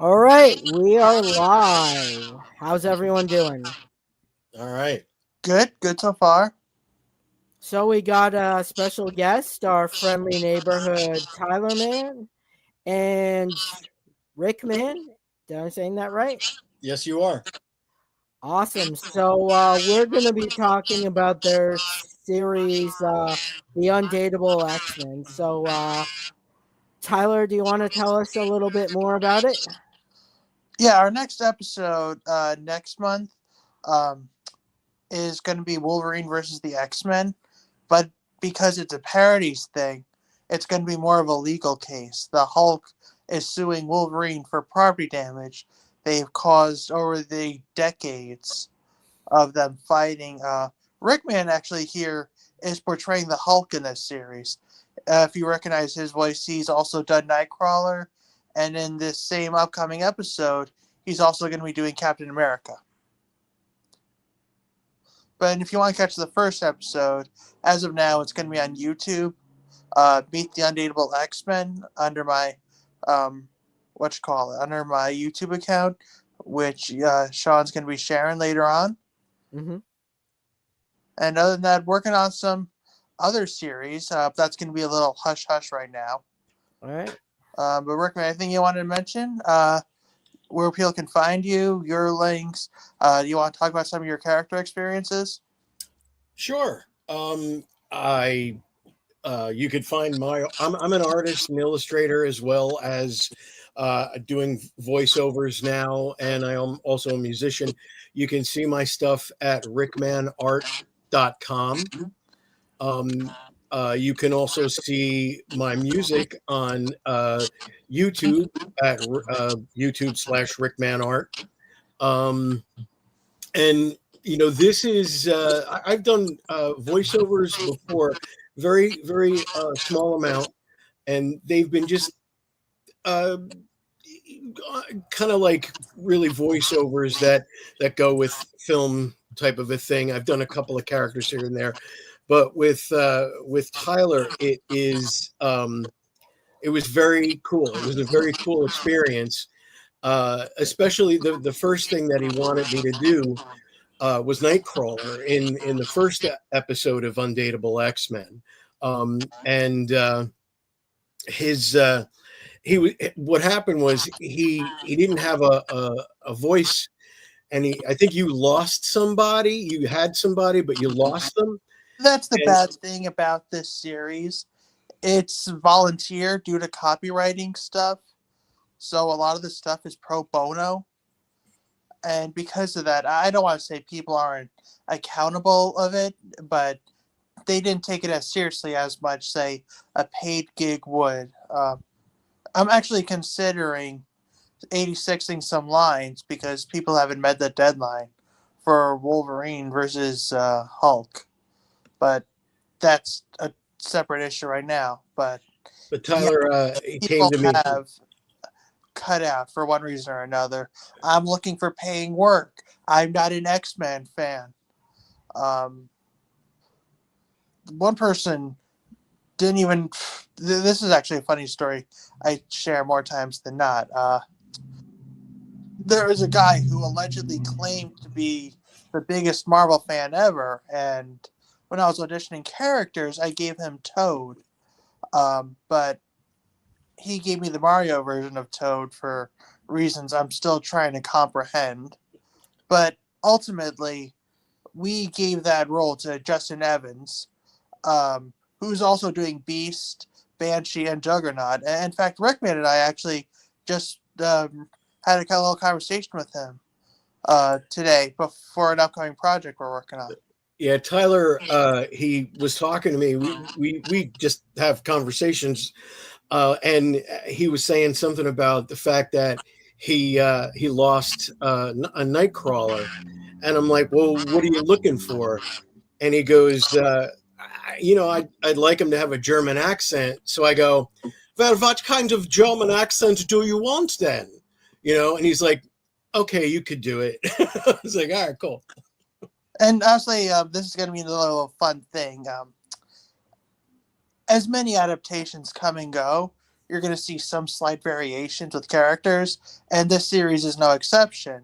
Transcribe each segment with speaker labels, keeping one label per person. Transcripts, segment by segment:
Speaker 1: All right, we are live. How's everyone doing?
Speaker 2: All right.
Speaker 3: Good so far.
Speaker 1: So we got a special guest, our friendly neighborhood Tyler Man and Rick Man. Did I saying that right?
Speaker 2: Yes, you are.
Speaker 1: Awesome. So we're going to be talking about their series, the Undateable X-Men. So Tyler, do you want to tell us a little bit more about it?
Speaker 3: Yeah, our next episode next month um, is going to be Wolverine versus the X-Men, but because it's a parodies thing, it's going to be more of a legal case. The Hulk is suing Wolverine for property damage they've caused over the decades of them fighting. Rickman actually here is portraying the Hulk in this series. If you recognize his voice, he's also done Nightcrawler, and in this same upcoming episode, he's also going to be doing Captain America. But if you want to catch the first episode, as of now, it's going to be on YouTube. Meet the Undateable X-Men under my under my YouTube account, which Sean's going to be sharing later on.
Speaker 1: Mm-hmm.
Speaker 3: And other than that, working on some other series. That's going to be a little hush hush right now.
Speaker 1: All right.
Speaker 3: But Rickman, anything you wanted to mention? Where people can find you, your links. You want to talk about some of your character experiences?
Speaker 2: Sure. I You could find I'm an artist and illustrator as well as doing voiceovers now, and I am also a musician. You can see my stuff at rickmanart.com. You can also see my music on YouTube at YouTube/rickmanart. Um, and this is I've done voiceovers before, very small amount, and they've been just uh, kind of like really voiceovers that go with film type of a thing. I've done a couple of characters here and there, but with Tyler, it was very cool. It was a very cool experience, especially the first thing that he wanted me to do was Nightcrawler in the first episode of Undatable X-Men, and his what happened was he didn't have a voice, and I think you lost somebody. You had somebody, but you lost them.
Speaker 3: That's the
Speaker 2: And
Speaker 3: bad thing about this series. It's volunteer due to copywriting stuff. So a lot of the stuff is pro bono. And because of that, I don't want to say people aren't accountable of it, but they didn't take it as seriously as much, say, a paid gig would. I'm actually considering 86ing some lines because people haven't met the deadline for Wolverine versus Hulk. But that's a separate issue right now. But yeah,
Speaker 2: Tyler, he came
Speaker 3: people
Speaker 2: to me.
Speaker 3: have cut out for one reason or another. I'm looking for paying work. I'm not an X-Men fan. Um, One person didn't even. This is actually a funny story. I share more times than not. There was a guy who allegedly claimed to be the biggest Marvel fan ever, and when I was auditioning characters, I gave him Toad. But he gave me the Mario version of Toad for reasons I'm still trying to comprehend. But ultimately, we gave that role to Justin Evans, who's also doing Beast, Banshee, and Juggernaut. And in fact, Rickman and I actually just had a little conversation with him today before an upcoming project we're working on.
Speaker 2: Yeah, Tyler, he was talking to me. We just have conversations, and he was saying something about the fact that he lost a Nightcrawler, and I'm like, well, what are you looking for? And he goes, I'd like him to have a German accent. So I go, well, what kind of German accent do you want then? And he's like, okay, you could do it. I was like, all right, cool.
Speaker 3: And honestly, this is going to be a little fun thing. As many adaptations come and go, you're going to see some slight variations with characters, and this series is no exception.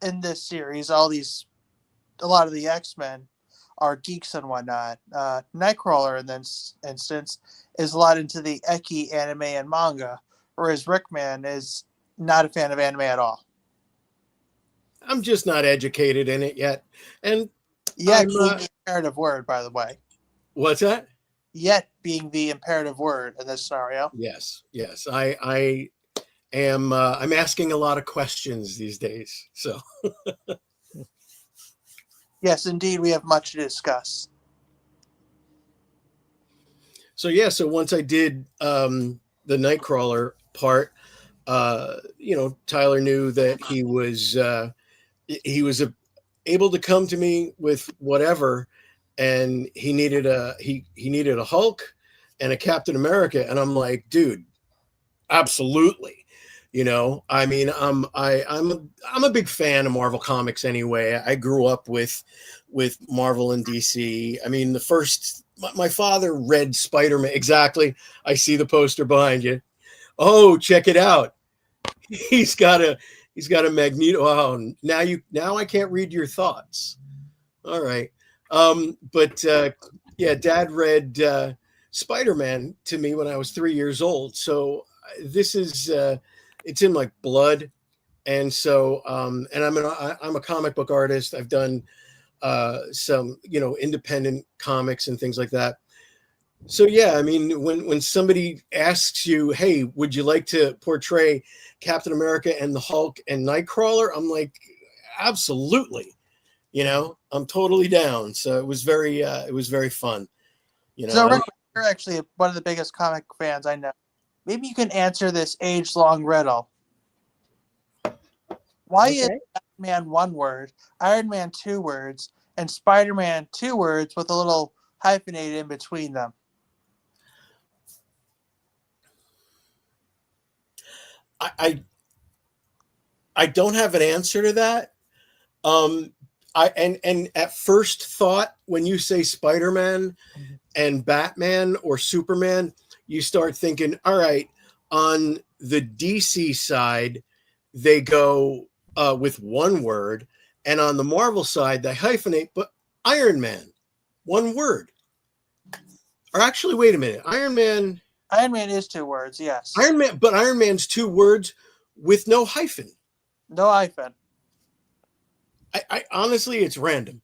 Speaker 3: In this series, a lot of the X-Men are geeks and whatnot. Nightcrawler, in this instance, is a lot into the ecchi anime and manga, whereas Rickman is not a fan of anime at all.
Speaker 2: I'm just not educated in it yet. And
Speaker 3: Yet being the imperative word, by the way.
Speaker 2: What's that?
Speaker 3: Yet being the imperative word in this scenario.
Speaker 2: Yes. I am. I'm asking a lot of questions these days. So.
Speaker 3: Yes, indeed, we have much to discuss.
Speaker 2: So yeah, so once I did the Nightcrawler part, Tyler knew that he was able to come to me with whatever, and he needed a Hulk and a Captain America, and I'm like, dude, absolutely. I mean, I'm a big fan of Marvel Comics anyway. I grew up with Marvel and DC. I mean, my father read Spider-Man. Exactly. I see the poster behind you. Oh, check it out. He's got a Magneto. Oh, now I can't read your thoughts. All right. Yeah, Dad read Spider-Man to me when I was 3 years old. So this is it's in my blood. And so and I'm a comic book artist. I've done some independent comics and things like that. So yeah, I mean, when somebody asks you, hey, would you like to portray Captain America and the Hulk and Nightcrawler, I'm like, absolutely. I'm totally down. So it was very fun.
Speaker 3: So Rick, you're actually one of the biggest comic fans I know. Maybe you can answer this age-long riddle. Why is Batman 1 word, Iron Man 2 words, and Spider-Man 2 words with a little hyphenated in between them?
Speaker 2: I don't have an answer to that. And at first thought, when you say Spider-Man and Batman or Superman, you start thinking, all right, on the DC side, they go with one word, and on the Marvel side, they hyphenate, but Iron Man, one word. Or actually, wait a minute, Iron Man
Speaker 3: is 2 words, yes.
Speaker 2: But Iron Man's 2 words with no hyphen.
Speaker 3: No hyphen.
Speaker 2: I honestly, it's random.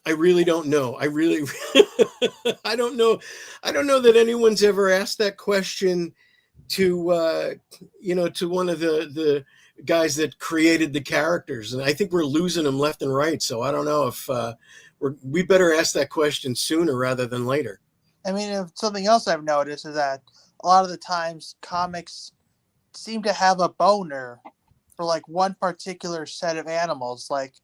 Speaker 2: I really don't know. I don't know. I don't know that anyone's ever asked that question to one of the guys that created the characters, and I think we're losing them left and right. So I don't know if we better ask that question sooner rather than later.
Speaker 3: I mean, if something else I've noticed is that a lot of the times comics seem to have a boner for like one particular set of animals. Like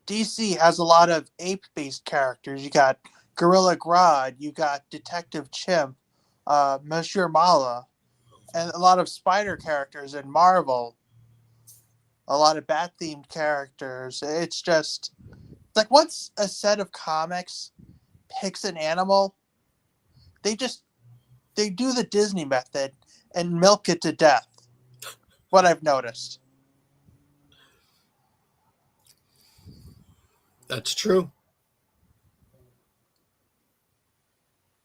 Speaker 3: DC has a lot of ape-based characters. You got Gorilla Grodd, you got Detective Chimp, Monsieur Mala, and a lot of spider characters in Marvel. A lot of bat-themed characters. It's like once a set of comics picks an animal, they do the Disney method and milk it to death. What I've noticed.
Speaker 2: That's true.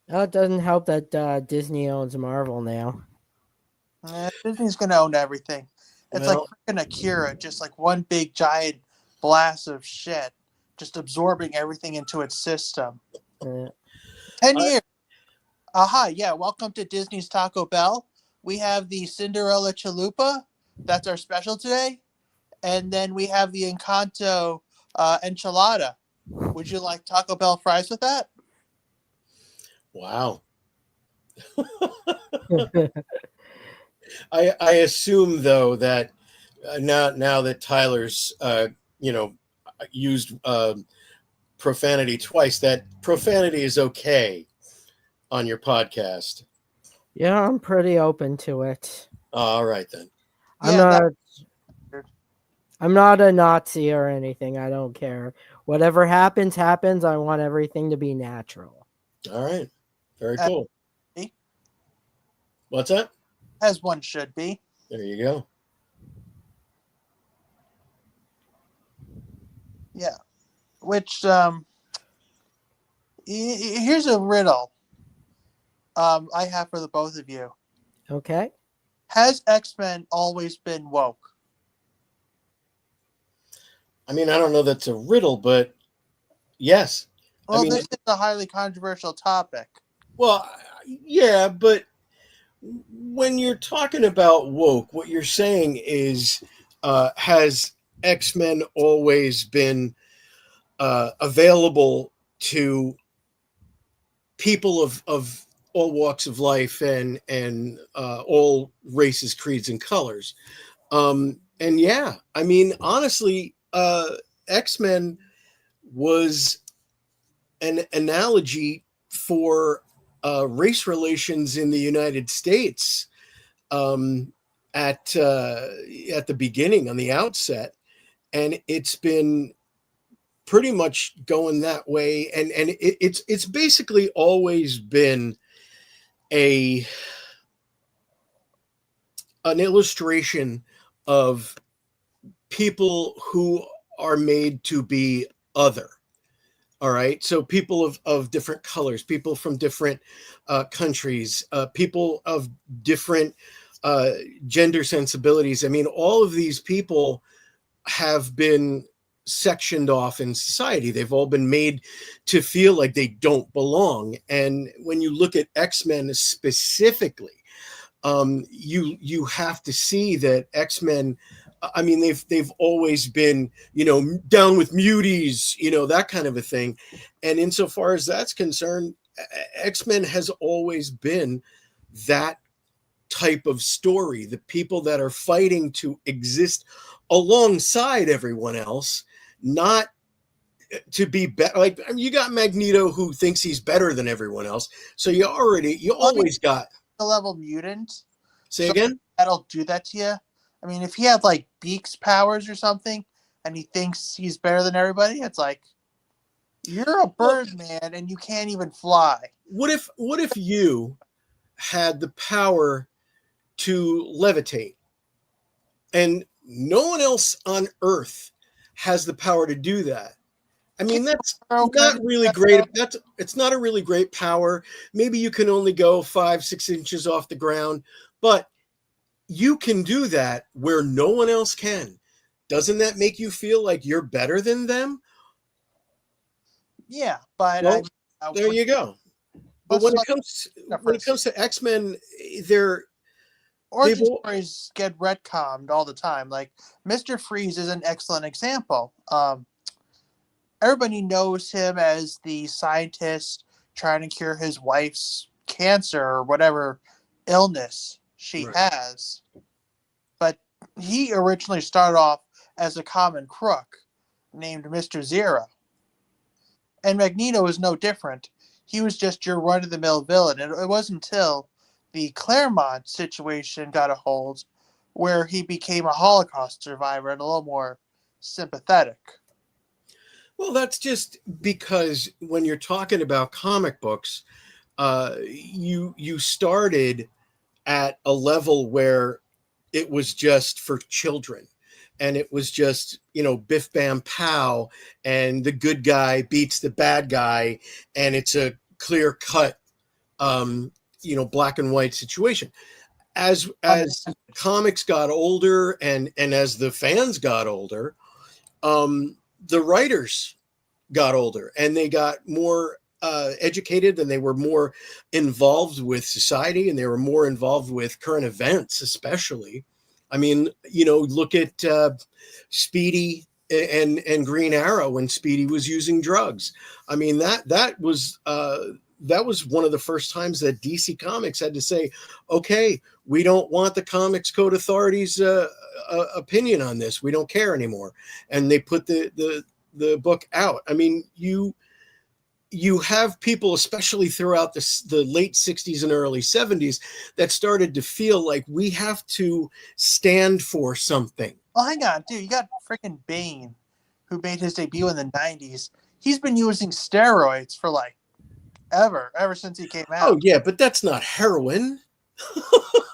Speaker 1: Oh, it doesn't help that Disney owns Marvel now.
Speaker 3: Disney's going to own everything. It's like freaking Akira, just like one big giant blast of shit, just absorbing everything into its system. 10 years. Aha, yeah, welcome to Disney's Taco Bell. We have the Cinderella Chalupa. That's our special today. And then we have the Encanto enchilada. Would you like Taco Bell fries with that?
Speaker 2: Wow. I assume though that now that Tyler's used profanity twice, that profanity is okay on your podcast.
Speaker 1: Yeah, I'm pretty open to it.
Speaker 2: All right then.
Speaker 1: I'm not a Nazi or anything. I don't care. Whatever happens. I want everything to be natural.
Speaker 2: All right. Very cool. What's that?
Speaker 3: As one should be.
Speaker 2: There you go.
Speaker 3: Yeah. Which here's a riddle I have for the both of you.
Speaker 1: Okay.
Speaker 3: Has X-Men always been woke?
Speaker 2: I mean, I don't know that's a riddle, but yes.
Speaker 3: Well,
Speaker 2: I mean,
Speaker 3: this is a highly controversial topic.
Speaker 2: well, yeah, but when you're talking about woke, what you're saying is, has X-Men always been available to people of all walks of life and all races, creeds, and colors? And yeah, I mean, honestly, X-Men was an analogy for race relations in the United States, um, at the beginning, on the outset, and it's been pretty much going that way, and it's basically always been a an illustration of people who are made to be other. All right. So people of different colors, people from different countries, people of different uh, gender sensibilities. I mean, all of these people have been sectioned off in society. They've all been made to feel like they don't belong. And when you look at X-Men specifically, you have to see that X-Men, I mean, they've always been, down with muties, that kind of a thing. And insofar as that's concerned, X-Men has always been that type of story. The people that are fighting to exist alongside everyone else, not to be better. Like, I mean, you got Magneto who thinks he's better than everyone else. So you always got
Speaker 3: The level mutant.
Speaker 2: Say
Speaker 3: So
Speaker 2: again?
Speaker 3: that'll do that to you. I mean, if he had like Beak's powers or something, and he thinks he's better than everybody, it's like you're a bird, man, and you can't even fly.
Speaker 2: What if you had the power to levitate, and no one else on Earth has the power to do that? I mean, that's not really great. It's not a really great power. Maybe you can only go 5-6 inches off the ground, but you can do that where no one else can. Doesn't that make you feel like you're better than them?
Speaker 3: Yeah, but
Speaker 2: Well, there you go. But when it comes to X-Men,
Speaker 3: origin stories get retconned all the time. Like Mr. Freeze is an excellent example. Everybody knows him as the scientist trying to cure his wife's cancer or whatever illness she has. But he originally started off as a common crook named Mr. Zero. And Magneto is no different. He was just your run-of-the-mill villain. And it wasn't until the Claremont situation got a hold where he became a Holocaust survivor and a little more sympathetic.
Speaker 2: Well, that's just because when you're talking about comic books, you started at a level where it was just for children, and it was just biff bam pow, and the good guy beats the bad guy, and it's a clear cut black and white situation. As comics got older and as the fans got older, the writers got older and they got more educated, and they were more involved with society, and they were more involved with current events, especially. I mean, look at Speedy and Green Arrow when Speedy was using drugs. I mean, that was one of the first times that DC Comics had to say, okay, we don't want the Comics Code Authority's opinion on this. We don't care anymore. And they put the book out. I mean, you have people, especially throughout the late 60s and early 70s, that started to feel like we have to stand for something.
Speaker 3: Well, hang on, dude. You got freaking Bane, who made his debut in the 90s. He's been using steroids for ever since he came out.
Speaker 2: Oh, yeah, but that's not heroin.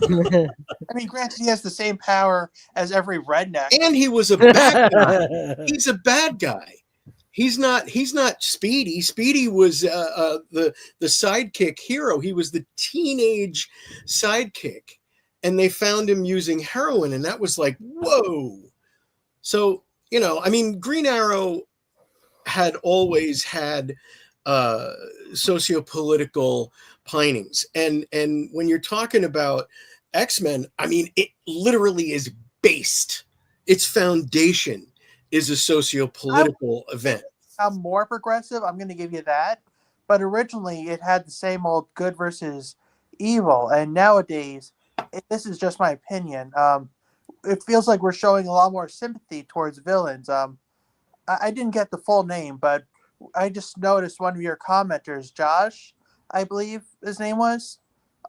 Speaker 3: I mean, granted, he has the same power as every redneck.
Speaker 2: And he was a bad guy. He's a bad guy. He's not Speedy. Speedy was the sidekick hero. He was the teenage sidekick, and they found him using heroin, and that was like, whoa. So, I mean, Green Arrow had always had socio-political pinings, and when you're talking about X-Men, I mean, it literally is based. Its foundation is a socio-political event.
Speaker 3: I'm more progressive. I'm going to give you that. But originally, it had the same old good versus evil, and nowadays, this is just my opinion. It feels like we're showing a lot more sympathy towards villains. I didn't get the full name, but I just noticed one of your commenters, Josh, I believe his name was.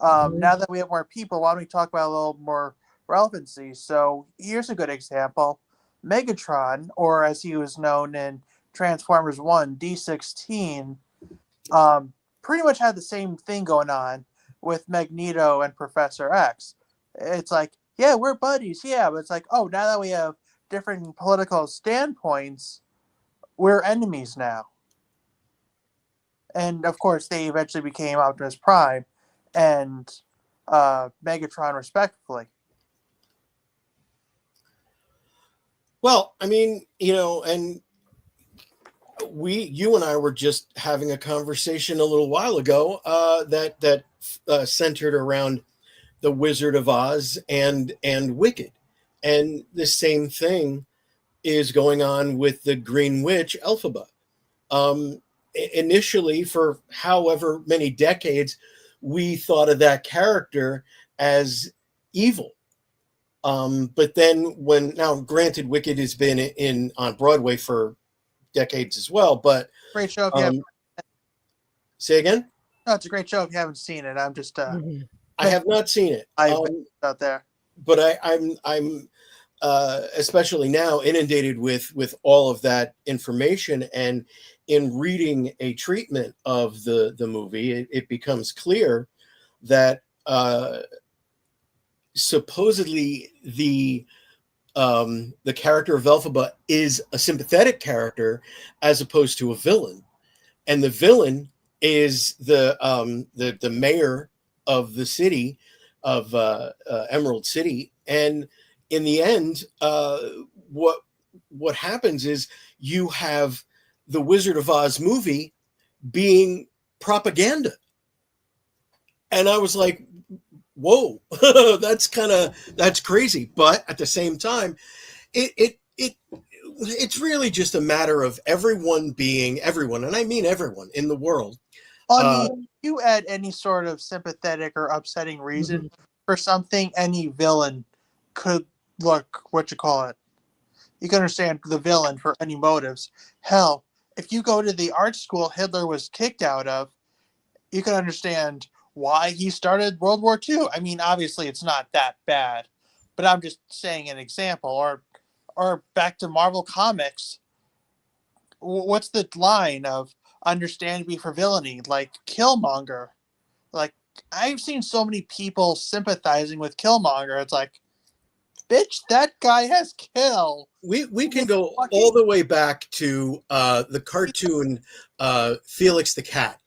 Speaker 3: Now that we have more people, why don't we talk about a little more relevancy? So here's a good example. Megatron, or as he was known in Transformers 1, D16, pretty much had the same thing going on with Magneto and Professor X. It's like, yeah, we're buddies, yeah, but it's like, oh, now that we have different political standpoints, we're enemies now. And of course, they eventually became Optimus Prime and Megatron, respectively.
Speaker 2: Well, I mean, and you and I were just having a conversation a little while ago that centered around the Wizard of Oz and Wicked, and the same thing is going on with the Green Witch Elphaba. Initially, for however many decades, we thought of that character as evil. But then now granted, Wicked has been on Broadway for decades as well, but
Speaker 3: great show if you haven't.
Speaker 2: Say again?
Speaker 3: No, it's a great show if you haven't seen it. I'm just
Speaker 2: I have not seen it.
Speaker 3: Out there.
Speaker 2: But I'm especially now inundated with all of that information, and in reading a treatment of the movie, it becomes clear that supposedly the character of Elphaba is a sympathetic character as opposed to a villain, and the villain is the mayor of the city of Emerald City. And in the end, what happens is you have the Wizard of Oz movie being propaganda, and I was like, whoa, that's crazy. But at the same time, it's really just a matter of everyone being everyone, and I mean everyone in the world.
Speaker 3: I mean, you add any sort of sympathetic or upsetting reason for something, any villain could look, you can understand the villain for any motives. Hell, if you go to the art school Hitler was kicked out of, you can understand why he started World War II. I mean, obviously it's not that bad, but I'm just saying an example. Or back to Marvel Comics, what's the line of understand me for villainy? Like Killmonger. Like, I've seen so many people sympathizing with Killmonger. It's like, bitch, that guy has kill.
Speaker 2: We can go all the way back to the cartoon Felix the Cat.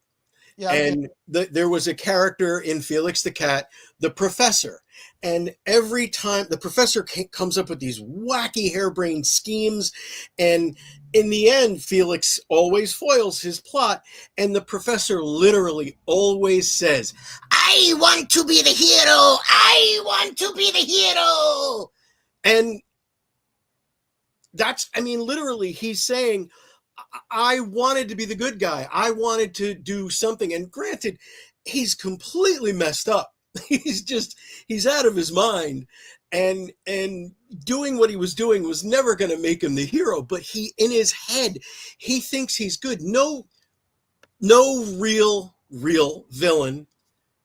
Speaker 2: Yeah, and there was a character in Felix the Cat, the professor. And every time the professor comes up with these wacky harebrained schemes, and in the end, Felix always foils his plot. And the professor literally always says, "I want to be the hero. I want to be the hero." And literally he's saying, I wanted to be the good guy. I wanted to do something. And granted, he's completely messed up. He's out of his mind. And doing what he was doing was never going to make him the hero. But in his head, he thinks he's good. No real villain.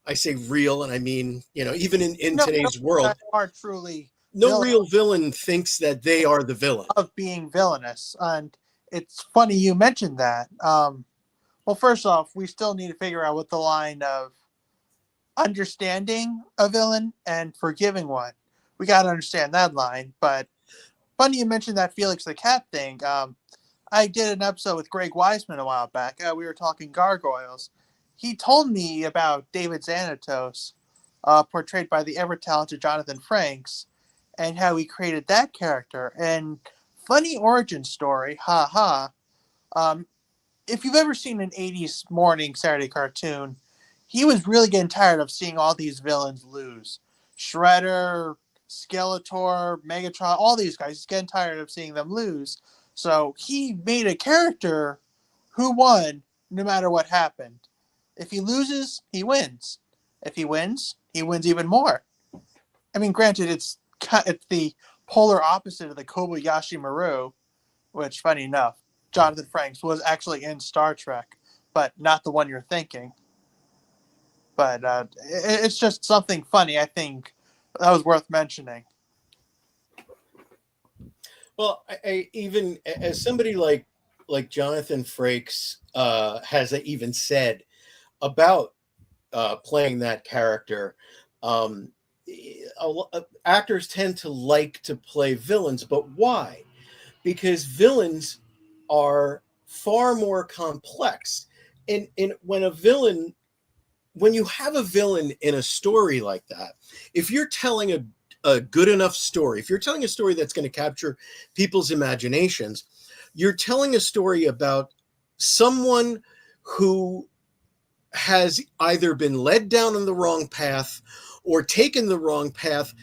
Speaker 2: I say real, and I mean, even in today's world,
Speaker 3: are truly
Speaker 2: no real villain thinks that they are the villain.
Speaker 3: Of being villainous. And it's funny you mentioned that. Well, first off, we still need to figure out what the line of understanding a villain and forgiving one. We got to understand that line. But funny you mentioned that Felix the Cat thing. I did an episode with Greg Wiseman a while back. We were talking gargoyles. He told me about David Xanatos, portrayed by the ever-talented Jonathan Frakes, and how he created that character. And funny origin story, ha. If you've ever seen an 80s morning Saturday cartoon, he was really getting tired of seeing all these villains lose. Shredder, Skeletor, Megatron, all these guys, he's getting tired of seeing them lose. So he made a character who won no matter what happened. If he loses, he wins. If he wins even more. I mean, granted, it's the polar opposite of the Kobayashi Maru, which, funny enough, Jonathan Frakes was actually in Star Trek, but not the one you're thinking. But it's just something funny. I think that was worth mentioning.
Speaker 2: Well, I even as somebody like Jonathan Frakes has even said about playing that character, actors tend to like to play villains, but why? Because villains are far more complex. And when you have a villain in a story like that, if you're telling a good enough story, if you're telling a story that's going to capture people's imaginations, you're telling a story about someone who has either been led down on the wrong path or taken the wrong path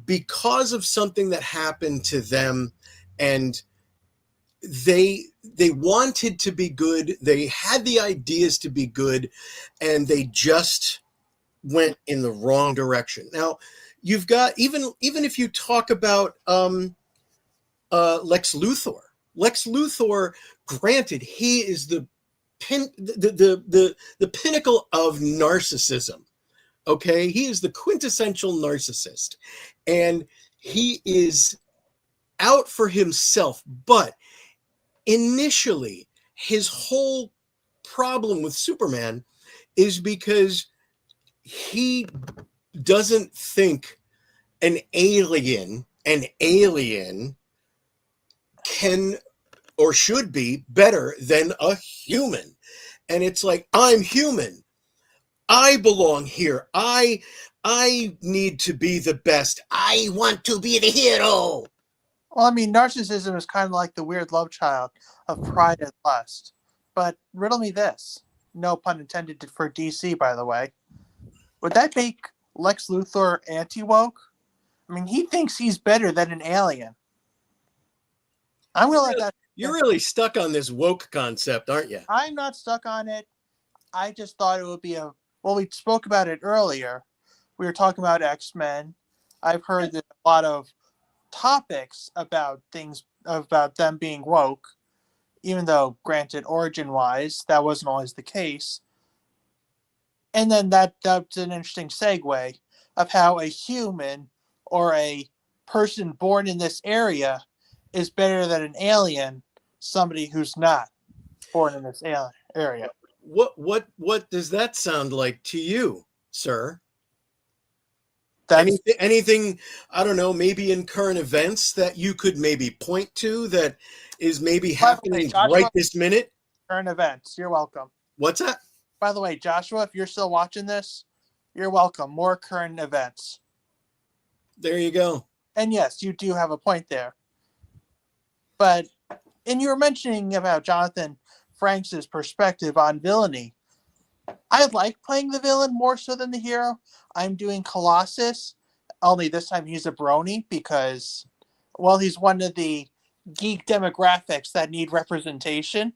Speaker 2: because of something that happened to them, and they wanted to be good, they had the ideas to be good, and they just went in the wrong direction. Now, you've got even if you talk about Lex Luthor. Lex Luthor, granted, he is the pinnacle of narcissism. Okay, he is the quintessential narcissist, and he is out for himself. But initially, his whole problem with Superman is because he doesn't think an alien can or should be better than a human. And it's like, I'm human. I belong here. I need to be the best. I want to be the hero.
Speaker 3: Well, I mean, narcissism is kind of like the weird love child of pride and lust. But riddle me this. No pun intended for DC, by the way. Would that make Lex Luthor anti-woke? I mean, he thinks he's better than an alien. I'm going to let that...
Speaker 2: You're really stuck on this woke concept, aren't you?
Speaker 3: I'm not stuck on it. I just thought it would be a... Well, we spoke about it earlier. We were talking about X-Men. I've heard that a lot of topics about things, about them being woke, even though, granted, origin-wise, that wasn't always the case. And then that's an interesting segue of how a human or a person born in this area is better than an alien, somebody who's not born in this area.
Speaker 2: What does that sound like to you, sir? Anything, I don't know, maybe in current events that you could maybe point to that is maybe happening right this minute?
Speaker 3: Current events. You're welcome.
Speaker 2: What's that?
Speaker 3: By the way, Joshua, if you're still watching this, you're welcome. More current events.
Speaker 2: There you go.
Speaker 3: And yes, you do have a point there. But, and you were mentioning about Jonathan Frakes' perspective on villainy. I like playing the villain more so than the hero. I'm doing Colossus, only this time he's a brony because, well, he's one of the geek demographics that need representation.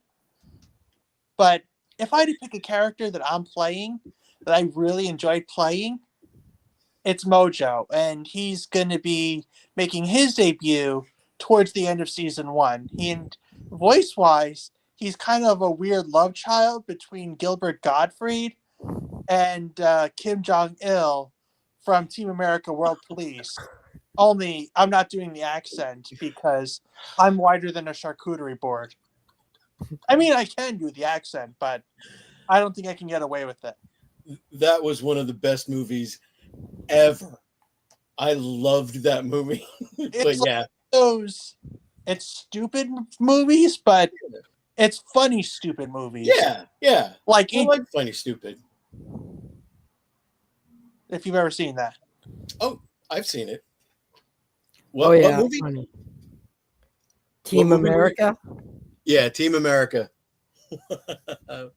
Speaker 3: But if I had to pick a character that I'm playing, that I really enjoyed playing, it's Mojo. And he's going to be making his debut towards the end of season 1. And voice-wise, he's kind of a weird love child between Gilbert Gottfried and Kim Jong-il from Team America World Police. Only I'm not doing the accent because I'm wider than a charcuterie board. I mean, I can do the accent, but I don't think I can get away with it.
Speaker 2: that was one of the best movies ever. I loved that movie. But
Speaker 3: It's like
Speaker 2: yeah,
Speaker 3: those. It's stupid movies, but it's funny stupid movies.
Speaker 2: yeah.
Speaker 3: Like
Speaker 2: I like Funny Stupid.
Speaker 3: if you've ever seen that.
Speaker 2: Oh, I've seen it.
Speaker 1: Oh
Speaker 2: What
Speaker 1: yeah,
Speaker 2: movie?
Speaker 1: funny.
Speaker 2: What
Speaker 1: Team
Speaker 2: movie were you-
Speaker 1: America.
Speaker 2: Yeah, Team America.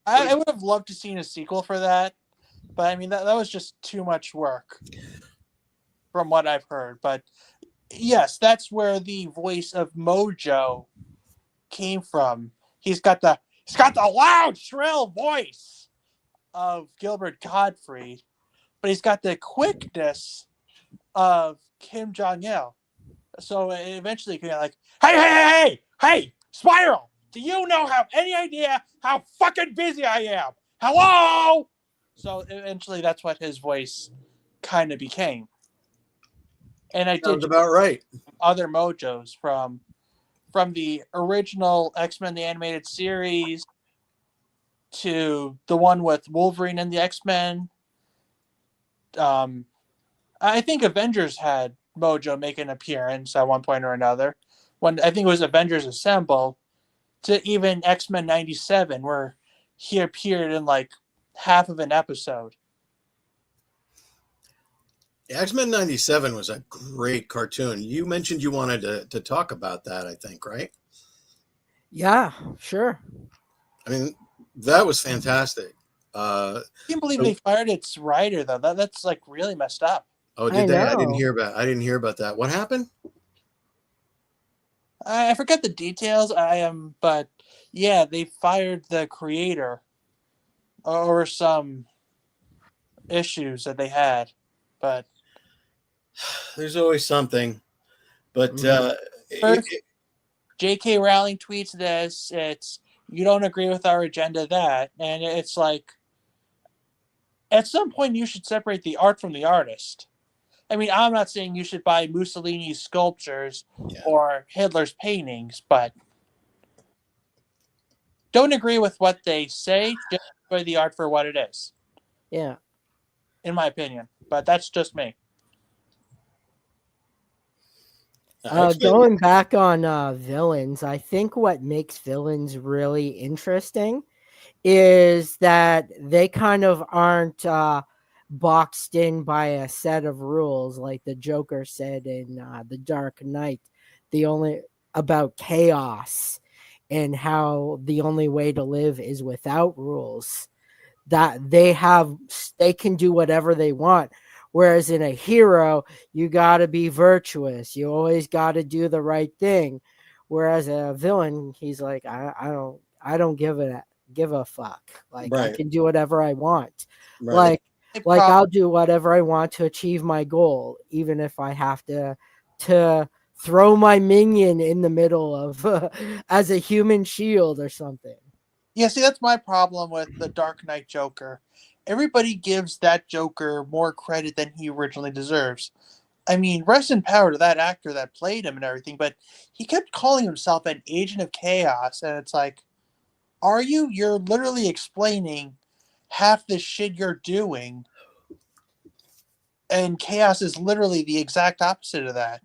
Speaker 3: I would have loved to seen a sequel for that, but I mean that was just too much work, from what I've heard. But yes, that's where the voice of Mojo came from. He's got the loud, shrill voice of Gilbert Gottfried, but he's got the quickness of Kim Jong Il. So eventually, you're like, hey, Spiral, do you have any idea how fucking busy I am? Hello. So eventually, that's what his voice kind of became. And I
Speaker 2: Sounds
Speaker 3: did
Speaker 2: about right.
Speaker 3: other Mojos from the original X-Men the animated series to the one with Wolverine and the X-Men. I think Avengers had Mojo make an appearance at one point or another. When I think it was Avengers Assemble, to even X-Men 97, where he appeared in like half of an episode.
Speaker 2: X-Men 97 was a great cartoon. You mentioned you wanted to talk about that, I think, right?
Speaker 1: Yeah, sure.
Speaker 2: I mean, that was fantastic.
Speaker 3: I can't believe they fired its writer though. That's like really messed up.
Speaker 2: Oh,
Speaker 1: I
Speaker 2: did they? I didn't
Speaker 1: know.
Speaker 2: hear about that. What happened?
Speaker 3: I forget the details. But yeah, they fired the creator over some issues that they had. But
Speaker 2: There's always something. But
Speaker 3: first, J.K. Rowling tweets this. It's you don't agree with our agenda that, and it's like at some point you should separate the art from the artist. I mean, I'm not saying you should buy Mussolini's sculptures or Hitler's paintings, but don't agree with what they say. Just enjoy the art for what it is.
Speaker 1: Yeah.
Speaker 3: In my opinion, but that's just me.
Speaker 1: Going back on villains, I think what makes villains really interesting is that they kind of aren't boxed in by a set of rules, like the Joker said in The Dark Knight, the only about chaos and how the only way to live is without rules. That they can do whatever they want. Whereas in a hero, you got to be virtuous. You always got to do the right thing. Whereas a villain, he's like, I don't give a fuck. Like I
Speaker 2: Right.
Speaker 1: can do whatever I want.
Speaker 2: Right.
Speaker 1: Like I'll do whatever I want to achieve my goal, even if I have to throw my minion in the middle of as a human shield or something.
Speaker 3: Yeah, see, that's my problem with the Dark Knight Joker. Everybody gives that Joker more credit than he originally deserves. I mean, rest in power to that actor that played him and everything, but he kept calling himself an agent of chaos, and it's like, are you? You're literally explaining half the shit you're doing, and chaos is literally the exact opposite of that.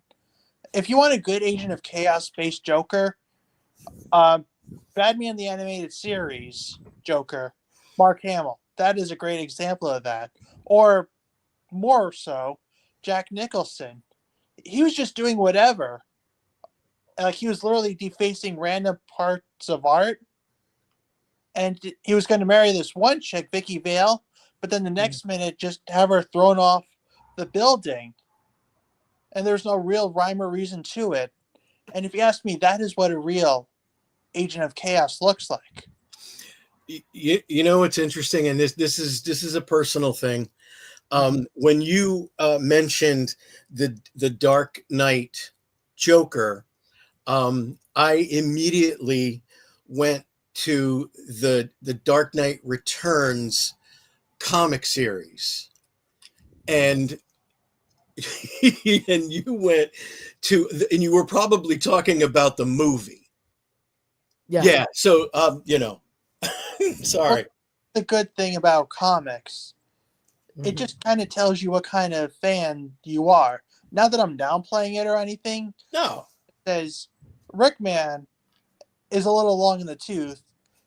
Speaker 3: If you want a good agent of chaos-based Joker, Batman the Animated Series Joker, Mark Hamill. That is a great example of that. Or more so, Jack Nicholson. He was just doing whatever. Like he was literally defacing random parts of art. And he was going to marry this one chick, Vicky Vale, but then the next minute just have her thrown off the building. And there's no real rhyme or reason to it. And if you ask me, that is what a real agent of chaos looks like.
Speaker 2: You know what's interesting, and this is a personal thing. When you mentioned the Dark Knight Joker, I immediately went to the Dark Knight Returns comic series, and and you went to, and you were probably talking about the movie. Yeah. So sorry.
Speaker 3: The good thing about comics it just kind of tells you what kind of fan you are. Not that I'm downplaying it or anything.
Speaker 2: No.
Speaker 3: It says Rickman is a little long in the tooth,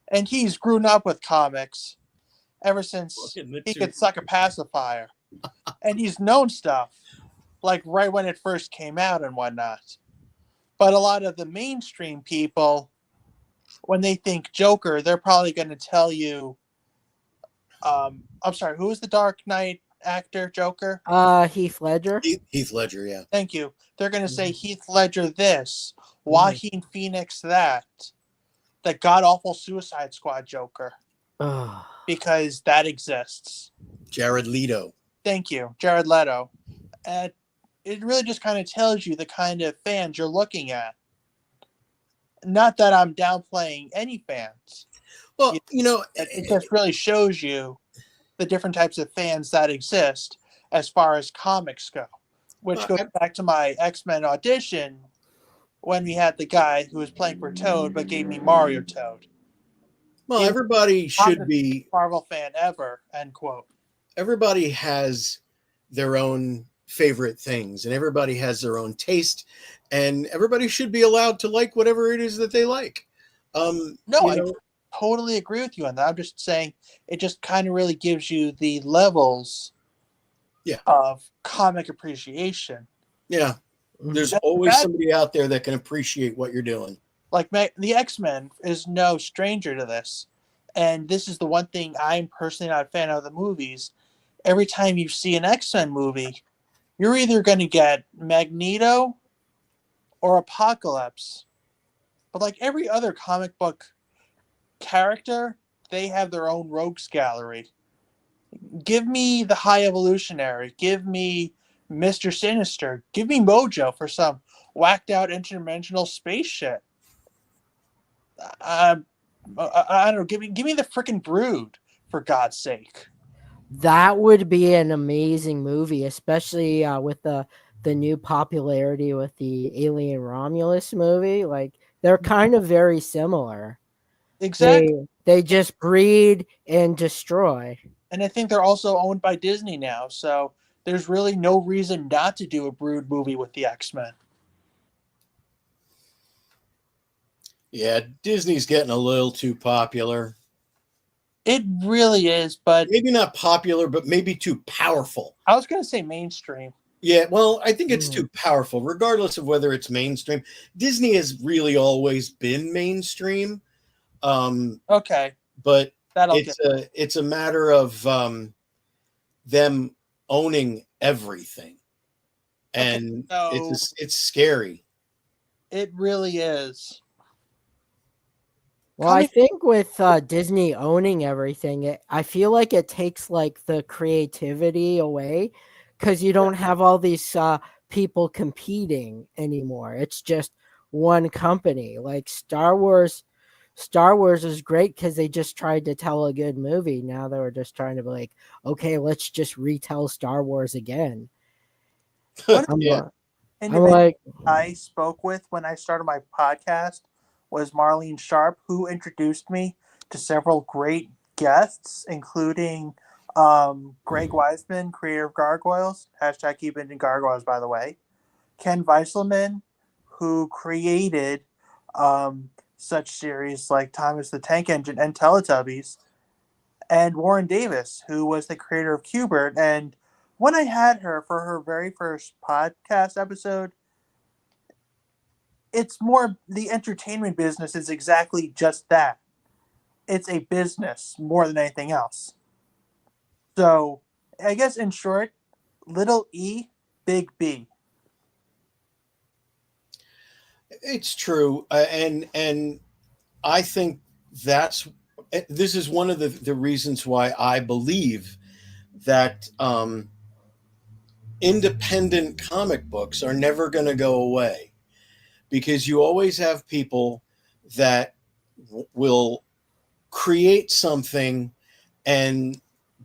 Speaker 3: and he's grown up with comics ever since he could suck a pacifier. And he's known stuff, like right when it first came out and whatnot. But a lot of the mainstream people, when they think Joker, they're probably going to tell you, I'm sorry, who is the Dark Knight actor, Joker?
Speaker 1: Heath Ledger.
Speaker 2: Heath Ledger, yeah.
Speaker 3: Thank you. They're going to say Heath Ledger this, Joaquin Phoenix that, the god awful Suicide Squad Joker, because that exists.
Speaker 2: Jared Leto.
Speaker 3: Thank you, Jared Leto. And it really just kind of tells you the kind of fans you're looking at. Not that I'm downplaying any fans.
Speaker 2: Well,
Speaker 3: it just really shows you the different types of fans that exist as far as comics go. Which goes back to my X-Men audition when we had the guy who was playing for Toad but gave me Mario Toad.
Speaker 2: Well, everybody should be
Speaker 3: Marvel fan ever, end quote.
Speaker 2: Everybody has their own favorite things, and everybody has their own taste, and everybody should be allowed to like whatever it is that they like.
Speaker 3: I totally agree with you on that. I'm just saying it just kind of really gives you the levels of comic appreciation.
Speaker 2: Yeah. There's always somebody out there that can appreciate what you're doing.
Speaker 3: Like the X-Men is no stranger to this. And this is the one thing I'm personally not a fan of the movies. Every time you see an X-Men movie, you're either going to get Magneto or Apocalypse. But like every other comic book character, they have their own rogues gallery. Give me the High Evolutionary. Give me Mr. Sinister. Give me Mojo for some whacked out interdimensional space shit. I don't know. Give me the freaking Brood, for God's sake.
Speaker 1: That would be an amazing movie, especially with the new popularity with the Alien Romulus movie. Like, they're kind of very similar.
Speaker 3: Exactly.
Speaker 1: They just breed and destroy.
Speaker 3: And I think they're also owned by Disney now, so there's really no reason not to do a Brood movie with the X-Men.
Speaker 2: Yeah, Disney's getting a little too popular.
Speaker 3: It really is, but
Speaker 2: maybe not popular, but maybe too powerful.
Speaker 3: I was going to say mainstream.
Speaker 2: Yeah, well, I think it's too powerful, regardless of whether it's mainstream. Disney has really always been mainstream.
Speaker 3: Okay,
Speaker 2: but it's a matter of them owning everything, and it's scary.
Speaker 3: It really is.
Speaker 1: Well, I think with Disney owning everything, I feel like it takes like the creativity away, because you don't have all these people competing anymore. It's just one company. Like Star Wars is great because they just tried to tell a good movie. Now they were just trying to be like, okay, let's just retell Star Wars again.
Speaker 3: I spoke with when I started my podcast was Marlene Sharp, who introduced me to several great guests, including Greg Weisman, creator of Gargoyles, hashtag keep it in Gargoyles, by the way, Ken Weiselman, who created such series like Thomas the Tank Engine and Teletubbies, and Warren Davis, who was the creator of Q*bert. And when I had her for her very first podcast episode, it's more the entertainment business is exactly just that. It's a business more than anything else. So I guess in short, little E, big B.
Speaker 2: It's true. And I think this is one of the reasons why I believe that independent comic books are never going to go away. Because you always have people that will create something and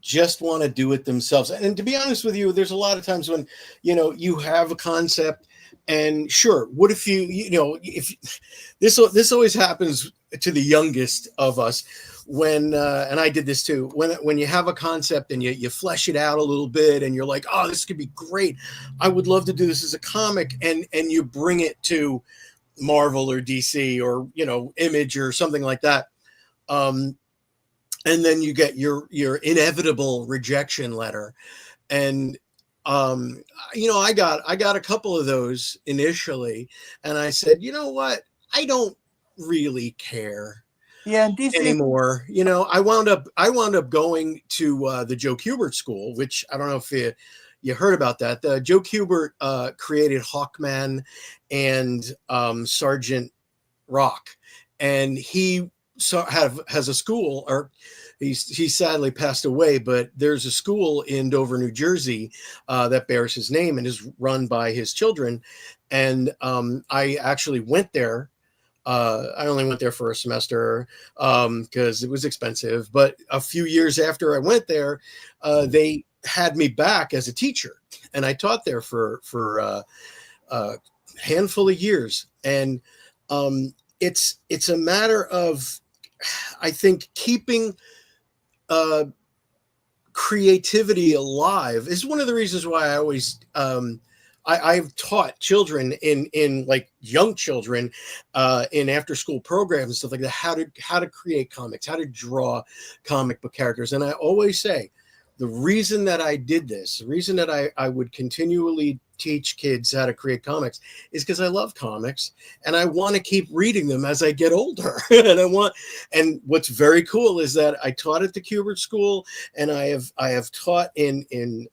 Speaker 2: just want to do it themselves. And to be honest with you, there's a lot of times when, you have a concept, and sure, what if if this always happens to the youngest of us, when and I did this too, when you have a concept and you flesh it out a little bit, and you're like, oh, this could be great, I would love to do this as a comic, and you bring it to Marvel or DC or Image or something like that, and then you get your inevitable rejection letter. And I got a couple of those initially, and I said, you know what, I don't really care
Speaker 3: Yeah, and DC
Speaker 2: anymore. I wound up going to the Joe Kubert School, which I don't know if you heard about that. Joe Kubert created Hawkman and Sergeant Rock, and he has a school, or he sadly passed away, but there's a school in Dover, New Jersey, that bears his name and is run by his children. And I actually went there. I only went there for a semester because it was expensive. But a few years after I went there, they had me back as a teacher, and I taught there for a handful of years. And it's a matter of, I think, keeping creativity alive is one of the reasons why I always I've taught children in like young children in after school programs and stuff like that, how to create comics, how to draw comic book characters. And I always say, the reason that I did this, the reason that I would continually teach kids how to create comics, is because I love comics and I want to keep reading them as I get older. And what's very cool is that I taught at the Kubert School, and I have taught in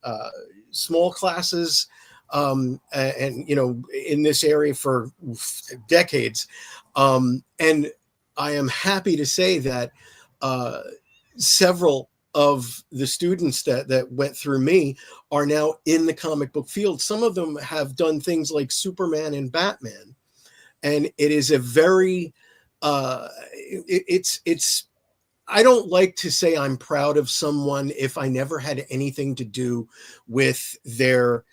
Speaker 2: small classes and in this area for decades. And I am happy to say that several of the students that went through me are now in the comic book field. Some of them have done things like Superman and Batman. And it is a very, it's, I don't like to say I'm proud of someone if I never had anything to do with their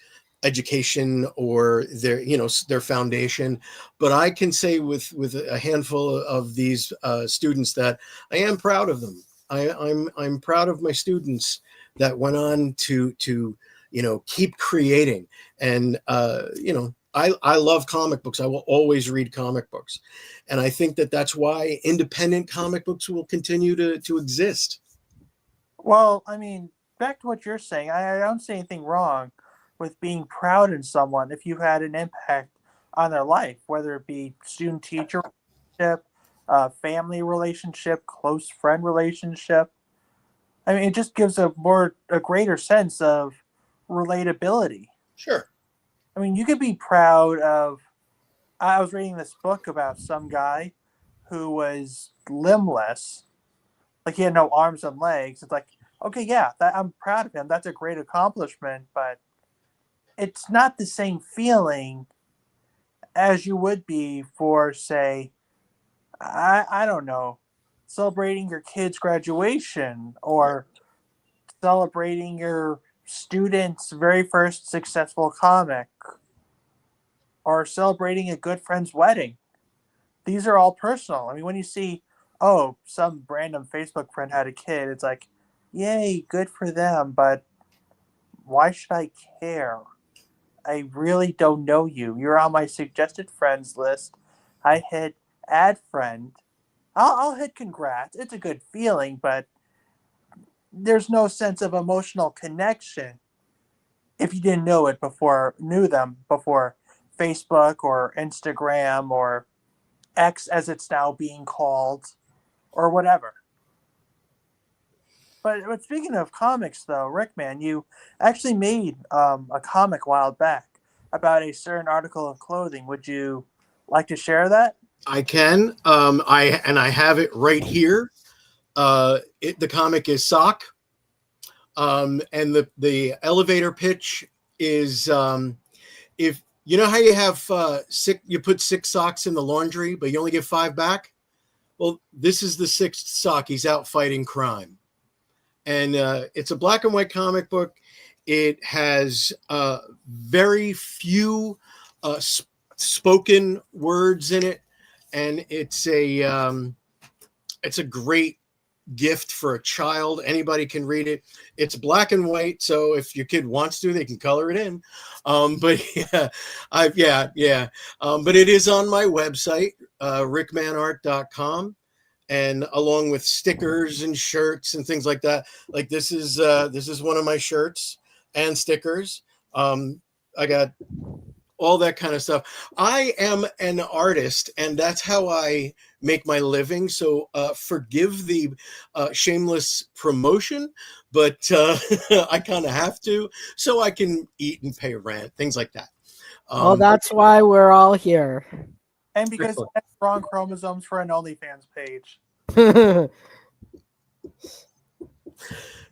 Speaker 2: education or their foundation. But I can say with a handful of these students that I am proud of them. I'm proud of my students that went on to keep creating. And I love comic books. I will always read comic books, and I think that that's why independent comic books will continue to exist.
Speaker 3: Well, I mean, back to what you're saying, I don't see anything wrong with being proud in someone if you've had an impact on their life, whether it be student-teacher relationship, family relationship, close friend relationship. I mean, it just gives a greater sense of relatability.
Speaker 2: Sure.
Speaker 3: I mean, you could be proud of. I was reading this book about some guy who was limbless, like he had no arms and legs. It's like, okay, yeah, I'm proud of him. That's a great accomplishment, but it's not the same feeling as you would be for, say, I don't know, celebrating your kid's graduation or celebrating your student's very first successful comic or celebrating a good friend's wedding. These are all personal. I mean, when you see, oh, some random Facebook friend had a kid, it's like, yay, good for them, but why should I care? I really don't know you. You're on my suggested friends list. I hit add friend. I'll hit congrats. It's a good feeling, but there's no sense of emotional connection if you didn't knew them before Facebook or Instagram or X as it's now being called or whatever. But speaking of comics, though, Rick, man, you actually made a comic a while back about a certain article of clothing. Would you like to share that?
Speaker 2: I can. I have it right here. The comic is Sock, and the elevator pitch is if you know how you have you put 6 socks in the laundry, but you only get 5 back. Well, this is the 6th sock. He's out fighting crime. and it's a black and white comic book. It has very few spoken words in it, and it's a great gift for a child. Anybody can read it. It's black and white, so if your kid wants to, they can color it in. But but it is on my website, rickmanart.com, and along with stickers and shirts and things like that. Like this is one of my shirts and stickers. I got all that kind of stuff. I am an artist, and that's how I make my living. So forgive the shameless promotion, but I kind of have to, so I can eat and pay rent, things like that.
Speaker 1: Well, that's why we're all here.
Speaker 3: And because you have wrong chromosomes for an OnlyFans page.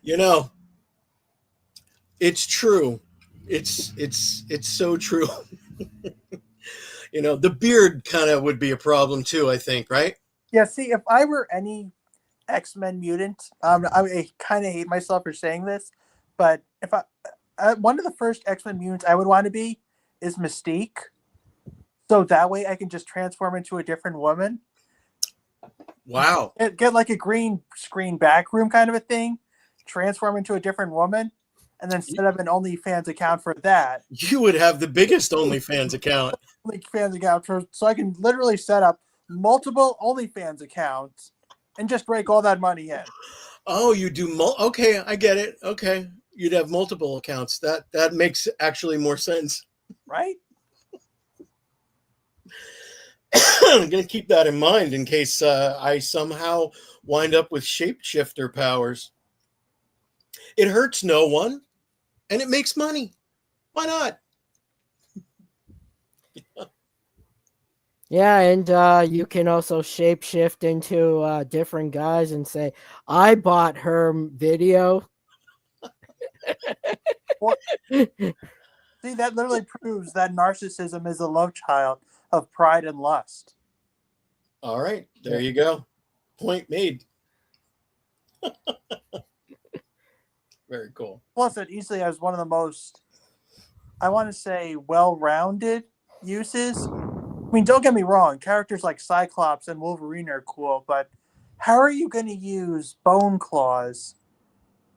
Speaker 2: You know, it's true. It's so true. You know, the beard kind of would be a problem too, I think, right?
Speaker 3: Yeah, see, if I were any X-Men mutant, I kind of hate myself for saying this, but if one of the first X-Men mutants I would want to be is Mystique. So that way I can just transform into a different woman.
Speaker 2: Wow.
Speaker 3: Get like a green screen back room kind of a thing, transform into a different woman, and then set up an OnlyFans account for that.
Speaker 2: You would have the biggest OnlyFans account.
Speaker 3: OnlyFans account so I can literally set up multiple OnlyFans accounts and just break all that money in.
Speaker 2: Oh, you do okay, I get it. Okay. You'd have multiple accounts. That makes actually more sense.
Speaker 3: Right?
Speaker 2: I'm going to keep that in mind in case I somehow wind up with shapeshifter powers. It hurts no one, and it makes money. Why not?
Speaker 1: Yeah, and you can also shapeshift into different guys and say, I bought her video.
Speaker 3: See, that literally proves that narcissism is a love child of pride and lust.
Speaker 2: All right, there you go. Point made. Very cool.
Speaker 3: Plus, it easily has one of the most, I want to say, well-rounded uses. I mean, don't get me wrong, characters like Cyclops and Wolverine are cool, but how are you going to use bone claws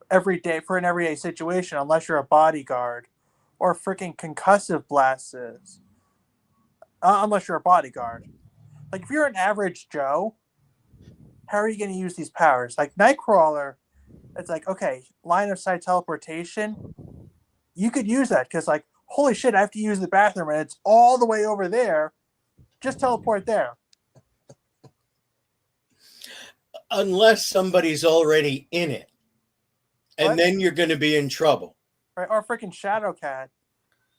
Speaker 3: every day for an everyday situation unless you're a bodyguard, or freaking concussive blasts unless you're a bodyguard? Like, if you're an average Joe, how are you going to use these powers? Like Nightcrawler, it's like, okay, line of sight teleportation, you could use that because, like, holy shit, I have to use the bathroom and it's all the way over there. Just teleport there.
Speaker 2: Unless somebody's already in it. And
Speaker 3: What?
Speaker 2: then you're going to be in trouble.
Speaker 3: Right? Or freaking Shadowcat.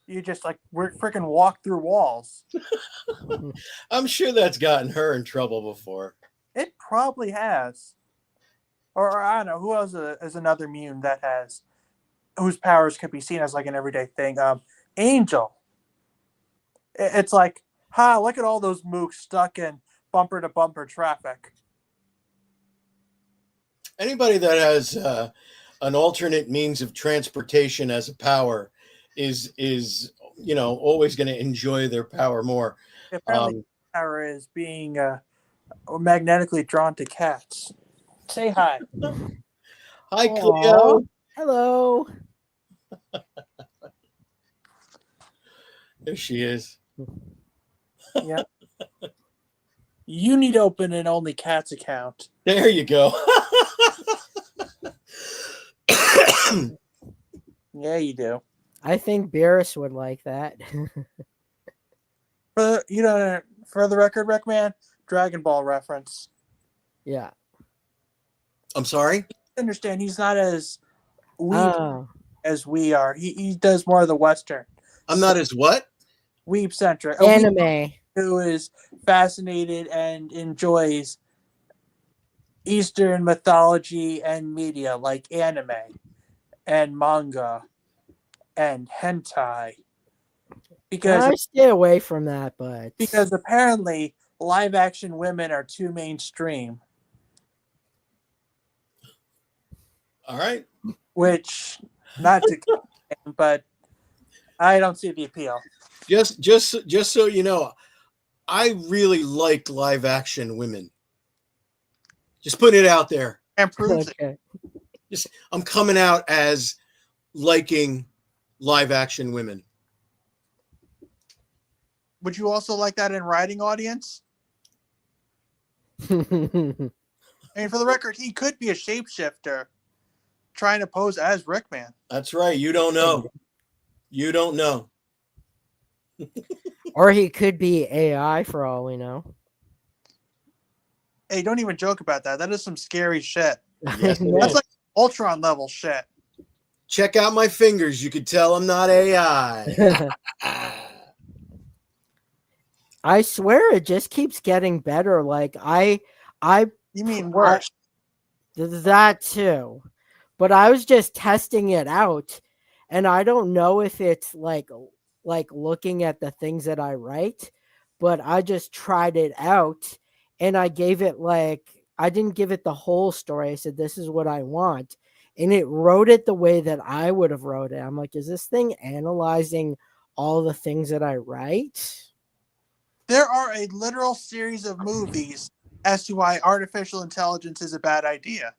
Speaker 3: You just, like, freaking walk through walls.
Speaker 2: I'm sure that's gotten her in trouble before.
Speaker 3: It probably has. Or I don't know, who else is another mutant that has, whose powers could be seen as like an everyday thing? Angel. It's like, look at all those mooks stuck in bumper to bumper traffic.
Speaker 2: Anybody that has an alternate means of transportation as a power is always going to enjoy their power more.
Speaker 3: Apparently, power is being magnetically drawn to cats. Say hi.
Speaker 2: Hi, Cleo.
Speaker 1: Hello.
Speaker 2: There she is.
Speaker 3: Yeah. You need to open an Only Cats account.
Speaker 2: There you go.
Speaker 3: Yeah, you do.
Speaker 1: I think Beerus would like that.
Speaker 3: For the record, Rickman, Dragon Ball reference.
Speaker 1: Yeah.
Speaker 2: I'm sorry?
Speaker 3: Understand, he's not as weeb as we are. He does more of the Western.
Speaker 2: I'm not as what?
Speaker 3: Weeb centric.
Speaker 1: Anime.
Speaker 3: Who is fascinated and enjoys Eastern mythology and media like anime and manga and hentai. Because
Speaker 1: I stay away from that, but
Speaker 3: because apparently live action women are too mainstream.
Speaker 2: All right.
Speaker 3: which not to, but I don't see the appeal.
Speaker 2: Just so you know, I really like live action women. Just putting it out there.
Speaker 3: And proves it.
Speaker 1: Okay.
Speaker 2: I'm coming out as liking live action women.
Speaker 3: Would you also like that in writing audience? I mean, for the record, he could be a shapeshifter trying to pose as Rickman.
Speaker 2: That's right. You don't know. You don't know.
Speaker 1: Or he could be AI for all we know.
Speaker 3: Hey, don't even joke about that. That is some scary shit.
Speaker 2: Yes, it
Speaker 3: That's
Speaker 2: is.
Speaker 3: like Ultron level shit.
Speaker 2: Check out my fingers. You could tell I'm not AI.
Speaker 1: I swear it just keeps getting better. Like
Speaker 3: You mean worse?
Speaker 1: that too. But I was just testing it out, and I don't know if it's like looking at the things that I write, but I just tried it out, and I gave it I didn't give it the whole story. I said this is what I want, and it wrote it the way that I would have wrote it. I'm like, is this thing analyzing all the things that I write?
Speaker 3: There are a literal series of movies as to why artificial intelligence is a bad idea.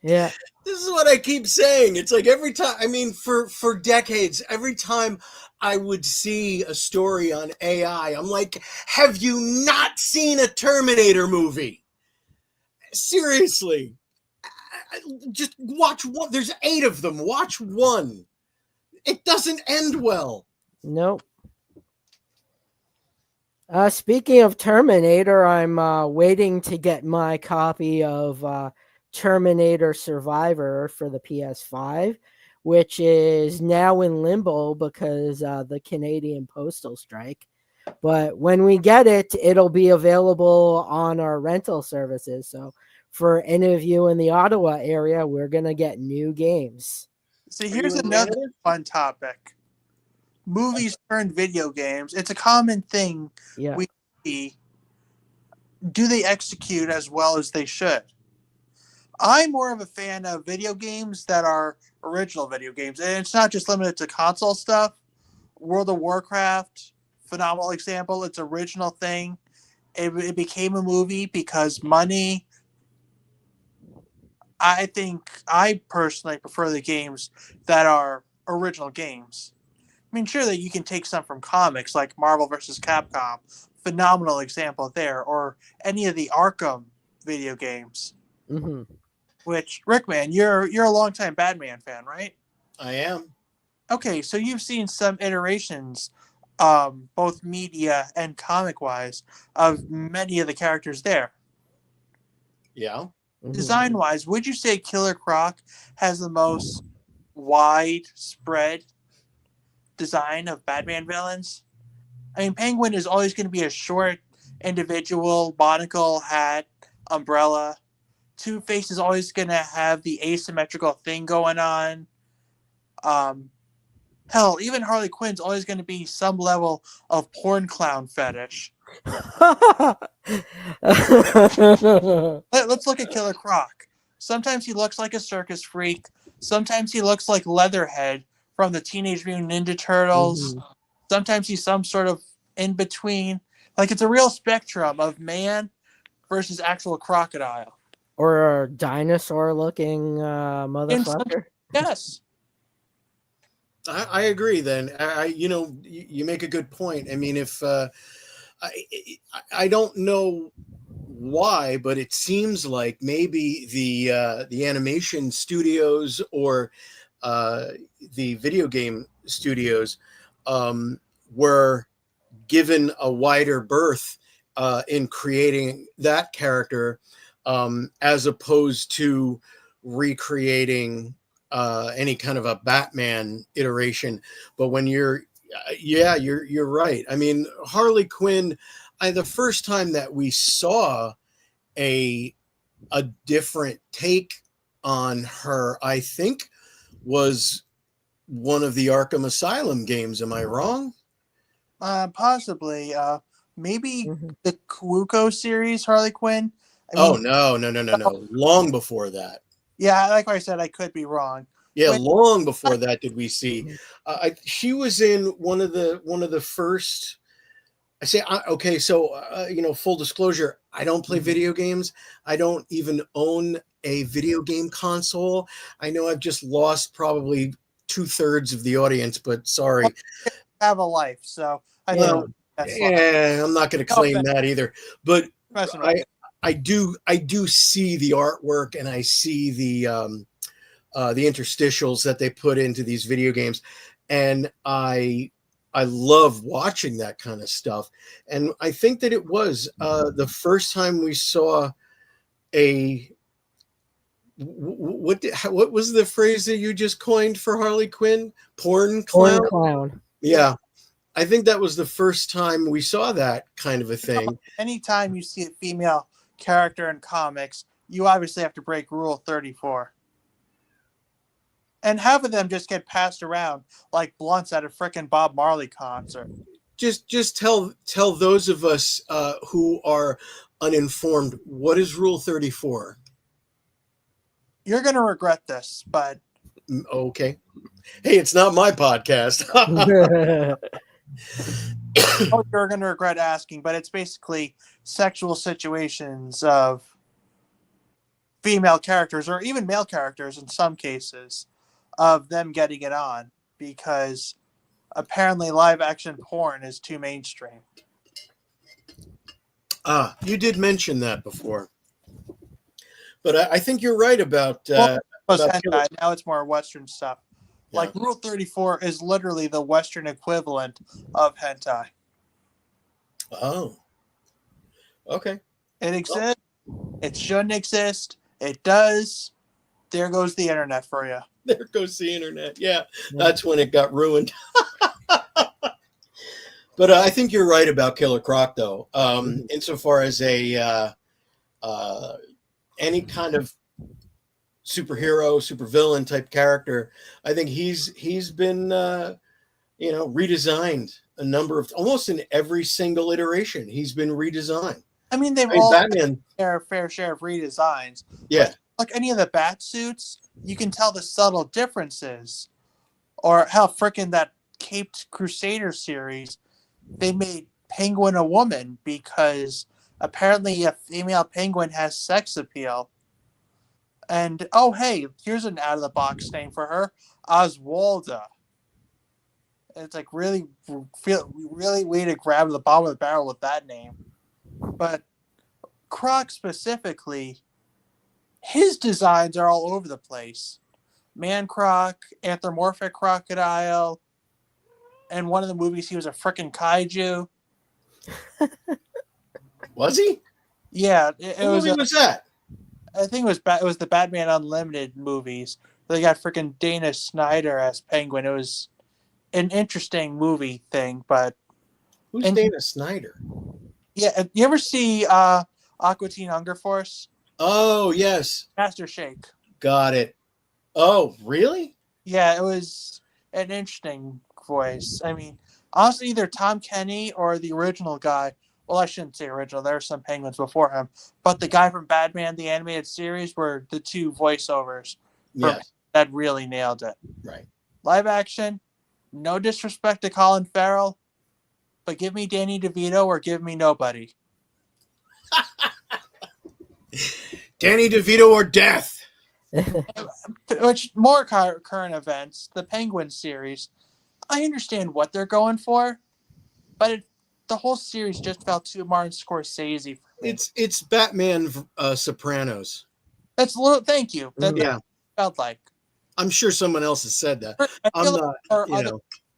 Speaker 1: Yeah.
Speaker 2: This is what I keep saying. It's like every time, I mean, for decades, every time I would see a story on AI, I'm like, have you not seen a Terminator movie? Seriously. Just watch one. There's 8 of them. Watch one. It doesn't end well.
Speaker 1: Nope. Speaking of Terminator, I'm waiting to get my copy of Terminator Survivor for the PS5, which is now in limbo because the Canadian postal strike. But when we get it, it'll be available on our rental services. So for any of you in the Ottawa area, we're going to get new games.
Speaker 3: See, here's another fun topic. Movies turned video games. It's a common thing
Speaker 1: Yeah.
Speaker 3: we see. Do they execute as well as they should? I'm more of a fan of video games that are original video games. And it's not just limited to console stuff. World of Warcraft, phenomenal example. It's original thing. It became a movie because money. I think I personally prefer the games that are original games. I mean, sure that you can take some from comics like Marvel vs. Capcom, phenomenal example there, or any of the Arkham video games.
Speaker 1: Mm-hmm.
Speaker 3: Which, Rickman, you're a longtime Batman fan, right?
Speaker 2: I am.
Speaker 3: Okay, so you've seen some iterations, both media and comic-wise, of many of the characters there.
Speaker 2: Yeah.
Speaker 1: Mm-hmm.
Speaker 3: Design-wise, would you say Killer Croc has the most widespread design of Batman villains? I mean, Penguin is always going to be a short individual, monocle, hat, umbrella. Two-Face is always going to have the asymmetrical thing going on. Hell, even Harley Quinn's always going to be some level of porn clown fetish. Let's look at Killer Croc. Sometimes he looks like a circus freak. Sometimes he looks like Leatherhead from the Teenage Mutant Ninja Turtles.
Speaker 1: Mm-hmm.
Speaker 3: Sometimes he's some sort of in between. Like, it's a real spectrum of man versus actual crocodile.
Speaker 1: Or a dinosaur-looking motherfucker.
Speaker 3: Yes.
Speaker 2: I agree. Then you make a good point. I mean, if I don't know why, but it seems like maybe the animation studios or the video game studios were given a wider berth in creating that character as opposed to recreating any kind of a Batman iteration. But when you're right. I mean, Harley Quinn, the first time that we saw a different take on her, I think, was one of the Arkham Asylum games. Am I wrong?
Speaker 3: Possibly. Maybe
Speaker 1: Mm-hmm.
Speaker 3: the Kuuko series, Harley Quinn.
Speaker 2: No. Long before that.
Speaker 3: Yeah, like I said, I could be wrong.
Speaker 2: Yeah,
Speaker 3: But
Speaker 2: long before that did we see. She was in one of the first. I say, okay, so full disclosure, I don't play video games. I don't even own a video game console. I know I've just lost probably 2/3 of the audience, but sorry.
Speaker 3: I have a life, so I
Speaker 2: Well,
Speaker 3: think that's fine.
Speaker 2: yeah, I'm not going to
Speaker 3: No
Speaker 2: claim
Speaker 3: offense.
Speaker 2: that either. But
Speaker 3: Messing with
Speaker 2: I
Speaker 3: you.
Speaker 2: I do see the artwork, and I see the interstitials that they put into these video games, and I love watching that kind of stuff. And I think that it was the first time we saw a what was the phrase that you just coined for Harley Quinn? Porn clown?
Speaker 1: Porn clown.
Speaker 2: Yeah. I think that was the first time we saw that kind of a thing.
Speaker 3: Anytime you see a female character in comics, you obviously have to break Rule 34. And half of them just get passed around like blunts at a frickin' Bob Marley concert.
Speaker 2: Just tell those of us who are uninformed, what is Rule 34?
Speaker 3: You're going to regret this, but
Speaker 2: Okay. Hey, it's not my podcast.
Speaker 3: you're going to regret asking, but it's basically sexual situations of female characters or even male characters in some cases of them getting it on because apparently live action porn is too mainstream.
Speaker 2: You did mention that before. But I think you're right about
Speaker 3: Hentai, now it's more Western stuff.
Speaker 2: Yeah.
Speaker 3: Like Rule 34 is literally the Western equivalent of hentai.
Speaker 2: Oh. Okay.
Speaker 3: It exists. It shouldn't exist. It does. There goes the internet for you.
Speaker 2: There goes the internet. Yeah, that's when it got ruined. But I think you're right about Killer Croc, though. Insofar as a any kind of superhero, supervillain type character, I think he's been redesigned a number of almost in every single iteration. He's been redesigned.
Speaker 3: I mean, they've all
Speaker 2: Batman
Speaker 3: their fair share of redesigns.
Speaker 2: Yeah.
Speaker 3: Like any of the bat suits, you can tell the subtle differences. Or how frickin' that Caped Crusader series, they made Penguin a woman because apparently a female penguin has sex appeal. And oh hey, here's an out of the box name for her, Oswalda. It's like really way to grab the bottom of the barrel with that name. But Croc specifically, his designs are all over the place. Man Croc, anthropomorphic crocodile, and one of the movies he was a frickin' kaiju.
Speaker 2: Was he?
Speaker 3: Yeah, it
Speaker 2: What movie was that?
Speaker 3: I think it was the Batman Unlimited movies. They got frickin' Dana Snyder as Penguin. It was an interesting movie thing, but
Speaker 2: who's Dana Snyder?
Speaker 3: Yeah, you ever see Aqua Teen Hunger Force?
Speaker 2: Oh yes,
Speaker 3: Master Shake.
Speaker 2: Got it. Oh really?
Speaker 3: Yeah, it was an interesting voice. I mean, honestly, either Tom Kenny or the original guy. Well, I shouldn't say original. There are some Penguins before him, but the guy from Batman the Animated Series were the two voiceovers.
Speaker 2: Yes.
Speaker 3: That really nailed it.
Speaker 2: Right.
Speaker 3: Live action. No disrespect to Colin Farrell, but give me Danny DeVito or give me nobody.
Speaker 2: Danny DeVito or death.
Speaker 3: Which more current events, the Penguin series. I understand what they're going for, but the whole series just felt too Martin Scorsese for me.
Speaker 2: It's Batman Sopranos.
Speaker 3: That's a little. Thank you. That's
Speaker 2: Yeah.
Speaker 3: what it felt like.
Speaker 2: I'm sure someone else has said that.
Speaker 3: I feel like there are other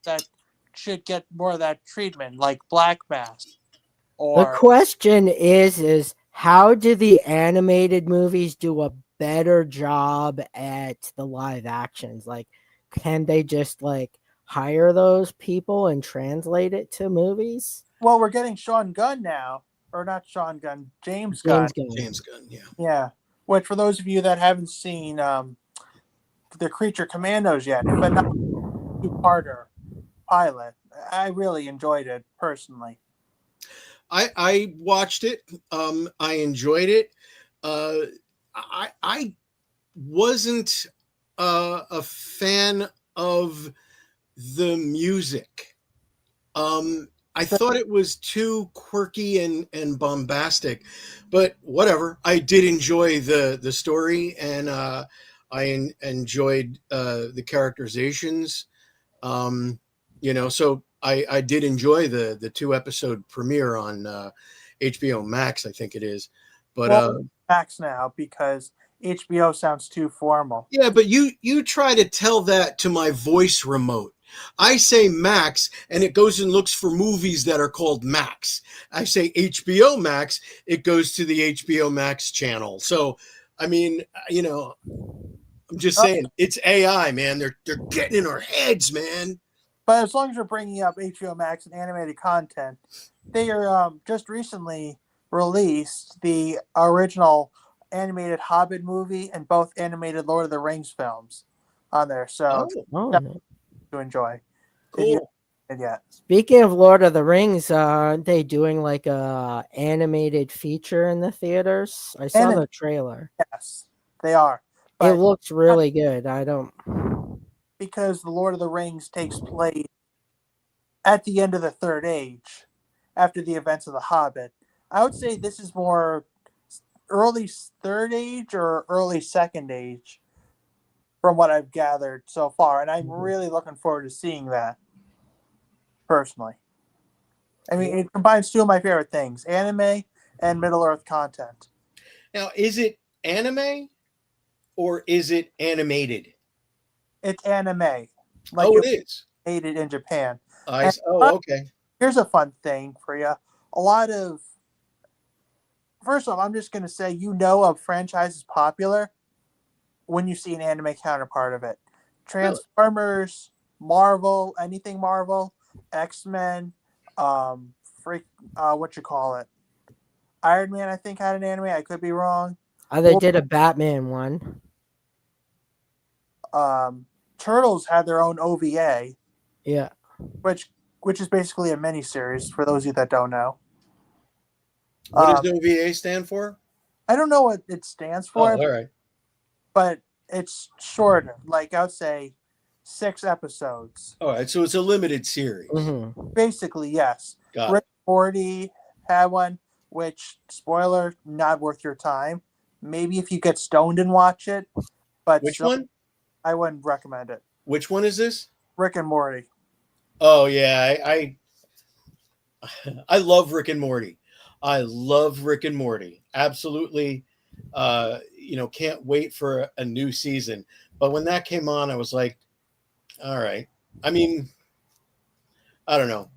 Speaker 3: that should get more of that treatment, like Black Mask.
Speaker 1: The question is how do the animated movies do a better job at the live actions? Like, can they just hire those people and translate it to movies?
Speaker 3: Well, we're getting Sean Gunn now, or not Sean Gunn, James Gunn.
Speaker 2: James Gunn, yeah.
Speaker 3: Yeah. Which, for those of you that haven't seen the Creature Commandos yet, but not two-parter pilot, I really enjoyed it personally.
Speaker 2: I watched it. I enjoyed it. I wasn't a fan of the music. I thought it was too quirky and bombastic, but whatever. I did enjoy the story, and enjoyed the characterizations. So I did enjoy the 2 episode premiere on HBO Max, I think it is. But
Speaker 3: Well, Max now because HBO sounds too formal.
Speaker 2: yeah, but you try to tell that to my voice remote. I say Max, and it goes and looks for movies that are called Max. I say HBO Max, it goes to the HBO Max channel. So, I mean, I'm just saying it's AI, man. They're getting in our heads, man.
Speaker 3: But as long as you're bringing up HBO Max and animated content, they are just recently released the original animated Hobbit movie and both animated Lord of the Rings films on there. So
Speaker 1: Oh,
Speaker 3: definitely to enjoy if you
Speaker 2: Cool.
Speaker 3: haven't yet.
Speaker 1: speaking of Lord of the Rings, aren't they doing like a animated feature in the theaters? I saw
Speaker 3: And
Speaker 1: the trailer.
Speaker 3: yes, they are.
Speaker 1: It
Speaker 3: But
Speaker 1: looks really good. I don't.
Speaker 3: because the Lord of the Rings takes place at the end of the Third Age, after the events of the Hobbit, I would say this is more early Third Age or early Second Age, from what I've gathered so far, and I'm really looking forward to seeing that personally. I mean, it combines two of my favorite things: anime and Middle Earth content.
Speaker 2: Now, is it anime or is it animated?
Speaker 3: It's anime, like
Speaker 2: Oh,
Speaker 3: it
Speaker 2: it is.
Speaker 3: was made in Japan. And
Speaker 2: Okay.
Speaker 3: here's a fun thing for you: a lot of first off, I'm just going to say, a franchise is popular when you see an anime counterpart of it.
Speaker 2: Really?
Speaker 3: Transformers, Marvel, anything Marvel, X-Men, freak, what you call it? Iron Man, I think, had an anime. I could be wrong.
Speaker 1: They did a Batman one.
Speaker 3: Turtles had their own OVA,
Speaker 1: Yeah.
Speaker 3: which is basically a mini series for those of you that don't know.
Speaker 2: What does OVA stand for?
Speaker 3: I don't know what it stands
Speaker 2: Oh,
Speaker 3: for,
Speaker 2: all right.
Speaker 3: but it's shorter. Like I would say, 6 episodes.
Speaker 2: All right. So it's a limited series.
Speaker 1: Mm-hmm.
Speaker 3: Basically, yes.
Speaker 2: Got
Speaker 3: Rick
Speaker 2: it.
Speaker 3: and Morty had one, which, spoiler, not worth your time. Maybe if you get stoned and watch it, but
Speaker 2: Which
Speaker 3: still,
Speaker 2: one?
Speaker 3: I wouldn't recommend it.
Speaker 2: Which one is this?
Speaker 3: Rick and Morty.
Speaker 2: Oh yeah, I love Rick and Morty. I love Rick and Morty. Absolutely. Can't wait for a new season. But when that came on, I was like, all right. I mean, I don't know.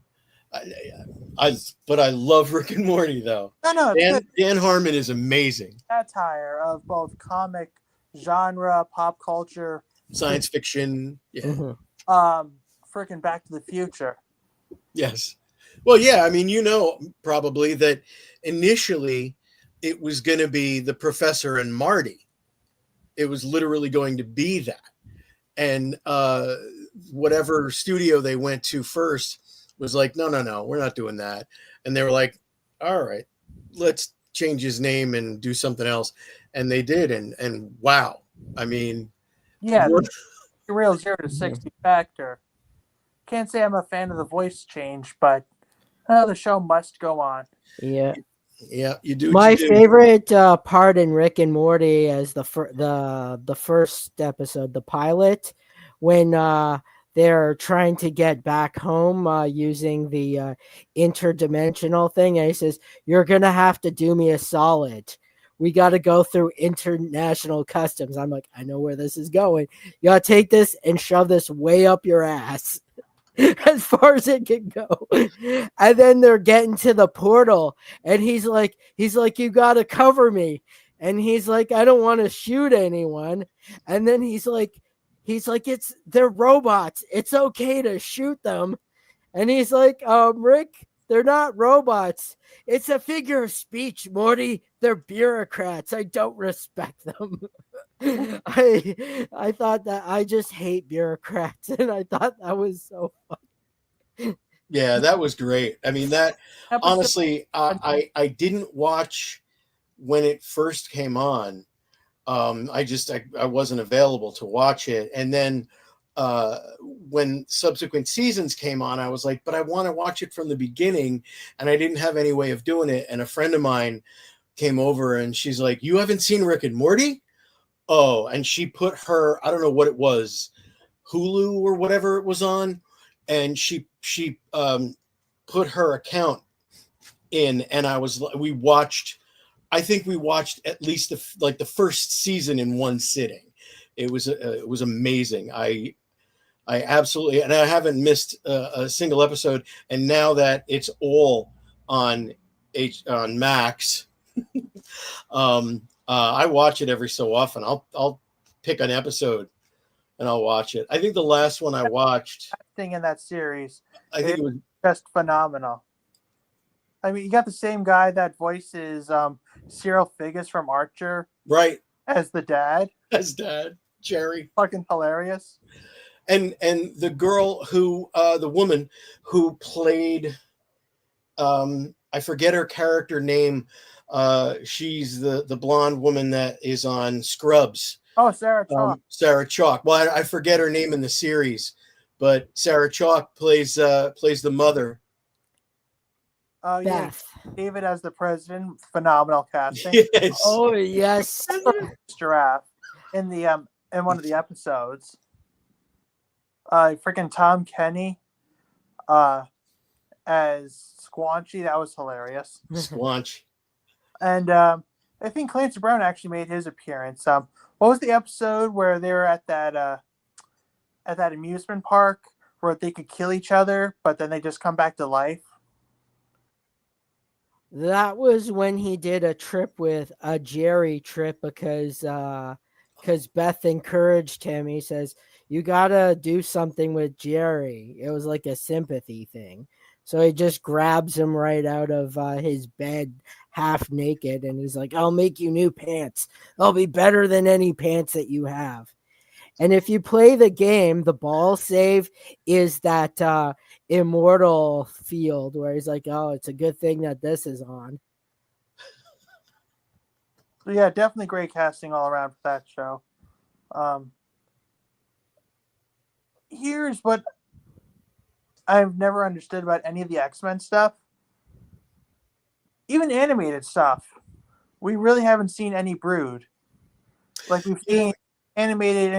Speaker 2: But I love Rick and Morty though.
Speaker 3: No, it's good
Speaker 2: Dan Harmon is amazing.
Speaker 3: satire of both comic genre, pop culture,
Speaker 2: Science fiction. Yeah.
Speaker 1: Mm-hmm.
Speaker 3: freaking Back to the Future.
Speaker 2: Yes. Well, yeah. I mean, probably that initially it was going to be the professor and Marty. It was literally going to be that. And whatever studio they went to first was like, no, we're not doing that. And they were like, all right, let's change his name and do something else. And they did. And wow. I mean,
Speaker 3: Yeah, the real 0 to 60 factor. Can't say I'm a fan of the voice change, but the show must go on.
Speaker 1: Yeah.
Speaker 2: Yeah, you do.
Speaker 1: My
Speaker 2: You do.
Speaker 1: favorite part in Rick and Morty is the first episode, the pilot, when they're trying to get back home using the interdimensional thing, and he says, "You're gonna have to do me a solid. We got to go through international customs." I'm like, I know where this is going. You gotta take this and shove this way up your ass. As far as it can go. And then they're getting to the portal and he's like, you gotta cover me. And he's like, I don't want to shoot anyone. And then he's like, they're robots. It's okay to shoot them. And he's like, Rick, they're not robots. It's a figure of speech, Morty. They're bureaucrats. I don't respect them. I thought that I just hate bureaucrats, and I thought that was so funny.
Speaker 2: Yeah, that was great. I mean, that
Speaker 3: Episode
Speaker 2: honestly, I didn't watch when it first came on. I wasn't available to watch it. And then when subsequent seasons came on, I was like, but I want to watch it from the beginning, and I didn't have any way of doing it. And a friend of mine came over and she's like, you haven't seen Rick and Morty? Oh, and she put her, I don't know what it was, Hulu or whatever it was on, and she put her account in, and I think we watched at least the first season in one sitting. It was amazing. I absolutely, and I haven't missed a single episode. And now that it's all on Max, I watch it every so often. I'll pick an episode and I'll watch it. I think the last one I watched,
Speaker 3: Thing in that series,
Speaker 2: I think it was
Speaker 3: just phenomenal. I mean, you got the same guy that voices Cyril Figgis from Archer,
Speaker 2: right,
Speaker 3: as the dad.
Speaker 2: as Dad, Jerry.
Speaker 3: Fucking hilarious.
Speaker 2: And the girl who the woman who played I forget her character name. She's the blonde woman that is on Scrubs.
Speaker 3: Oh, Sarah Chalk.
Speaker 2: Sarah Chalk. Well, I forget her name in the series, but Sarah Chalk plays the mother.
Speaker 3: Oh yeah,
Speaker 1: Beth.
Speaker 3: David as the president. Phenomenal casting.
Speaker 2: Yes.
Speaker 1: Oh yes.
Speaker 3: Giraffe in the in one of the episodes. Freaking Tom Kenny as Squanchy. That was hilarious.
Speaker 2: Squanch.
Speaker 3: And I think Clancy Brown actually made his appearance. What was the episode where they were at that amusement park where they could kill each other, but then they just come back to life?
Speaker 1: That was when he did a trip with a Jerry trip because Beth encouraged him. He says, you gotta do something with Jerry. It was like a sympathy thing. So he just grabs him right out of his bed, half naked, and he's like, I'll make you new pants. They'll be better than any pants that you have. And if you play the game, the ball save is that immortal field where he's like, oh, it's a good thing that this is on.
Speaker 3: So yeah, definitely great casting all around for that show. Here's what I've never understood about any of the X-Men stuff. Even animated stuff. We really haven't seen any Brood. Like we've seen animated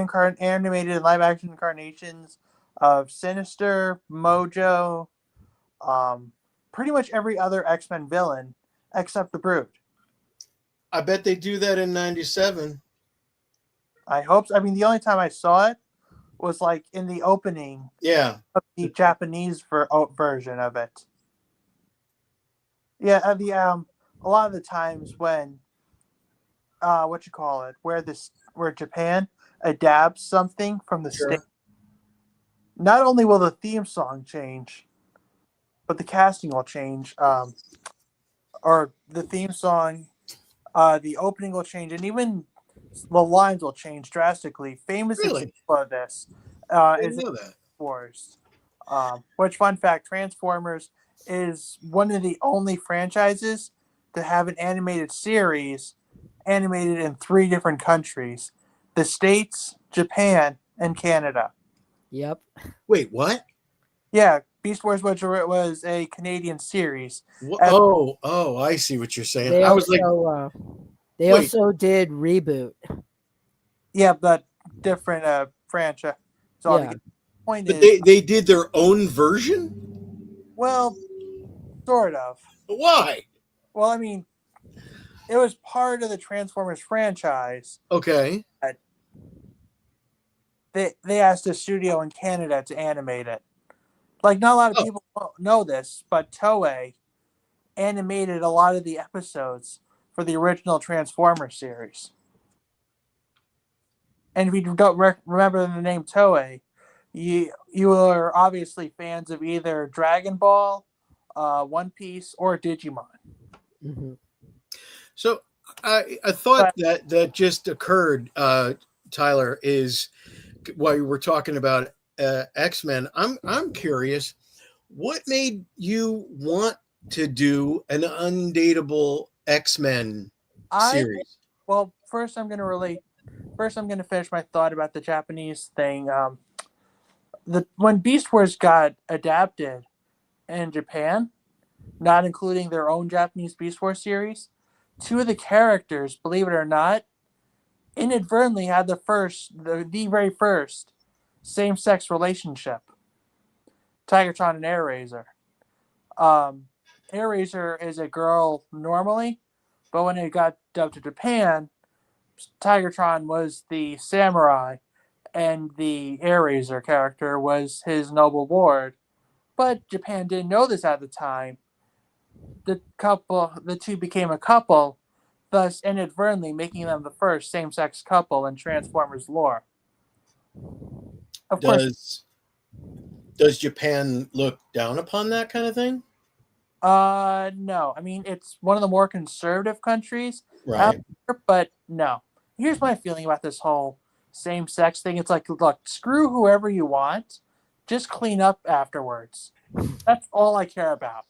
Speaker 3: live action incarnations of Sinister, Mojo, pretty much every other X-Men villain except the Brood.
Speaker 2: I bet they do that in 97.
Speaker 3: I hope so. I mean, the only time I saw it was like in the opening of the Japanese version of it. Yeah, a lot of the times when where Japan adapts something from the States, not only will the theme song change, but the casting will change. Or the theme song, the opening will change, and even the lines will change drastically. Famous example of this is Wars. Which, fun fact, Transformers is one of the only franchises to have an animated series animated in 3 different countries: the States, Japan, and Canada.
Speaker 1: Yep.
Speaker 2: Wait, what?
Speaker 3: Yeah, Beast Wars was a Canadian series.
Speaker 2: Oh, I see what you're saying.
Speaker 1: They
Speaker 2: I was
Speaker 1: they also did Reboot.
Speaker 3: Yeah, but different franchise. So the point
Speaker 2: but
Speaker 3: is,
Speaker 2: they did their own version?
Speaker 3: well, sort of.
Speaker 2: Why?
Speaker 3: Well, I mean, it was part of the Transformers franchise.
Speaker 2: Okay.
Speaker 3: They asked a studio in Canada to animate it. Like, not a lot of people know this, but Toei animated a lot of the episodes for the original Transformers series. And if you don't remember the name Toei, you are obviously fans of either Dragon Ball, One Piece, or Digimon.
Speaker 1: Mm-hmm.
Speaker 2: So a thought that just occurred, Tyler, is while you were talking about X-Men, I'm curious, what made you want to do an Undateable X-Men series?
Speaker 3: Well, first I'm gonna relate. First, I'm gonna finish my thought about the Japanese thing. When Beast Wars got adapted in Japan, not including their own Japanese Beast Wars series, two of the characters, believe it or not, inadvertently had the very first same-sex relationship. Tigertron and Airazor. Airazor is a girl normally, but when it got dubbed to Japan, Tigertron was the samurai, and the Airazor character was his noble lord. But Japan didn't know this at the time. The two became a couple, thus inadvertently making them the first same-sex couple in Transformers lore. Of course,
Speaker 2: does Japan look down upon that kind of thing?
Speaker 3: no. I mean, it's one of the more conservative countries out
Speaker 2: Right.
Speaker 3: there, but no. Here's my feeling about this whole same-sex thing. It's like, look, screw whoever you want, just clean up afterwards. That's all I care about.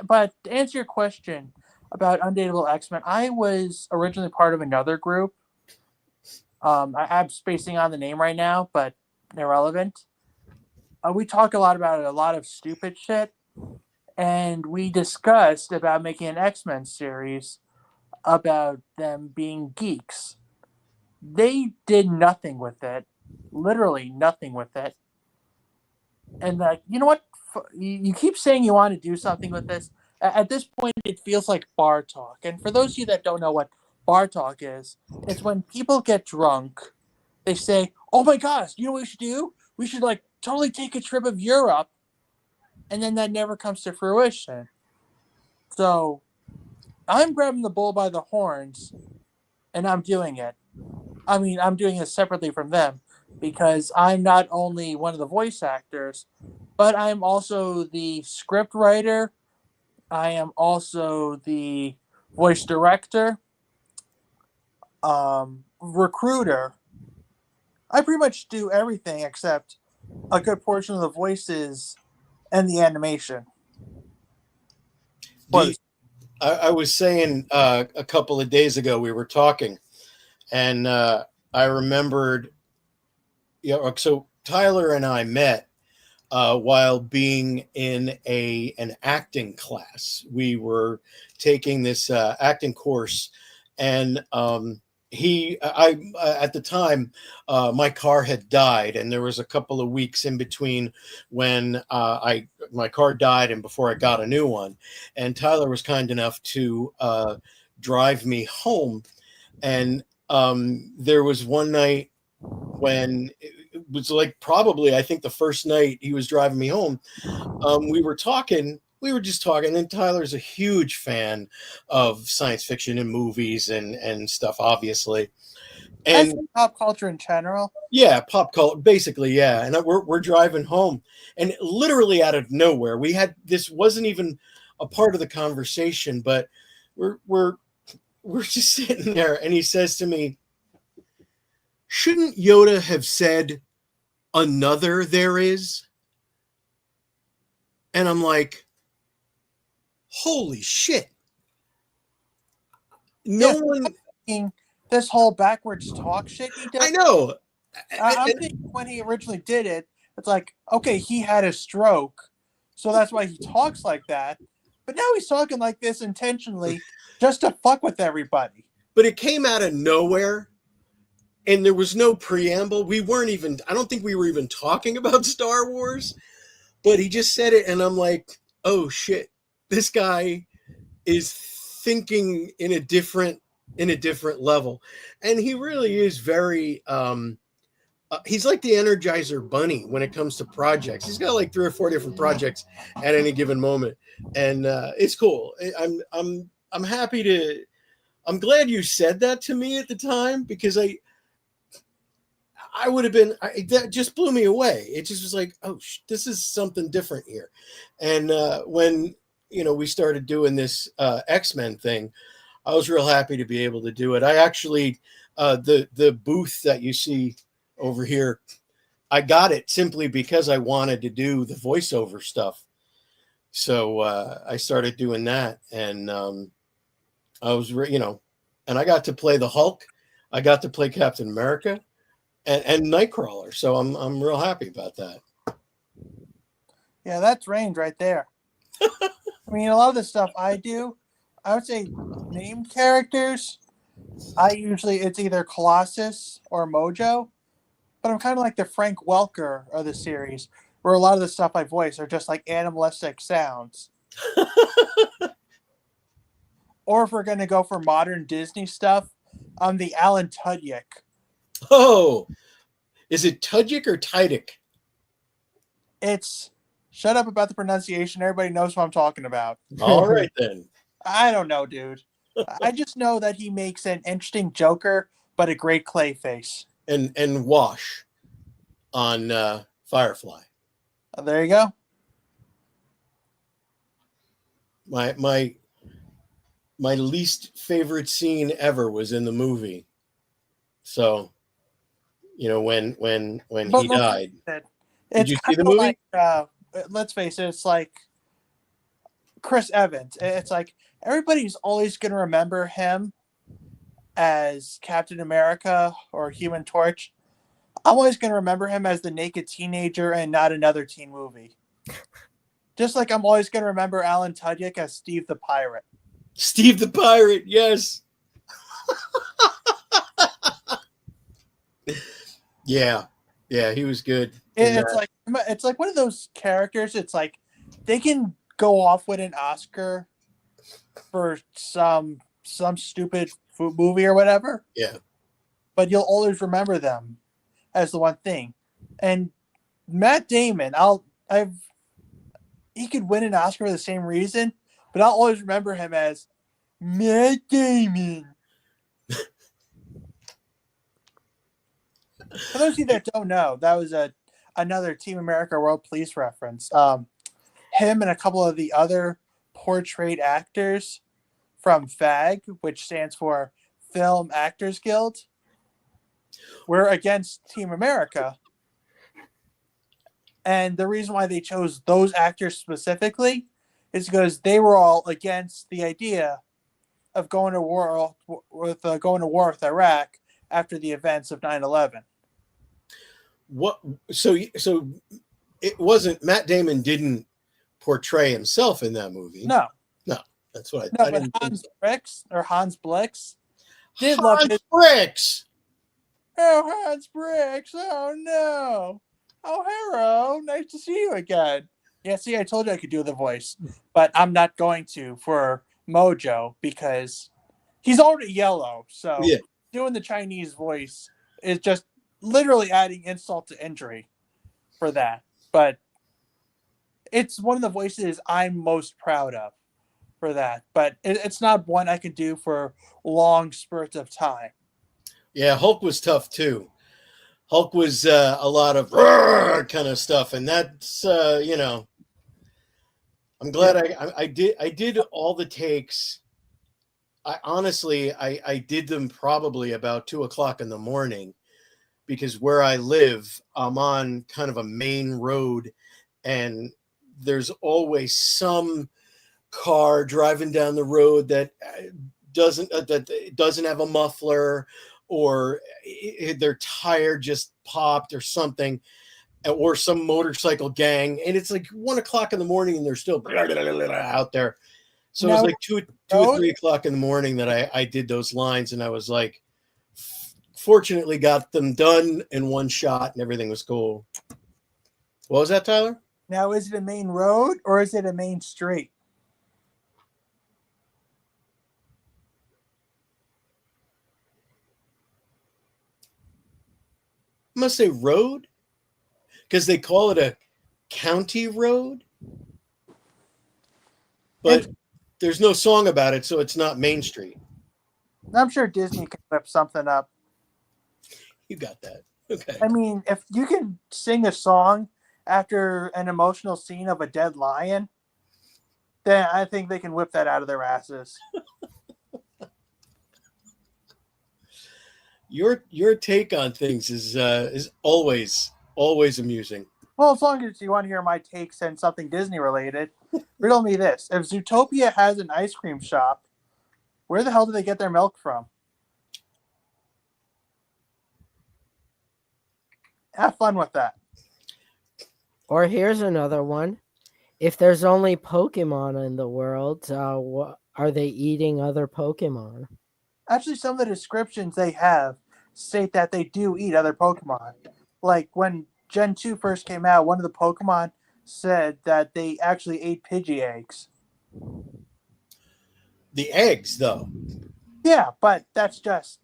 Speaker 3: But to answer your question about Undateable X-Men, I was originally part of another group. I'm spacing on the name right now, but irrelevant. We talk a lot about a lot of stupid shit, and we discussed about making an X-Men series about them being geeks. They did nothing with it, literally nothing with it. And you know what? You keep saying you want to do something with this. At this point, it feels like bar talk. And for those of you that don't know what bar talk is, it's when people get drunk. They say, "Oh my gosh, you know what we should do? We should like totally take a trip of Europe," and then that never comes to fruition. So I'm grabbing the bull by the horns, and I'm doing it. I mean, I'm doing it separately from them because I'm not only one of the voice actors, but I'm also the script writer. I am also the voice director, recruiter. I pretty much do everything except a good portion of the voices and the animation.
Speaker 2: I was saying a couple of days ago we were talking, and I remembered, so Tyler and I met while being in an acting class. We were taking this acting course, and I at the time my car had died, and there was a couple of weeks in between when my car died and before I got a new one. And Tyler was kind enough to drive me home, and there was one night when it was like probably I think the first night he was driving me home. We were just talking, and Tyler's a huge fan of science fiction and movies and stuff, obviously, and
Speaker 3: pop culture in general.
Speaker 2: Yeah, pop culture, basically, yeah. And we're driving home, and literally out of nowhere, this wasn't even a part of the conversation, but we're just sitting there, and he says to me, "Shouldn't Yoda have said another there is?" And I'm like, holy shit. No one.
Speaker 3: This whole backwards talk shit he does.
Speaker 2: I know.
Speaker 3: I'm thinking when he originally did it, it's like, okay, he had a stroke, so that's why he talks like that. But now he's talking like this intentionally just to fuck with everybody.
Speaker 2: But it came out of nowhere, and there was no preamble. I don't think we were even talking about Star Wars, but he just said it, and I'm like, oh shit, this guy is thinking in a different level. And he really is very he's like the Energizer Bunny when it comes to projects. He's got like 3 or 4 different projects at any given moment, and it's cool. I'm happy to. I'm glad you said that to me at the time, because I would have been. That just blew me away. It just was like, oh, this is something different here. And when we started doing this X-Men thing, I was real happy to be able to do it. I actually the booth that you see over here, I got it simply because I wanted to do the voiceover stuff. So I started doing that, and I was, and I got to play the Hulk. I got to play Captain America and Nightcrawler. So I'm real happy about that.
Speaker 3: Yeah, that's range right there. I mean, a lot of the stuff I do, I would say named characters. It's either Colossus or Mojo, but I'm kind of like the Frank Welker of the series, where a lot of the stuff I voice are just like animalistic sounds. Or if we're going to go for modern Disney stuff, I'm the Alan Tudyk.
Speaker 2: Oh, is it Tudjik or Tydick?
Speaker 3: It's shut up about the pronunciation. Everybody knows what I'm talking about.
Speaker 2: All right, then.
Speaker 3: I don't know, dude. I just know that he makes an interesting Joker, but a great clay face.
Speaker 2: And Wash on Firefly.
Speaker 3: There you go.
Speaker 2: My least favorite scene ever was in the movie. So, when he died. Did you see the movie?
Speaker 3: Like, let's face it, it's like Chris Evans. It's like everybody's always going to remember him as Captain America or Human Torch. I'm always going to remember him as the naked teenager and not another teen movie. Just like I'm always going to remember Alan Tudyk as Steve the Pirate.
Speaker 2: Steve the Pirate, yes. Yeah, he was good.
Speaker 3: It's like one of those characters. It's like they can go off with an Oscar for some stupid movie or whatever.
Speaker 2: Yeah,
Speaker 3: but you'll always remember them as the one thing. And Matt Damon, he could win an Oscar for the same reason, but I'll always remember him as Matt Damon. For those of you that don't know, that was another Team America World Police reference. Him and a couple of the other portrayed actors from FAG, which stands for Film Actors Guild, were against Team America. And the reason why they chose those actors specifically is because they were all against the idea of going to war with Iraq after the events of 9/11.
Speaker 2: What? So it wasn't Matt Damon didn't portray himself in that movie.
Speaker 3: No,
Speaker 2: that's what
Speaker 3: I
Speaker 2: but
Speaker 3: didn't. Hans Blix
Speaker 2: did love his Bricks.
Speaker 3: Oh, Hans Bricks! Oh no! Oh, Harrow! Nice to see you again. Yeah, see, I told you I could do the voice, but I'm not going to for Mojo because he's already yellow. So doing the Chinese voice is just literally adding insult to injury for that. But it's one of the voices I'm most proud of for that. But it's not one I can do for long spurts of time.
Speaker 2: Yeah, Hulk was tough too. Hulk was a lot of kind of stuff, and that's I'm glad I did all the takes. I honestly did them probably about 2:00 in the morning because where I live, I'm on kind of a main road, and there's always some car driving down the road that doesn't have a muffler, or their tire just popped or something, or some motorcycle gang, and it's like 1:00 in the morning and they're still out there. So it was like 2 or 3 o'clock in the morning that I did those lines, and I was like, fortunately got them done in one shot and everything was cool. What was that, Tyler?
Speaker 3: Now, is it a main road or is it a main street?
Speaker 2: I must say road, because they call it a county road, but there's no song about it, so it's not Main Street.
Speaker 3: I'm sure Disney can whip something up.
Speaker 2: You got that. Okay.
Speaker 3: I mean, if you can sing a song after an emotional scene of a dead lion, then I think they can whip that out of their asses.
Speaker 2: Your take on things is always amusing.
Speaker 3: Well, as long as you want to hear my takes and something Disney related, riddle me this: if Zootopia has an ice cream shop, where the hell do they get their milk from? Have fun with that.
Speaker 1: Or here's another one. If there's only Pokemon in the world, are they eating other Pokemon?
Speaker 3: Actually, some of the descriptions they have state that they do eat other Pokemon. Like when Gen 2 first came out, one of the Pokemon said that they actually ate Pidgey eggs.
Speaker 2: The eggs, though.
Speaker 3: Yeah, but that's just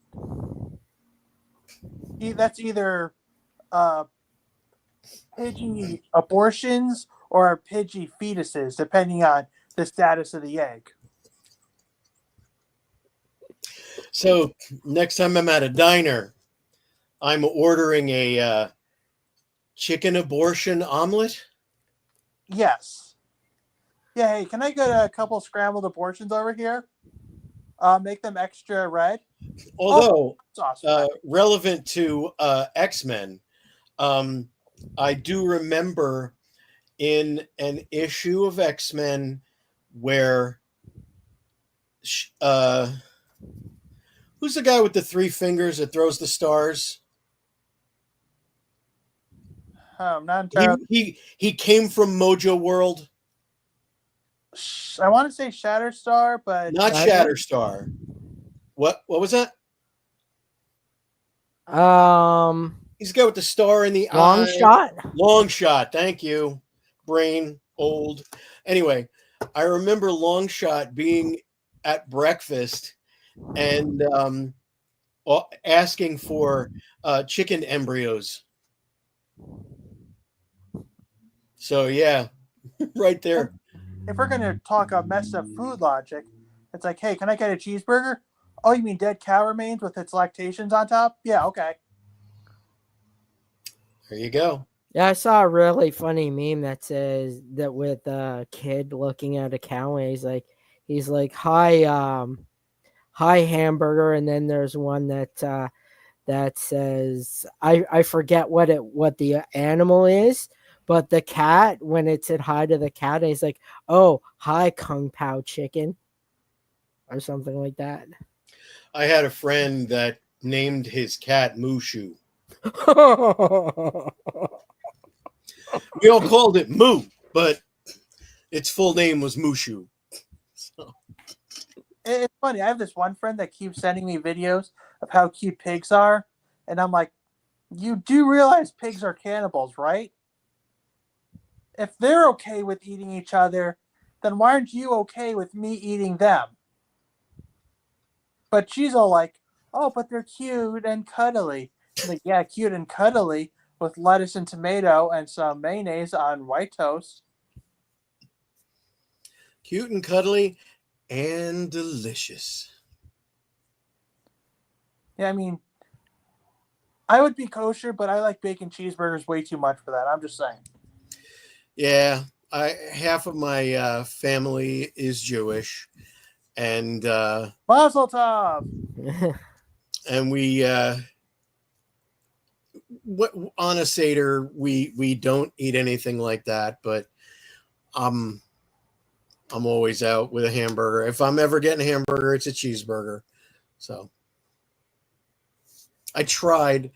Speaker 3: that's either uh, Pidgey abortions or Pidgey fetuses, depending on the status of the egg.
Speaker 2: So next time I'm at a diner, I'm ordering a chicken abortion omelet.
Speaker 3: Yes. Yeah, hey, can I get a couple scrambled abortions over here? Make them extra red.
Speaker 2: Although
Speaker 3: Sauce.
Speaker 2: relevant to X-Men, I do remember in an issue of X-Men where who's the guy with the three fingers that throws the stars?
Speaker 3: Not entirely.
Speaker 2: He came from Mojo World.
Speaker 3: I want to say Shatterstar, but
Speaker 2: Not Shatterstar. What was that? He's the guy with the star in the
Speaker 1: Long
Speaker 2: eye.
Speaker 1: Shot?
Speaker 2: Long Shot. Thank you. Brain old. Anyway, I remember Long Shot being at breakfast and asking for chicken embryos. So yeah, right there.
Speaker 3: if we're gonna talk a messed up food logic, it's like, hey, can I get a cheeseburger? Oh, you mean dead cow remains with its lactations on top? Yeah, okay.
Speaker 2: There you go.
Speaker 1: Yeah, I saw a really funny meme that says that with a kid looking at a cow and he's like, hi hamburger, and then there's one that says I forget what the animal is, but the cat, when it said hi to the cat, he's like, oh, hi Kung Pao chicken, or something like that.
Speaker 2: I had a friend that named his cat Mushu. We all called it Moo, but its full name was Mushu. So.
Speaker 3: It's funny. I have this one friend that keeps sending me videos of how cute pigs are, and I'm like, you do realize pigs are cannibals, right? If they're okay with eating each other, then why aren't you okay with me eating them? But she's all like, oh, but they're cute and cuddly. I'm like, yeah, cute and cuddly with lettuce and tomato and some mayonnaise on white toast.
Speaker 2: Cute and cuddly and delicious.
Speaker 3: Yeah, I mean, I would be kosher, but I like bacon cheeseburgers way too much for that. I'm just saying.
Speaker 2: Yeah, half of my family is Jewish, and
Speaker 3: Mazel tov.
Speaker 2: And we on a Seder we don't eat anything like that, but I'm always out with a hamburger. If I'm ever getting a hamburger, it's a cheeseburger. So I tried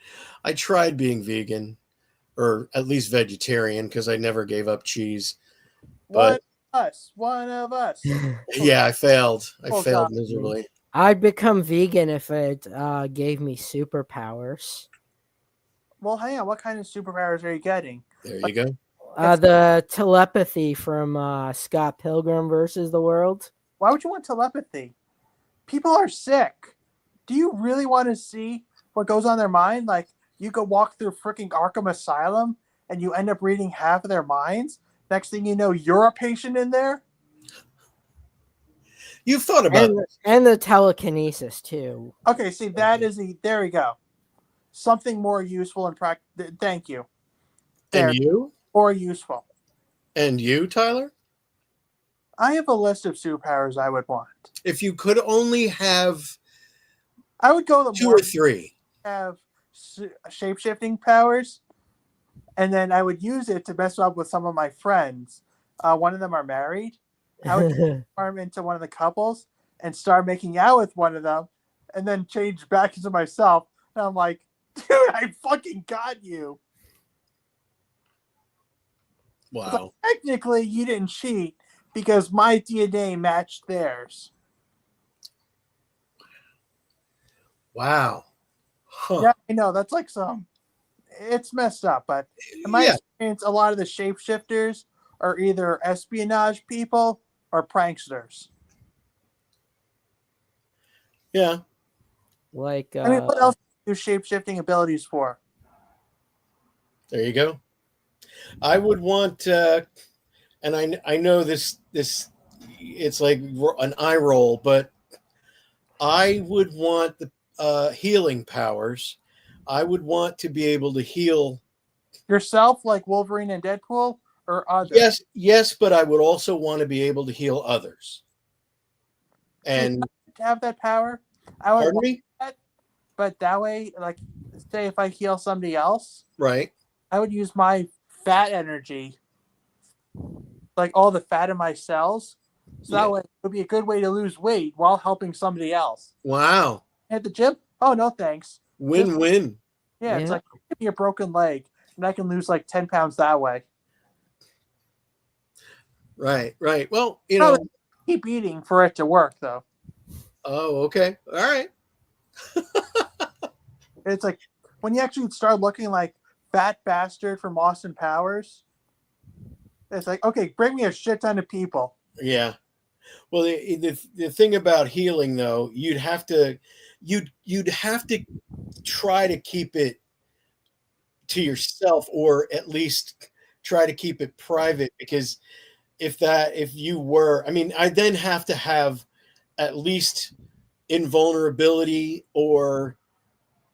Speaker 2: being vegan, or at least vegetarian, because I never gave up cheese. But
Speaker 3: one of us.
Speaker 2: Yeah, I failed. I failed
Speaker 3: God.
Speaker 2: miserably.
Speaker 1: I'd become vegan if it gave me superpowers.
Speaker 3: Well, hang on. What kind of superpowers are you getting?
Speaker 2: There you go.
Speaker 1: The telepathy from Scott Pilgrim versus the World.
Speaker 3: Why would you want telepathy? People are sick. Do you really want to see what goes on their mind? Like, you go walk through freaking Arkham Asylum and you end up reading half of their minds. Next thing you know, you're a patient in there.
Speaker 2: You've thought about
Speaker 1: and the telekinesis too.
Speaker 3: Okay, see, that is there we go. Something more useful and practical. Thank you.
Speaker 2: And you?
Speaker 3: Or useful.
Speaker 2: And you, Tyler?
Speaker 3: I have a list of superpowers I would want.
Speaker 2: If you could only have,
Speaker 3: I would go the
Speaker 2: 2 or 3.
Speaker 3: Have shape-shifting powers, and then I would use it to mess up with some of my friends. One of them are married. I would transform into one of the couples and start making out with one of them, and then change back into myself. And I'm like, dude, I fucking got you.
Speaker 2: Wow.
Speaker 3: Technically, you didn't cheat because my DNA matched theirs.
Speaker 2: Wow. Huh.
Speaker 3: Yeah, I know. That's like it's messed up, but in my
Speaker 2: Yeah.
Speaker 3: experience, a lot of the shapeshifters are either espionage people or pranksters.
Speaker 2: Yeah.
Speaker 1: Like,
Speaker 3: I mean, what else do shapeshifting abilities for?
Speaker 2: There you go. I would want, and I know this it's like an eye roll, but I would want the healing powers. I would want to be able to heal.
Speaker 3: Yourself, like Wolverine and Deadpool, or others?
Speaker 2: Yes, but I would also want to be able to heal others.
Speaker 3: See,
Speaker 2: And
Speaker 3: to have that power, I would
Speaker 2: pardon
Speaker 3: want
Speaker 2: me?
Speaker 3: that, but that way, like, say if I heal somebody else,
Speaker 2: Right.
Speaker 3: I would use my fat energy, like all the fat in my cells, so
Speaker 2: Yeah.
Speaker 3: that way it would be a good way to lose weight while helping somebody else.
Speaker 2: Wow.
Speaker 3: At the gym? Oh no, thanks.
Speaker 2: Win-win.
Speaker 3: Yeah, it's
Speaker 1: Yeah.
Speaker 3: like give me a broken leg, and I can lose like 10 pounds that way.
Speaker 2: Right. Well,
Speaker 3: Probably keep eating for it to work though.
Speaker 2: Oh, okay. All right.
Speaker 3: It's like when you actually start looking like Fat Bastard from Austin Powers, it's like, okay, bring me a shit ton of people.
Speaker 2: Yeah. Well, the thing about healing though, you'd have to try to keep it to yourself, or at least try to keep it private, because if you were, I mean, I then have to have at least invulnerability or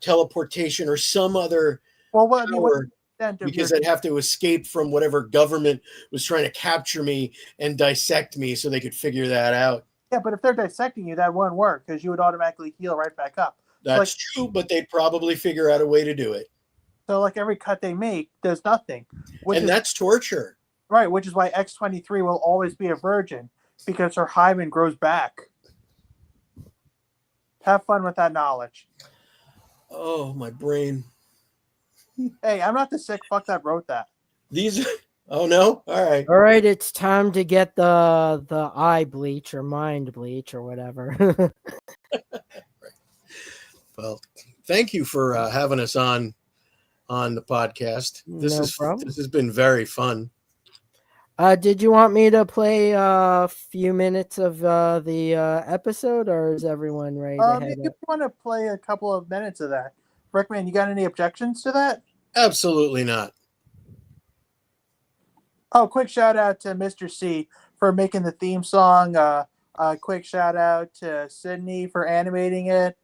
Speaker 2: teleportation or some other
Speaker 3: Well, what I mean,
Speaker 2: power,
Speaker 3: extent of
Speaker 2: because
Speaker 3: your
Speaker 2: I'd have to escape from whatever government was trying to capture me and dissect me so they could figure that out.
Speaker 3: yeah, but if they're dissecting you, that wouldn't work because you would automatically heal right back up.
Speaker 2: That's true, but they'd probably figure out a way to do it.
Speaker 3: So like every cut they make does nothing,
Speaker 2: And that's torture.
Speaker 3: right, which is why X-23 will always be a virgin because her hymen grows back. Have fun with that knowledge.
Speaker 2: Oh, my brain.
Speaker 3: Hey, I'm not the sick fuck that wrote that.
Speaker 2: These oh no? All right.
Speaker 1: All right, it's time to get the eye bleach or mind bleach or whatever.
Speaker 2: Well, thank you for having us on the podcast. This has been very fun.
Speaker 1: Did you want me to play a few minutes of the episode, or is everyone ready to head
Speaker 3: If you
Speaker 1: up?
Speaker 3: want to play a couple of minutes of that, Rickman, you got any objections to that?
Speaker 2: Absolutely not.
Speaker 3: Oh, quick shout out to Mr. C for making the theme song. Quick shout out to Sydney for animating it.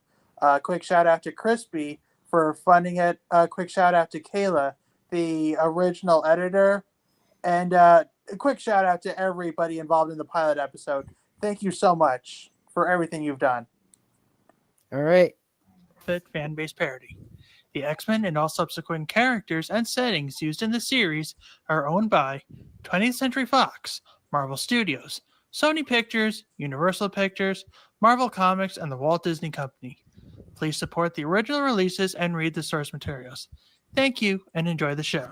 Speaker 3: Quick shout out to Crispy for funding it. Quick shout out to Kayla, the original editor. And a quick shout out to everybody involved in the pilot episode. Thank you so much for everything you've done.
Speaker 1: All right.
Speaker 3: Fan-based parody. The X-Men and all subsequent characters and settings used in the series are owned by 20th Century Fox, Marvel Studios, Sony Pictures, Universal Pictures, Marvel Comics, and the Walt Disney Company. Please support the original releases and read the source materials. Thank you and enjoy the show.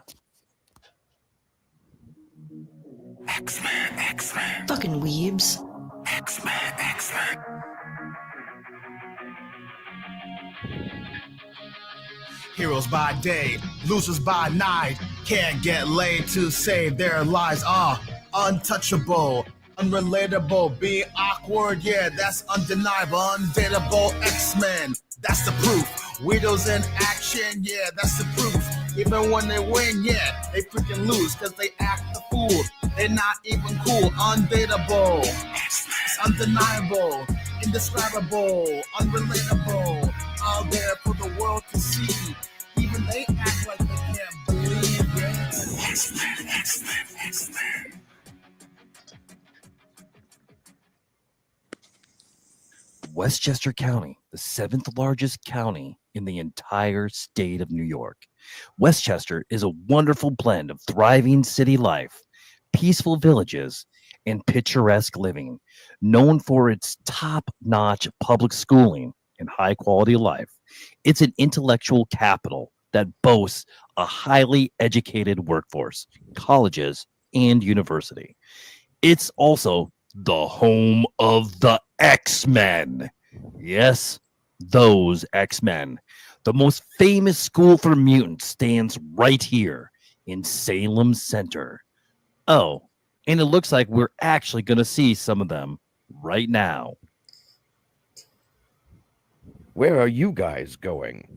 Speaker 4: X-Men. Fucking weebs. X-Men.
Speaker 5: Heroes by day, losers by night. Can't get laid to save their lives. Untouchable, unrelatable, being awkward. Yeah, that's undeniable. Undateable X-Men, that's the proof. Weirdos in action, yeah, that's the proof. Even when they win, yeah, they freaking lose because they act the fool. They're not even cool. Undateable, it's undeniable, indescribable, unrelatable. Out there for the world to see. Even they act like they can't believe it. X-Men.
Speaker 6: Westchester County, the 7th largest county in the entire state of New York. Westchester is a wonderful blend of thriving city life, peaceful villages, and picturesque living, known for its top-notch public schooling and high-quality life. It's an intellectual capital that boasts a highly educated workforce, colleges, and university. It's also the home of the X-Men. Yes, those X-Men. The most famous school for mutants stands right here in Salem Center. Oh, and it looks like we're actually going to see some of them right now.
Speaker 7: Where are you guys going?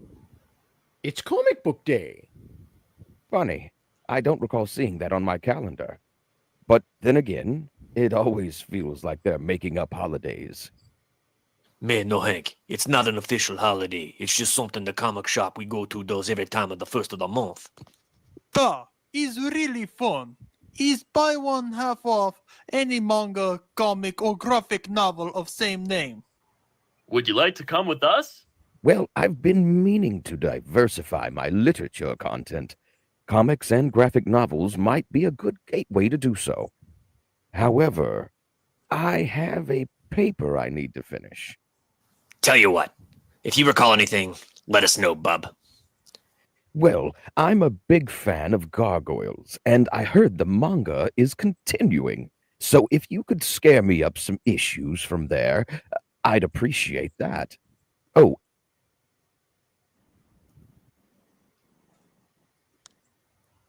Speaker 8: It's comic book day.
Speaker 7: Funny, I don't recall seeing that on my calendar. But then again, it always feels like they're making up holidays.
Speaker 9: Man, no, Hank. It's not an official holiday. It's just something the comic shop we go to does every time of the first of the month.
Speaker 3: Duh, is really fun. Is buy one half off any manga, comic, or graphic novel of same name.
Speaker 10: Would you like to come with us?
Speaker 7: Well, I've been meaning to diversify my literature content. Comics and graphic novels might be a good gateway to do so. However, I have a paper I need to finish.
Speaker 9: Tell you what, if you recall anything, let us know, bub.
Speaker 7: Well, I'm a big fan of gargoyles, and I heard the manga is continuing. So if you could scare me up some issues from there, I'd appreciate that. Oh,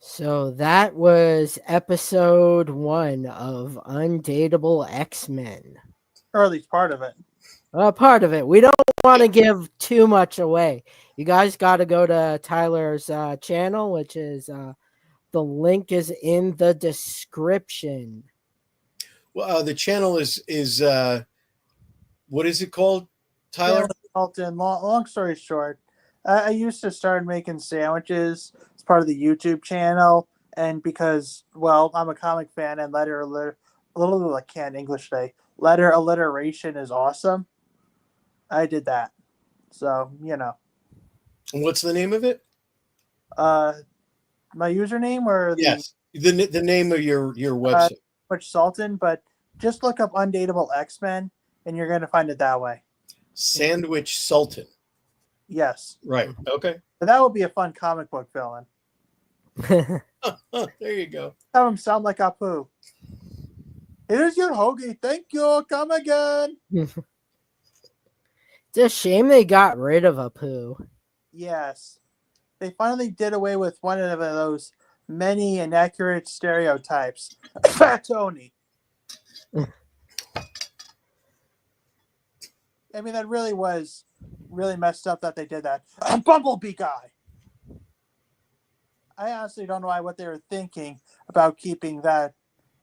Speaker 1: So that was episode 1 of Undateable X-Men.
Speaker 3: Or at least part of it.
Speaker 1: Part of it. We don't want to give too much away. You guys got to go to Tyler's channel, which is the link is in the description.
Speaker 2: Well, the channel is what is it called, Tyler?
Speaker 3: Long story short, I used to start making sandwiches as part of the YouTube channel, and because, well, I'm a comic fan and letter alliteration is awesome, I did that. So, you know.
Speaker 2: What's the name of it?
Speaker 3: My username or
Speaker 2: yes, the name of your website.
Speaker 3: Much Sultan, but just look up Undateable X-Men and you're going to find it that way.
Speaker 2: Sandwich Sultan.
Speaker 3: Yes.
Speaker 2: Right. Okay.
Speaker 3: So that would be a fun comic book villain.
Speaker 2: There you go.
Speaker 3: Have him sound like Apu. Here's your hoagie. Thank you. Come again.
Speaker 1: It's a shame they got rid of Apu.
Speaker 3: Yes. They finally did away with one of those many inaccurate stereotypes. Fat Tony. I mean, that really was really messed up that they did that. Bumblebee guy. I honestly don't know what they were thinking about keeping that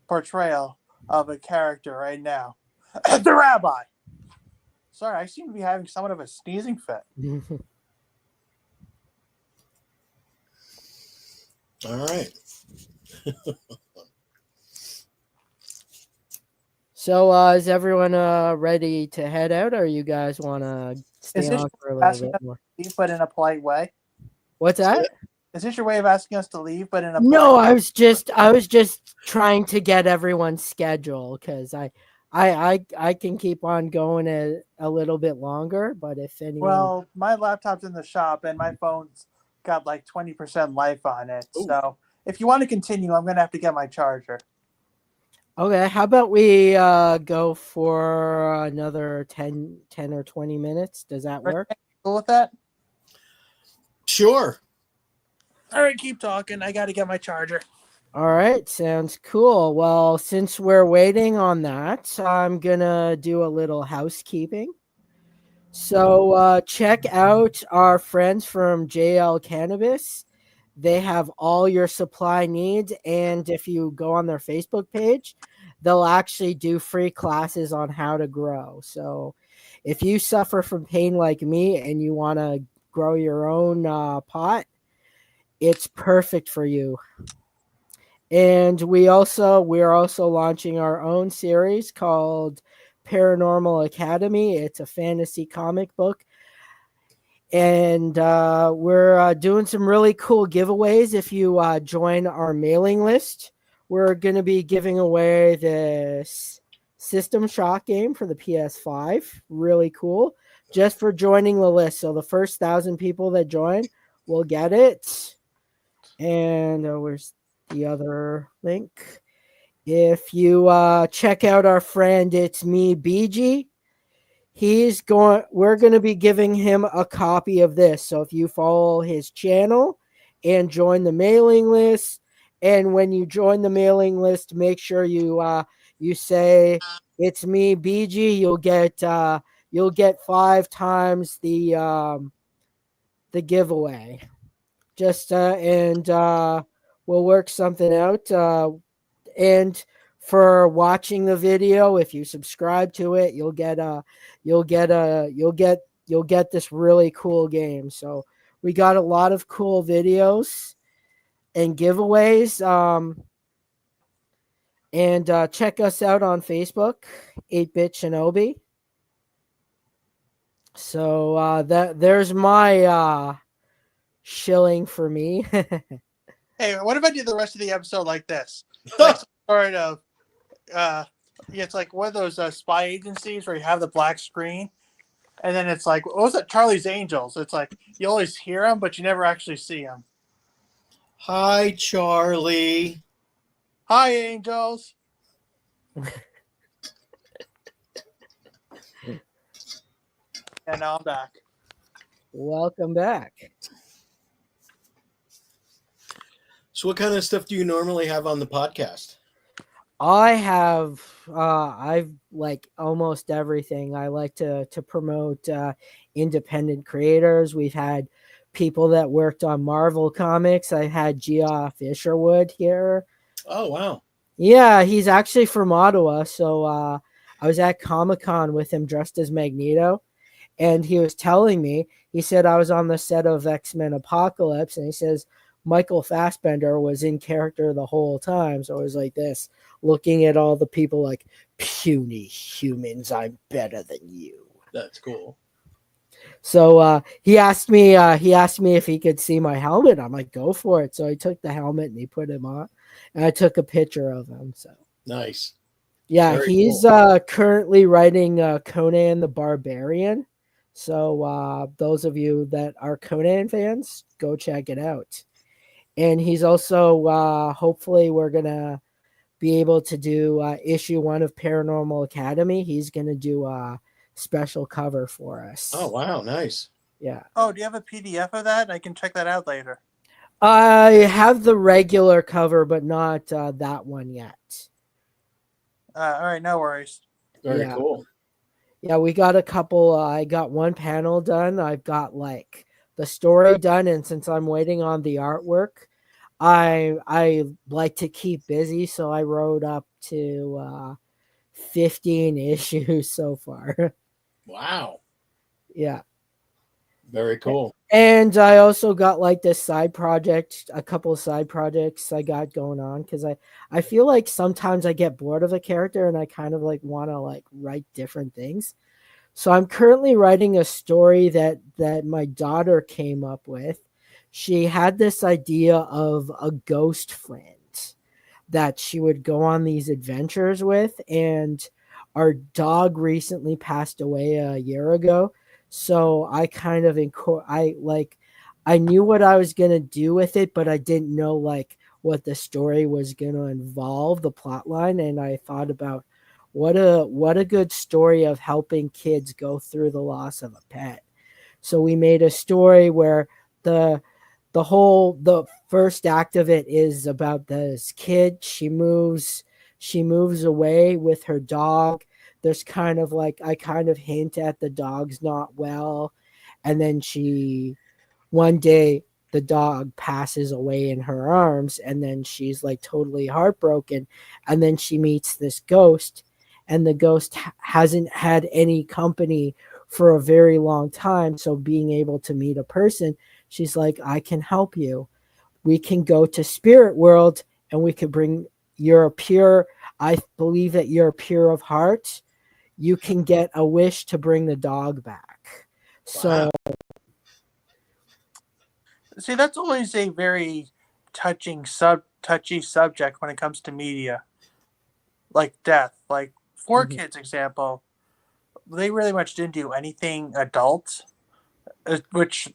Speaker 3: portrayal of a character right now. The rabbi. Sorry, I seem to be having somewhat of a sneezing fit.
Speaker 2: All right.
Speaker 1: So, is everyone ready to head out, or you guys want to stay on for a little bit more?
Speaker 3: Leave, but in a polite way.
Speaker 1: What's that?
Speaker 3: Is this your way of asking us to leave, but in a
Speaker 1: No,
Speaker 3: polite way?
Speaker 1: I was just trying to get everyone's schedule because I can keep on going a little bit longer, but if anyone,
Speaker 3: Well, my laptop's in the shop and my phone's got like 20% life on it.
Speaker 2: Ooh.
Speaker 3: So if you want to continue, I'm gonna have to get my charger.
Speaker 1: okay, how about we go for another 10 or 20 minutes? Does that work?
Speaker 3: Cool with that?
Speaker 2: Sure.
Speaker 3: All right, keep talking. I got to get my charger.
Speaker 1: All right, sounds cool. Well, since we're waiting on that, I'm gonna do a little housekeeping. So check out our friends from JL Cannabis. They have all your supply needs, and if you go on their Facebook page, they'll actually do free classes on how to grow. So if you suffer from pain like me and you want to grow your own pot, it's perfect for you. And we're also launching our own series called Paranormal Academy. It's a fantasy comic book. And we're doing some really cool giveaways if you join our mailing list. We're going to be giving away this System Shock game for the PS5. Really cool. Just for joining the list. So the first 1,000 people that join will get it. And where's the other link? If you check out our friend, it's me, BG. We're going to be giving him a copy of this. So if you follow his channel and join the mailing list, and when you join the mailing list, make sure you say it's me, BG. You'll get 5 times the giveaway. Just and we'll work something out. And for watching the video, if you subscribe to it, you'll get this really cool game. So we got a lot of cool videos and giveaways. And check us out on Facebook, 8-Bit Shinobi. So there's my shilling for me.
Speaker 3: Hey, what if I do the rest of the episode like this? Like sort of, it's like one of those spy agencies where you have the black screen, and then it's like, what was it? Charlie's Angels. It's like you always hear them, but you never actually see them.
Speaker 2: Hi, Charlie.
Speaker 3: Hi, Angels. And now I'm back.
Speaker 1: Welcome back.
Speaker 2: So what kind of stuff do you normally have on the podcast?
Speaker 1: I've like almost everything. I like to promote independent creators. We've had people that worked on Marvel comics. I had Gia Fisherwood here.
Speaker 2: Oh, wow.
Speaker 1: Yeah, he's actually from Ottawa. So I was at Comic-Con with him dressed as Magneto. And he was telling me, he said, I was on the set of X-Men Apocalypse. And he says, Michael Fassbender was in character the whole time. So I was like this, looking at all the people like, puny humans, I'm better than you.
Speaker 2: That's cool.
Speaker 1: So he asked me if he could see my helmet. I'm like, go for it. So I took the helmet and he put him on. And I took a picture of him. So
Speaker 2: nice.
Speaker 1: Yeah,
Speaker 2: Very
Speaker 1: he's
Speaker 2: cool.
Speaker 1: currently writing Conan the Barbarian. So those of you that are Conan fans, go check it out. And he's also hopefully we're gonna be able to do issue 1 of Paranormal Academy. He's gonna do a special cover for us.
Speaker 2: Oh, wow, nice.
Speaker 1: Yeah.
Speaker 3: Oh, do you have a PDF of that? I can check that out later.
Speaker 1: I have the regular cover, but not that one yet.
Speaker 3: All right, no worries.
Speaker 2: Very cool.
Speaker 1: Yeah, we got a couple. I got one panel done. I've got like the story done, and since I'm waiting on the artwork, I like to keep busy, so I wrote up to 15 issues so far.
Speaker 2: Wow.
Speaker 1: Yeah.
Speaker 2: Very cool.
Speaker 1: And I also got like this side project, a couple of side projects I got going on because I feel like sometimes I get bored of a character and I kind of like want to like write different things. So I'm currently writing a story that my daughter came up with. She had this idea of a ghost friend that she would go on these adventures with, and our dog recently passed away a year ago. So I kind of I knew what I was gonna do with it, but I didn't know like what the story was gonna involve, the plot line, and I thought about what a good story of helping kids go through the loss of a pet. So we made a story where the first act of it is about this kid. She moves away with her dog. There's kind of like I kind of hint at the dog's not well, and then one day the dog passes away in her arms, and then she's like totally heartbroken, and then she meets this ghost, and the ghost hasn't had any company for a very long time. So being able to meet a person, she's like, I can help you. We can go to spirit world and we could bring I believe that you're pure of heart. You can get a wish to bring the dog back. So
Speaker 3: see, that's always a very touchy subject when it comes to media, like death. Like 4Kids example, they really much didn't do anything adult, which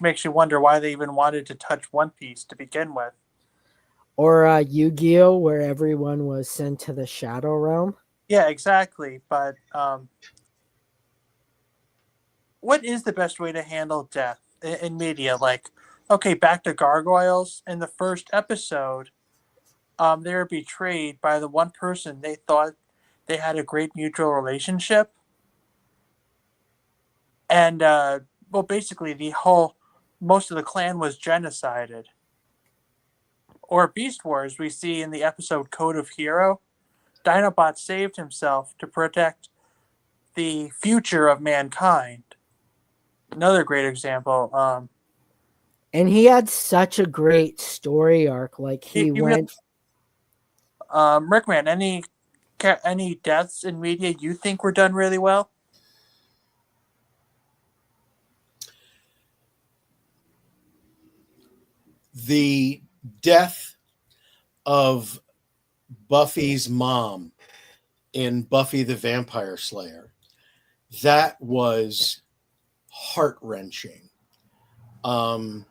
Speaker 3: makes you wonder why they even wanted to touch One Piece to begin with.
Speaker 1: Or Yu-Gi-Oh, where everyone was sent to the Shadow Realm.
Speaker 3: Yeah, exactly. But what is the best way to handle death in media? Like, okay, back to Gargoyles. In the first episode, they were betrayed by the one person they thought they had a great mutual relationship. And, well, basically, most of the clan was genocided. Or Beast Wars, we see in the episode Code of Hero, Dinobot saved himself to protect the future of mankind. Another great example.
Speaker 1: And he had such a great story arc. Like he
Speaker 3: He really,
Speaker 1: went.
Speaker 3: Rickman, any deaths in media you think were done really well?
Speaker 2: The death of Buffy's mom in Buffy the Vampire Slayer, that was heart-wrenching. There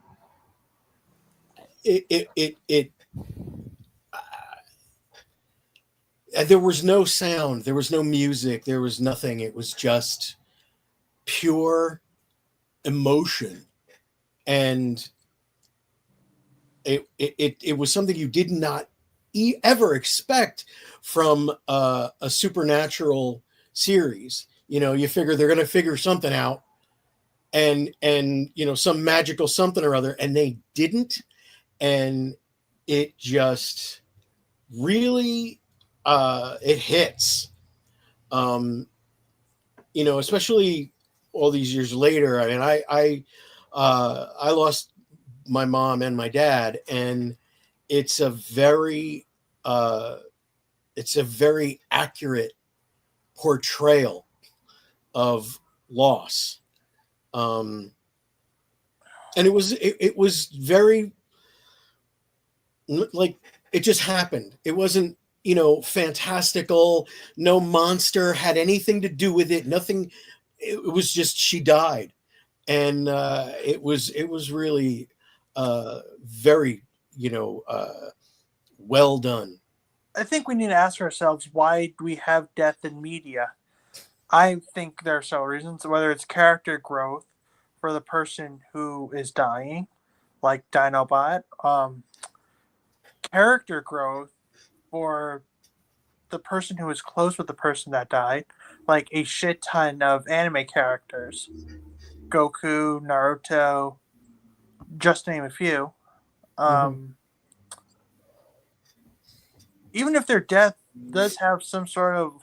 Speaker 2: was no sound, there was no music, there was nothing. It was just pure emotion, and it was something you did not ever expect from a supernatural series. You know, you figure they're going to figure something out, and you know, some magical something or other, and they didn't, and it just really it hits. You know, especially all these years later. I mean, I lost my mom and my dad, and it's a very accurate portrayal of loss. And it was very, like, it just happened. It wasn't, you know, fantastical. No monster had anything to do with it. Nothing. It was just she died, and it was really very, you know, well done.
Speaker 3: I think we need to ask ourselves, why do we have death in media? I think there are several reasons, whether it's character growth for the person who is dying, like Dinobot, character growth for the person who was close with the person that died, like a shit ton of anime characters, Goku, Naruto, just to name a few. Even if their death does have some sort of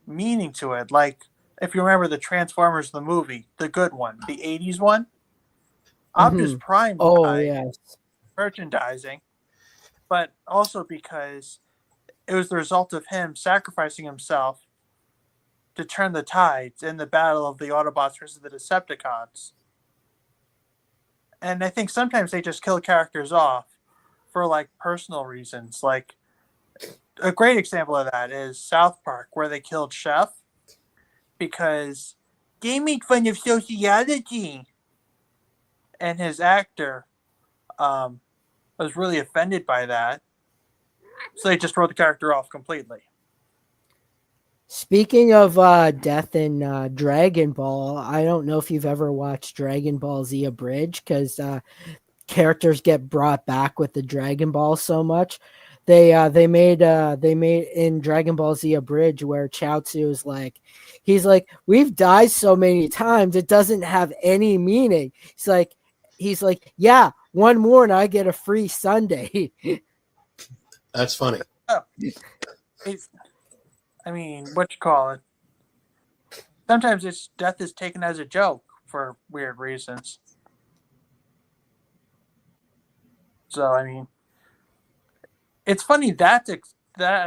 Speaker 3: meaning to it, like if you remember the Transformers the movie, the good one, the '80s one, Optimus Prime
Speaker 1: Oh
Speaker 3: died
Speaker 1: yes.
Speaker 3: merchandising, but also because it was the result of him sacrificing himself to turn the tides in the battle of the Autobots versus the Decepticons. And I think sometimes they just kill characters off for like personal reasons. Like a great example of that is South Park, where they killed Chef because they made fun of sociology, and his actor was really offended by that, so they just wrote the character off completely.
Speaker 1: Speaking of death in Dragon Ball, I don't know if you've ever watched Dragon Ball Z Abridged, because characters get brought back with the Dragon Ball so much. They made in Dragon Ball Z Abridged where Chaozu is like, he's like, we've died so many times it doesn't have any meaning. He's like, yeah, one more and I get a free Sunday.
Speaker 2: That's funny.
Speaker 3: Oh, I mean, what you call it? Sometimes it's death is taken as a joke for weird reasons. So I mean, it's funny that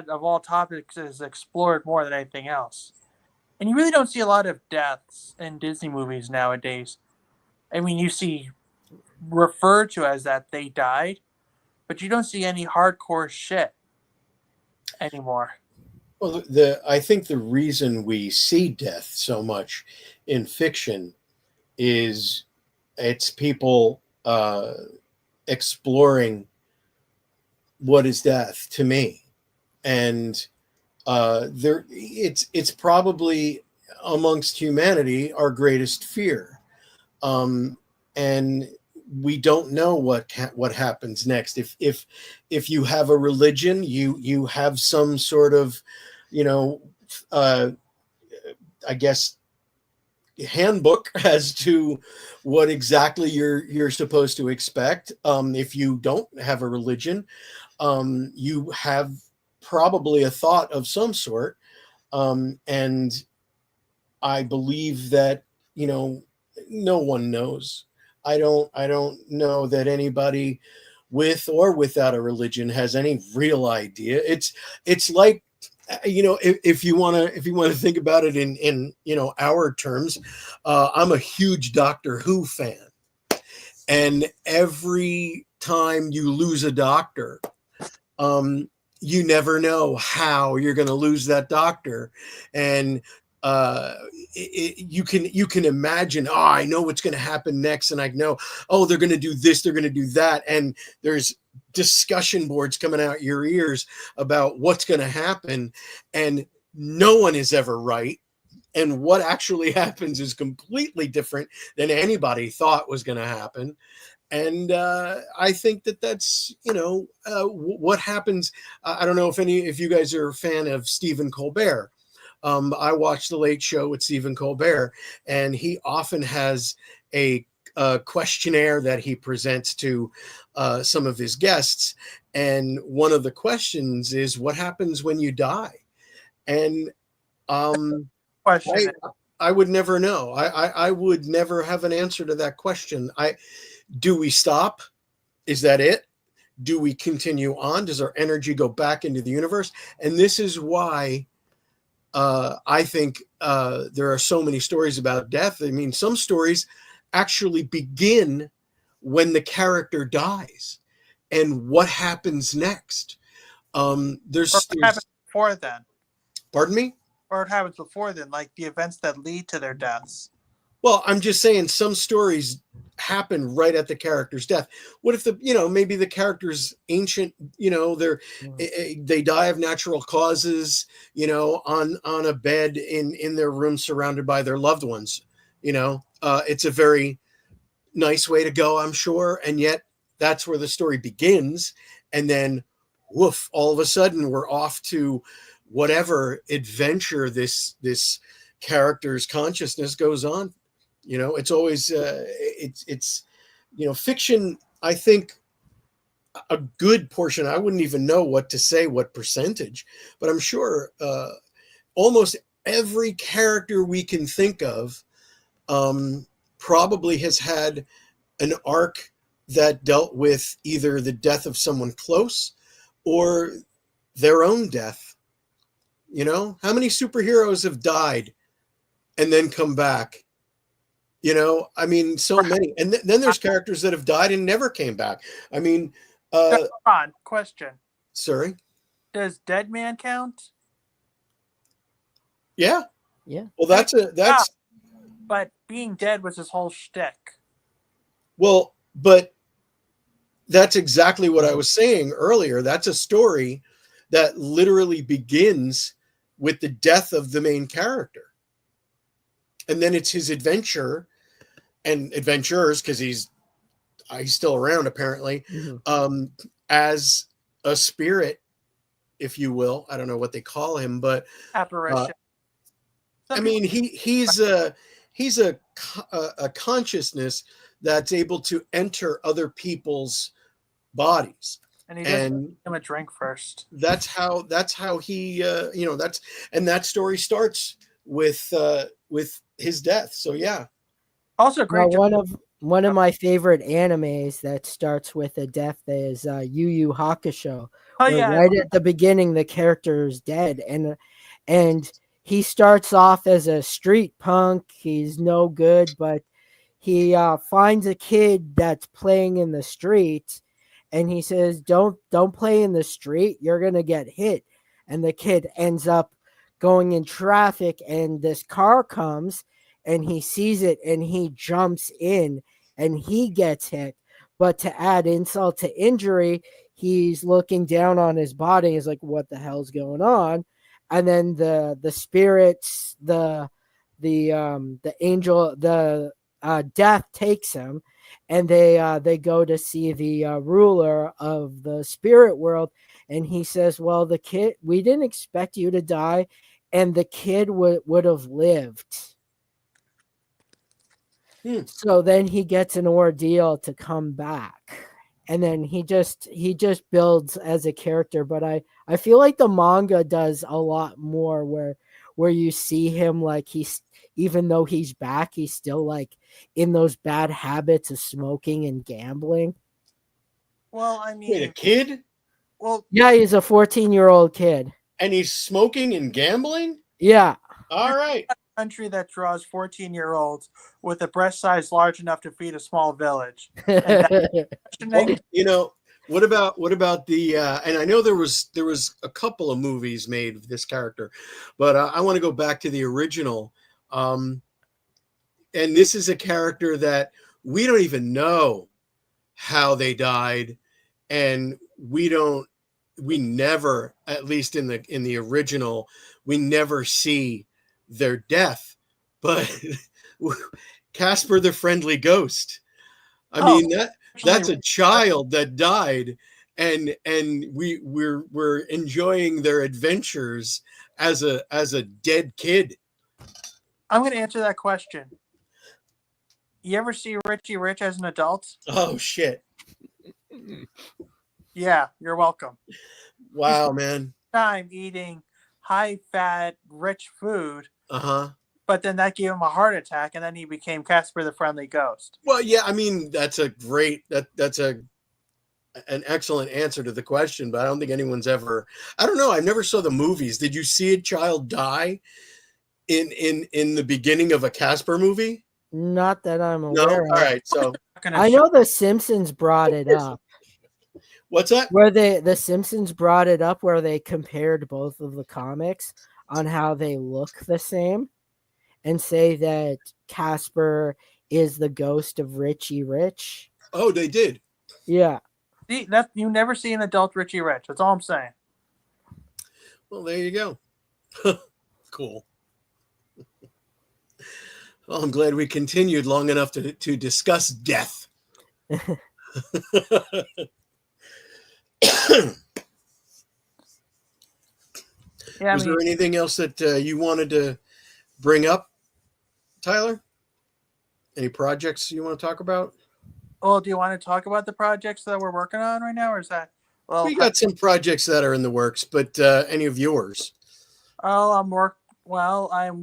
Speaker 3: of all topics is explored more than anything else, and you really don't see a lot of deaths in Disney movies nowadays. I mean, you see referred to as that they died, but you don't see any hardcore shit anymore.
Speaker 2: Well, I think the reason we see death so much in fiction is it's people exploring what is death to me, and it's probably amongst humanity our greatest fear, and we don't know what happens next. If you have a religion, you have some sort of, you know, I guess, handbook as to what exactly you're supposed to expect. If you don't have a religion, you have probably a thought of some sort, and I believe that, you know, no one knows. I don't know that anybody with or without a religion has any real idea. It's like, you know, if you want to think about it in you know, our terms, I'm a huge Doctor Who fan, and every time you lose a doctor, you never know how you're going to lose that doctor, and you can imagine, oh, I know what's going to happen next, and I know, oh, they're going to do this, they're going to do that, and there's discussion boards coming out your ears about what's going to happen, and no one is ever right, and what actually happens is completely different than anybody thought was going to happen. And I think that that's, you know, what happens. I don't know if you guys are a fan of Stephen Colbert. I watch The Late Show with Stephen Colbert, and he often has a questionnaire that he presents to some of his guests. And one of the questions is, what happens when you die? And
Speaker 3: Question.
Speaker 2: I would never know. I would never have an answer to that question. Do we stop? Is that it? Do we continue on? Does our energy go back into the universe? And this is why I think there are so many stories about death. I mean, some stories actually begin when the character dies, and what happens next. There's
Speaker 3: What happens before then?
Speaker 2: Pardon me?
Speaker 3: Or it happens before then, like the events that lead to their deaths.
Speaker 2: Well, I'm just saying some stories happen right at the character's death. What if maybe the character's ancient, they die of natural causes, on a bed in their room surrounded by their loved ones. It's a very nice way to go, I'm sure. And yet that's where the story begins. And then woof, all of a sudden we're off to whatever adventure this character's consciousness goes on. It's always it's fiction. I think a good portion, I wouldn't even know what to say, what percentage, but I'm sure almost every character we can think of probably has had an arc that dealt with either the death of someone close or their own death. How many superheroes have died and then come back? I mean, so many. And then there's characters that have died and never came back. I mean,
Speaker 3: Hold on, question.
Speaker 2: Sorry?
Speaker 3: Does Dead Man count?
Speaker 2: Yeah.
Speaker 1: Yeah.
Speaker 2: Well, that's
Speaker 3: but being dead was his whole shtick.
Speaker 2: Well, but that's exactly what I was saying earlier. That's a story that literally begins with the death of the main character. And then it's his adventure and adventures, because he's still around apparently, as a spirit, if you will. I don't know what they call him, but
Speaker 3: apparition.
Speaker 2: I mean, he's a consciousness that's able to enter other people's bodies.
Speaker 3: And he doesn't give him a drink first.
Speaker 2: That's how he that story starts with his death. So yeah.
Speaker 3: Also great.
Speaker 1: One of my favorite animes that starts with a death is Yu Yu Hakusho.
Speaker 3: Oh yeah.
Speaker 1: Right at the beginning, the character is dead, and he starts off as a street punk. He's no good, but he finds a kid that's playing in the street, and he says, "Don't play in the street. You're gonna get hit." And the kid ends up going in traffic, and this car comes, and he sees it, and he jumps in, and he gets hit. But to add insult to injury, he's looking down on his body. He's like, "What the hell's going on?" And then the spirits, the angel, the death takes him, and they go to see the ruler of the spirit world, and he says, "Well, the kid, we didn't expect you to die, and the kid would have lived." So then he gets an ordeal to come back. And then he just builds as a character, but I feel like the manga does a lot more where you see him like he's, even though he's back, he's still like in those bad habits of smoking and gambling.
Speaker 3: Well, I mean,
Speaker 2: Wait, a kid?
Speaker 3: Well,
Speaker 1: yeah, he's a 14-year-old kid.
Speaker 2: And he's smoking and gambling?
Speaker 1: Yeah.
Speaker 2: All right.
Speaker 3: Country that draws 14-year-olds with a breast size large enough to feed a small village. And
Speaker 2: Well, what about the and I know there was a couple of movies made of this character, but I want to go back to the original. And this is a character that we don't even know how they died, and we never, at least in the original, we never see their death. But Casper the Friendly Ghost, I mean, that's a child that died, and we're enjoying their adventures as a dead kid.
Speaker 3: I'm going to answer that question. You ever see Richie Rich as an adult?
Speaker 2: Oh shit.
Speaker 3: Yeah, you're welcome.
Speaker 2: Wow, man.
Speaker 3: Time eating high fat rich food.
Speaker 2: Uh-huh.
Speaker 3: But then that gave him a heart attack, and then he became Casper the Friendly Ghost.
Speaker 2: Well, yeah, I mean, that's a great that's an excellent answer to the question, but I don't think anyone's ever, I don't know, I never saw the movies. Did you see a child die in the beginning of a Casper movie?
Speaker 1: Not that I'm
Speaker 2: No.
Speaker 1: aware
Speaker 2: All
Speaker 1: of.
Speaker 2: right, so
Speaker 1: I know the Simpsons brought it up.
Speaker 2: What's that?
Speaker 1: Where the Simpsons brought it up, where they compared both of the comics on how they look the same, and say that Casper is the ghost of Richie Rich.
Speaker 2: Oh, they did.
Speaker 1: Yeah.
Speaker 3: See, that you never see an adult Richie Rich. That's all I'm saying.
Speaker 2: Well, there you go. Cool. Well, I'm glad we continued long enough to discuss death. Was there anything else that you wanted to bring up, Tyler? Any projects you want to talk about?
Speaker 3: Well, do you want to talk about the projects that we're working on right now, or is that? Well,
Speaker 2: We got some projects that are in the works, but any of yours?
Speaker 3: Oh, I'm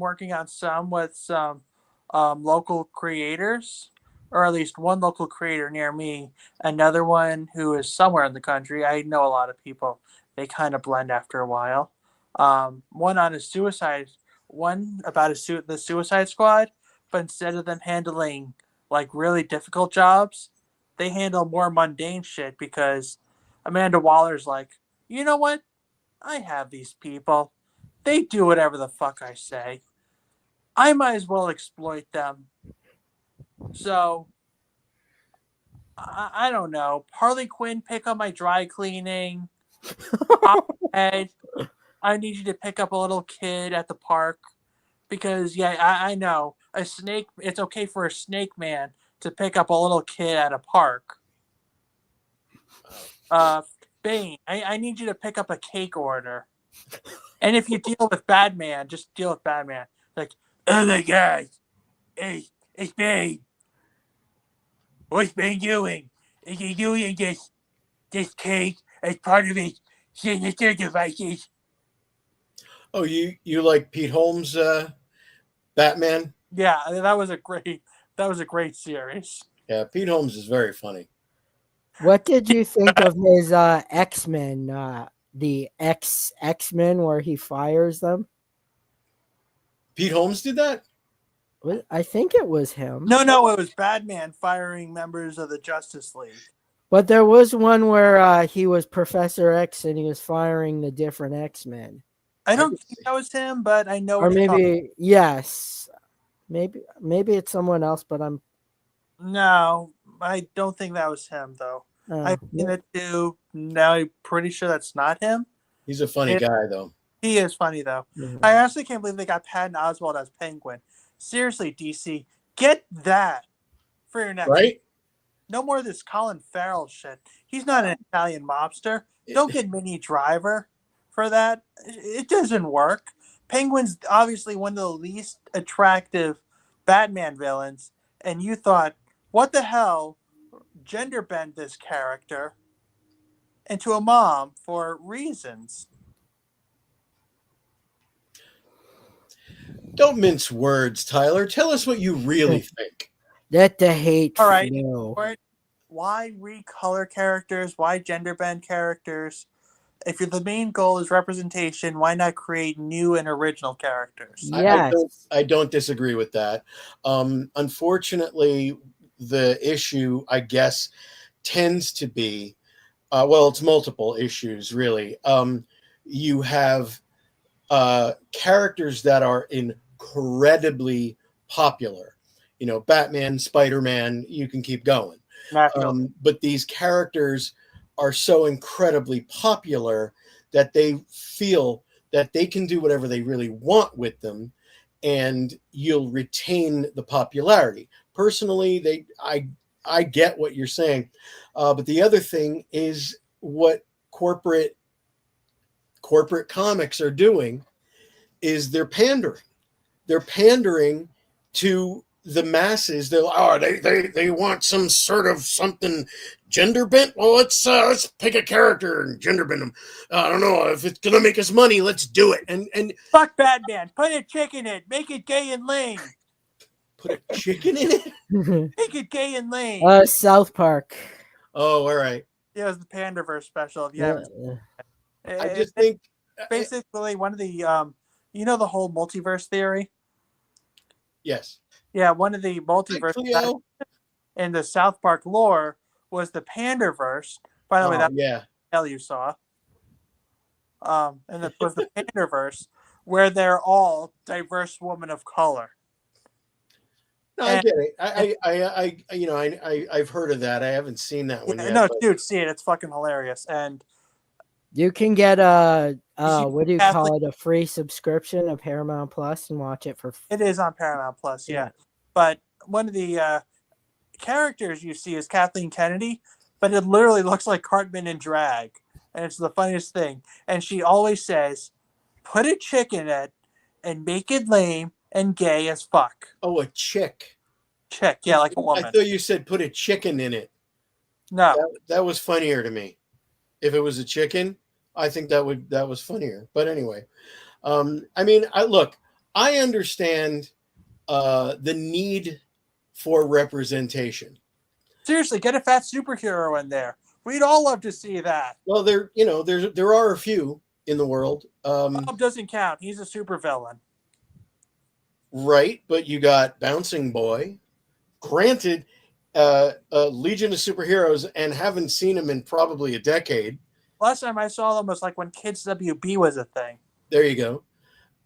Speaker 3: working on some with some local creators, or at least one local creator near me. Another one who is somewhere in the country. I know a lot of people. They kind of blend after a while. One about the Suicide Squad, but instead of them handling like really difficult jobs, they handle more mundane shit because Amanda Waller's like, you know what? I have these people. They do whatever the fuck I say. I might as well exploit them. So, I don't know. Harley Quinn, pick up my dry cleaning. Ed, I need you to pick up a little kid at the park. Because, yeah, I know. It's okay for a snake man to pick up a little kid at a park. Bane, I need you to pick up a cake order. And if you deal with Batman, just deal with Batman. Like, oh my God, it's Bane. What's Bane doing? Is he doing this cake as part of his signature devices?
Speaker 2: Oh, you like Pete Holmes' Batman?
Speaker 3: Yeah, that was a great series.
Speaker 2: Yeah, Pete Holmes is very funny.
Speaker 1: What did you think of his X-Men, the X-Men, where he fires them?
Speaker 2: Pete Holmes did that?
Speaker 1: I think it was him.
Speaker 3: No, it was Batman firing members of the Justice League.
Speaker 1: But there was one where he was Professor X and he was firing the different X-Men.
Speaker 3: I don't think that was him, but I know.
Speaker 1: Or maybe, yes. Maybe it's someone else, but I'm...
Speaker 3: No, I don't think that was him though.
Speaker 1: Oh,
Speaker 3: I've seen it too. Now I'm pretty sure that's not him.
Speaker 2: He's a funny guy, though.
Speaker 3: He is funny though.
Speaker 1: Mhm.
Speaker 3: I honestly can't believe they got Patton Oswalt as Penguin. Seriously, DC, get that for your next.
Speaker 2: Right?
Speaker 3: No more of this Colin Farrell shit. He's not an Italian mobster. Don't get Minnie Driver for that. It doesn't work. Penguin's obviously one of the least attractive Batman villains, and you thought, what the hell, gender bend this character into a mom for reasons.
Speaker 2: Don't mince words, Tyler. Tell us what you really think.
Speaker 1: Let the hate
Speaker 3: All right.
Speaker 1: flow.
Speaker 3: Why recolor characters? Why gender bend characters? If the main goal is representation, why not create new and original characters?
Speaker 1: Yes.
Speaker 2: I don't disagree with that. Unfortunately, the issue, I guess, tends to be, well, it's multiple issues, really. You have characters that are incredibly popular. You know, Batman, Spider-Man, you can keep going. But these characters are so incredibly popular that they feel that they can do whatever they really want with them, and you'll retain the popularity. Personally, I get what you're saying, but the other thing is what corporate comics are doing is they're pandering. They're pandering to the masses. They want some sort of something gender bent. Well, let's pick a character and gender bend them. I don't know if it's gonna make us money. Let's do it. And
Speaker 3: fuck Batman. Put a chick in it. Make it gay and lame.
Speaker 2: Put a chicken in it.
Speaker 3: Make it gay and lame.
Speaker 1: South Park.
Speaker 2: Oh, all right.
Speaker 3: Yeah, it was the Pandaverse special.
Speaker 2: I just think
Speaker 3: basically one of the you know the whole multiverse theory.
Speaker 2: Yes.
Speaker 3: Yeah, one of the multiverse in the South Park lore was the Pandaverse. By the way, that's the hell you saw. And it was the Pandaverse where they're all diverse women of color.
Speaker 2: No, I get it. I've heard of that. I haven't seen that one yet.
Speaker 3: No, dude, see it. It's fucking hilarious. And
Speaker 1: you can get what do you call it? A free subscription of Paramount Plus and watch it for.
Speaker 3: It is on Paramount Plus, yeah. But one of the characters you see is Kathleen Kennedy, but it literally looks like Cartman in drag, and it's the funniest thing. And she always says, "Put a chick in it and make it lame and gay as fuck."
Speaker 2: Oh, a chick.
Speaker 3: Chick, yeah, like a woman.
Speaker 2: I thought you said put a chicken in it.
Speaker 3: No,
Speaker 2: that was funnier to me. If it was a chicken, I think that was funnier. But anyway, I mean, I understand the need for representation.
Speaker 3: Seriously, get a fat superhero in there. We'd all love to see that.
Speaker 2: Well, there are a few in the world.
Speaker 3: Bob doesn't count. He's a supervillain.
Speaker 2: Right, but you got Bouncing Boy. Granted, Legion of Superheroes, and haven't seen him in probably a decade.
Speaker 3: Last time I saw them was like when Kids WB was a thing.
Speaker 2: There you go.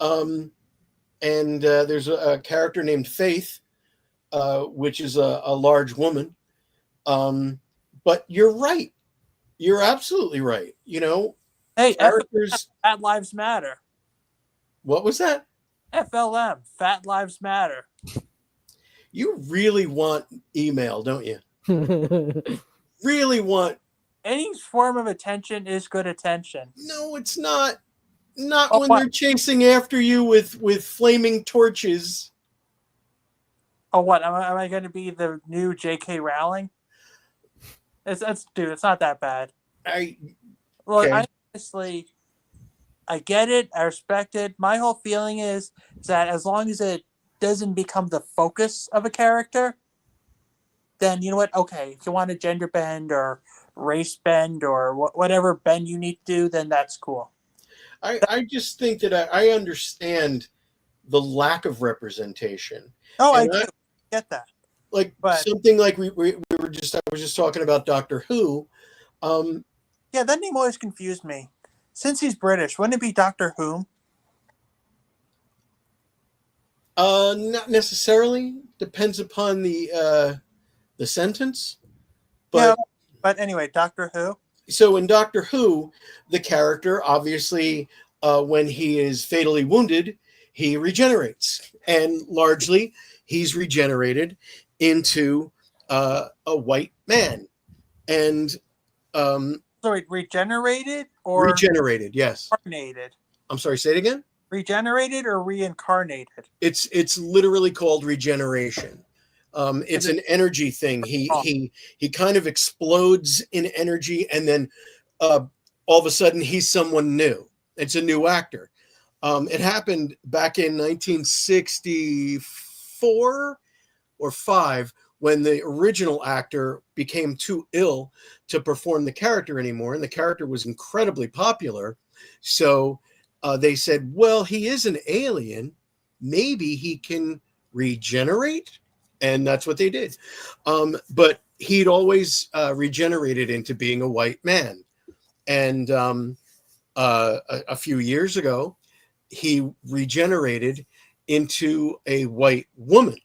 Speaker 2: And there's a character named Faith, which is a large woman. But you're right. You're absolutely right. You know,
Speaker 3: hey,
Speaker 2: characters.
Speaker 3: Fat Lives Matter.
Speaker 2: What was that?
Speaker 3: FLM. Fat Lives Matter.
Speaker 2: You really want email, don't you? Really want.
Speaker 3: Any form of attention is good attention.
Speaker 2: No, it's not. Not when they're chasing after you with flaming torches.
Speaker 3: Oh, what? Am I going to be the new J.K. Rowling? It's not that bad. Look, I honestly, I get it. I respect it. My whole feeling is that as long as it doesn't become the focus of a character, then you know what? Okay, if you want a gender bend or race bend or whatever bend you need to do, then that's cool.
Speaker 2: I just think that I understand the lack of representation.
Speaker 3: Oh, I do get that.
Speaker 2: Something like I was just talking about Doctor Who.
Speaker 3: Yeah, that name always confused me. Since he's British, wouldn't it be Doctor Whom?
Speaker 2: Not necessarily. Depends upon the sentence. But
Speaker 3: but anyway, Doctor Who.
Speaker 2: So in Doctor Who, the character obviously, when he is fatally wounded, he regenerates, and largely he's regenerated into a white man, and
Speaker 3: So regenerated or
Speaker 2: regenerated. Yes,
Speaker 3: reincarnated?
Speaker 2: I'm sorry. Say it again.
Speaker 3: Regenerated or reincarnated?
Speaker 2: It's literally called regeneration. It's an energy thing. He kind of explodes in energy, and then all of a sudden he's someone new. It's a new actor. It happened back in 1964 or 5 when the original actor became too ill to perform the character anymore, and the character was incredibly popular. So they said, well, he is an alien. Maybe he can regenerate. And that's what they did. But he'd always regenerated into being a white man. And a few years ago, he regenerated into a white woman.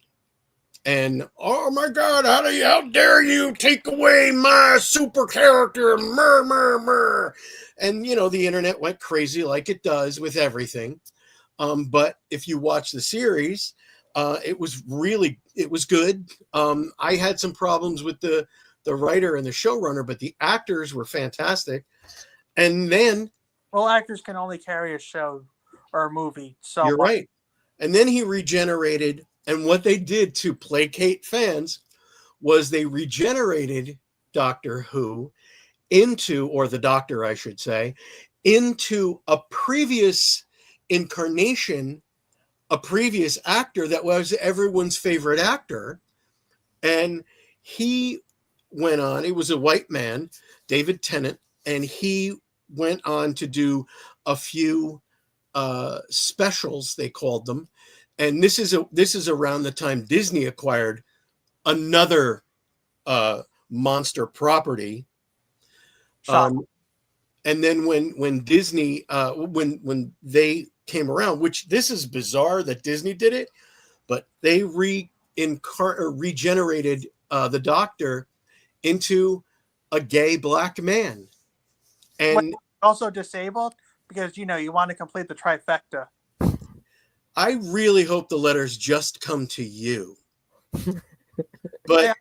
Speaker 2: And oh my God, how dare you take away my super character? Mer, mer, mer. And, the internet went crazy like it does with everything. But if you watch the series, it was good. I had some problems with the writer and the showrunner, but the actors were fantastic. And then,
Speaker 3: well, actors can only carry a show or a movie. So
Speaker 2: you're right. And then he regenerated, and what they did to placate fans was they regenerated Doctor Who into, or the Doctor, I should say, into a previous incarnation, a previous actor that was everyone's favorite actor. And he went on, it was a white man, David Tennant, and he went on to do a few specials, they called them. And this is around the time Disney acquired another monster property. And then when Disney when they came around, which this is bizarre that Disney did it, but they regenerated the Doctor into a gay black man. And
Speaker 3: also disabled, because you want to complete the trifecta.
Speaker 2: I really hope the letters just come to you. But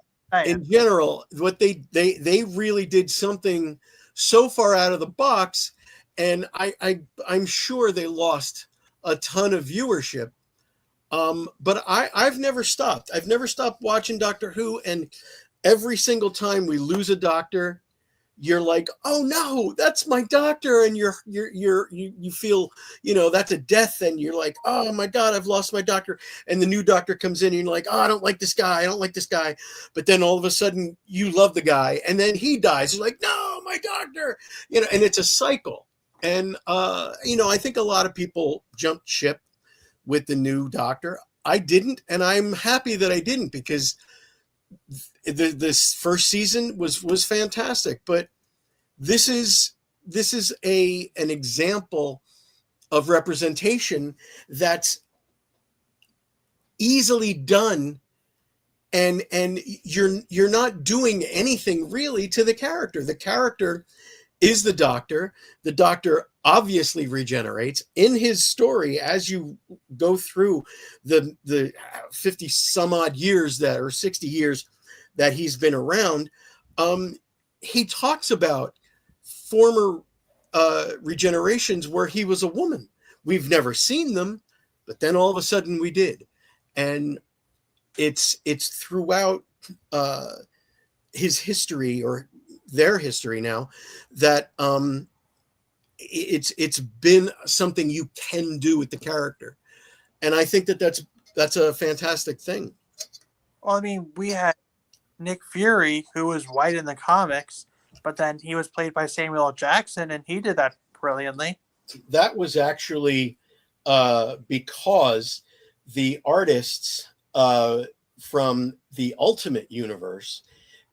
Speaker 2: in general, what they really did something so far out of the box, and I'm sure they lost a ton of viewership. But I've never stopped. I've never stopped watching Doctor Who, and every single time we lose a doctor, you're like, oh no, that's my doctor, and you feel, that's a death, and you're like, oh my God, I've lost my doctor, and the new doctor comes in, and you're like, oh, I don't like this guy, but then all of a sudden you love the guy, and then he dies, you're like, no, my doctor, and it's a cycle, and I think a lot of people jumped ship with the new doctor. I didn't, and I'm happy that I didn't, because this first season was fantastic, but this is an example of representation that's easily done, and you're not doing anything really to the character. The character is the Doctor. The Doctor obviously regenerates in his story as you go through the 50 some odd years or 60 years that he's been around. He talks about former regenerations where he was a woman. We've never seen them, but then all of a sudden we did. And it's throughout his history, or their history now, that it's been something you can do with the character, and I think that's a fantastic thing.
Speaker 3: Well, I mean, we had Nick Fury, who was white in the comics, but then he was played by Samuel L. Jackson, and he did that brilliantly.
Speaker 2: That was actually because the artists from the Ultimate Universe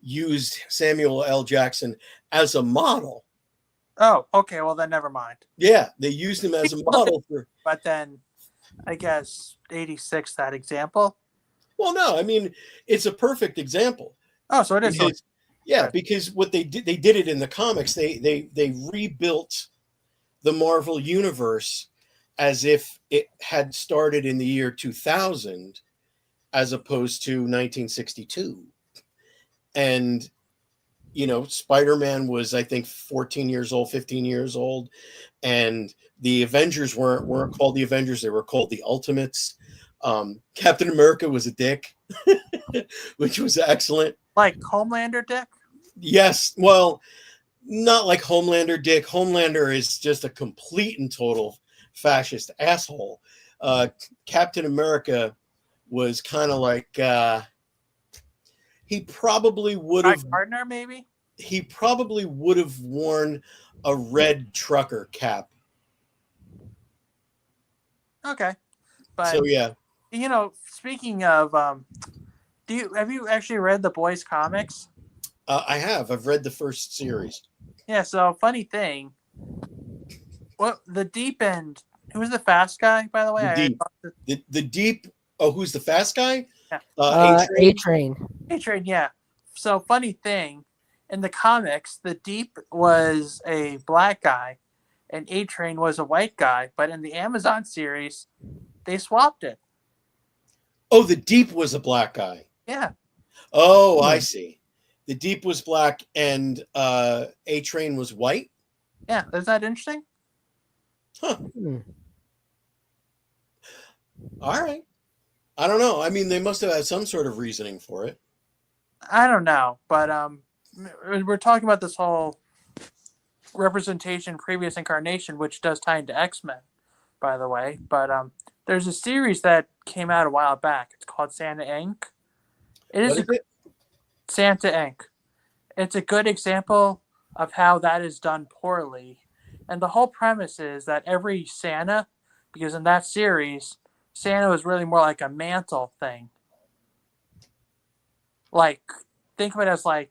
Speaker 2: used Samuel L. Jackson as a model.
Speaker 3: Oh, okay. Well, then never mind.
Speaker 2: Yeah, they used him as a model for.
Speaker 3: But then, I guess 86, that example.
Speaker 2: Well, no, I mean, it's a perfect example.
Speaker 3: Oh, so it is.
Speaker 2: Yeah,
Speaker 3: Right.
Speaker 2: because what they did it in the comics. They rebuilt the Marvel universe as if it had started in the year 2000 as opposed to 1962. And Spider-Man was, I think, 14 years old, 15 years old, and the Avengers weren't called the Avengers; they were called the Ultimates. Captain America was a dick, which was excellent.
Speaker 3: Like Homelander Dick?
Speaker 2: Yes, well, not like Homelander dick. Homelander is just a complete and total fascist asshole. Captain America was kind of like he probably would
Speaker 3: Guy
Speaker 2: have
Speaker 3: Gardner, maybe?
Speaker 2: worn a red trucker cap.
Speaker 3: Okay. But
Speaker 2: So yeah,
Speaker 3: speaking of have you actually read the Boys comics?
Speaker 2: I have. I've read the first series.
Speaker 3: Yeah, so funny thing. What the deep end who's the fast guy, by the way?
Speaker 2: The deep, the deep. Oh, who's the fast guy?
Speaker 3: Yeah.
Speaker 1: A Train.
Speaker 3: A-Train, yeah. So funny thing, in the comics, the Deep was a black guy and A-Train was a white guy, but in the Amazon series, they swapped it.
Speaker 2: Oh, the deep was a black guy.
Speaker 3: Yeah.
Speaker 2: Oh, I see. The deep was black and A-Train was white.
Speaker 3: Yeah, isn't that interesting?
Speaker 2: Huh. All right. I don't know. I mean, they must have had some sort of reasoning for it.
Speaker 3: I don't know, but we're talking about this whole representation, previous incarnation, which does tie into X-Men, by the way. But there's a series that came out a while back. It's called Santa Inc.
Speaker 2: What is it?
Speaker 3: Santa Inc. It's a good example of how that is done poorly. And the whole premise is that every Santa, because in that series, Santa was really more like a mantle thing. Like, think of it as like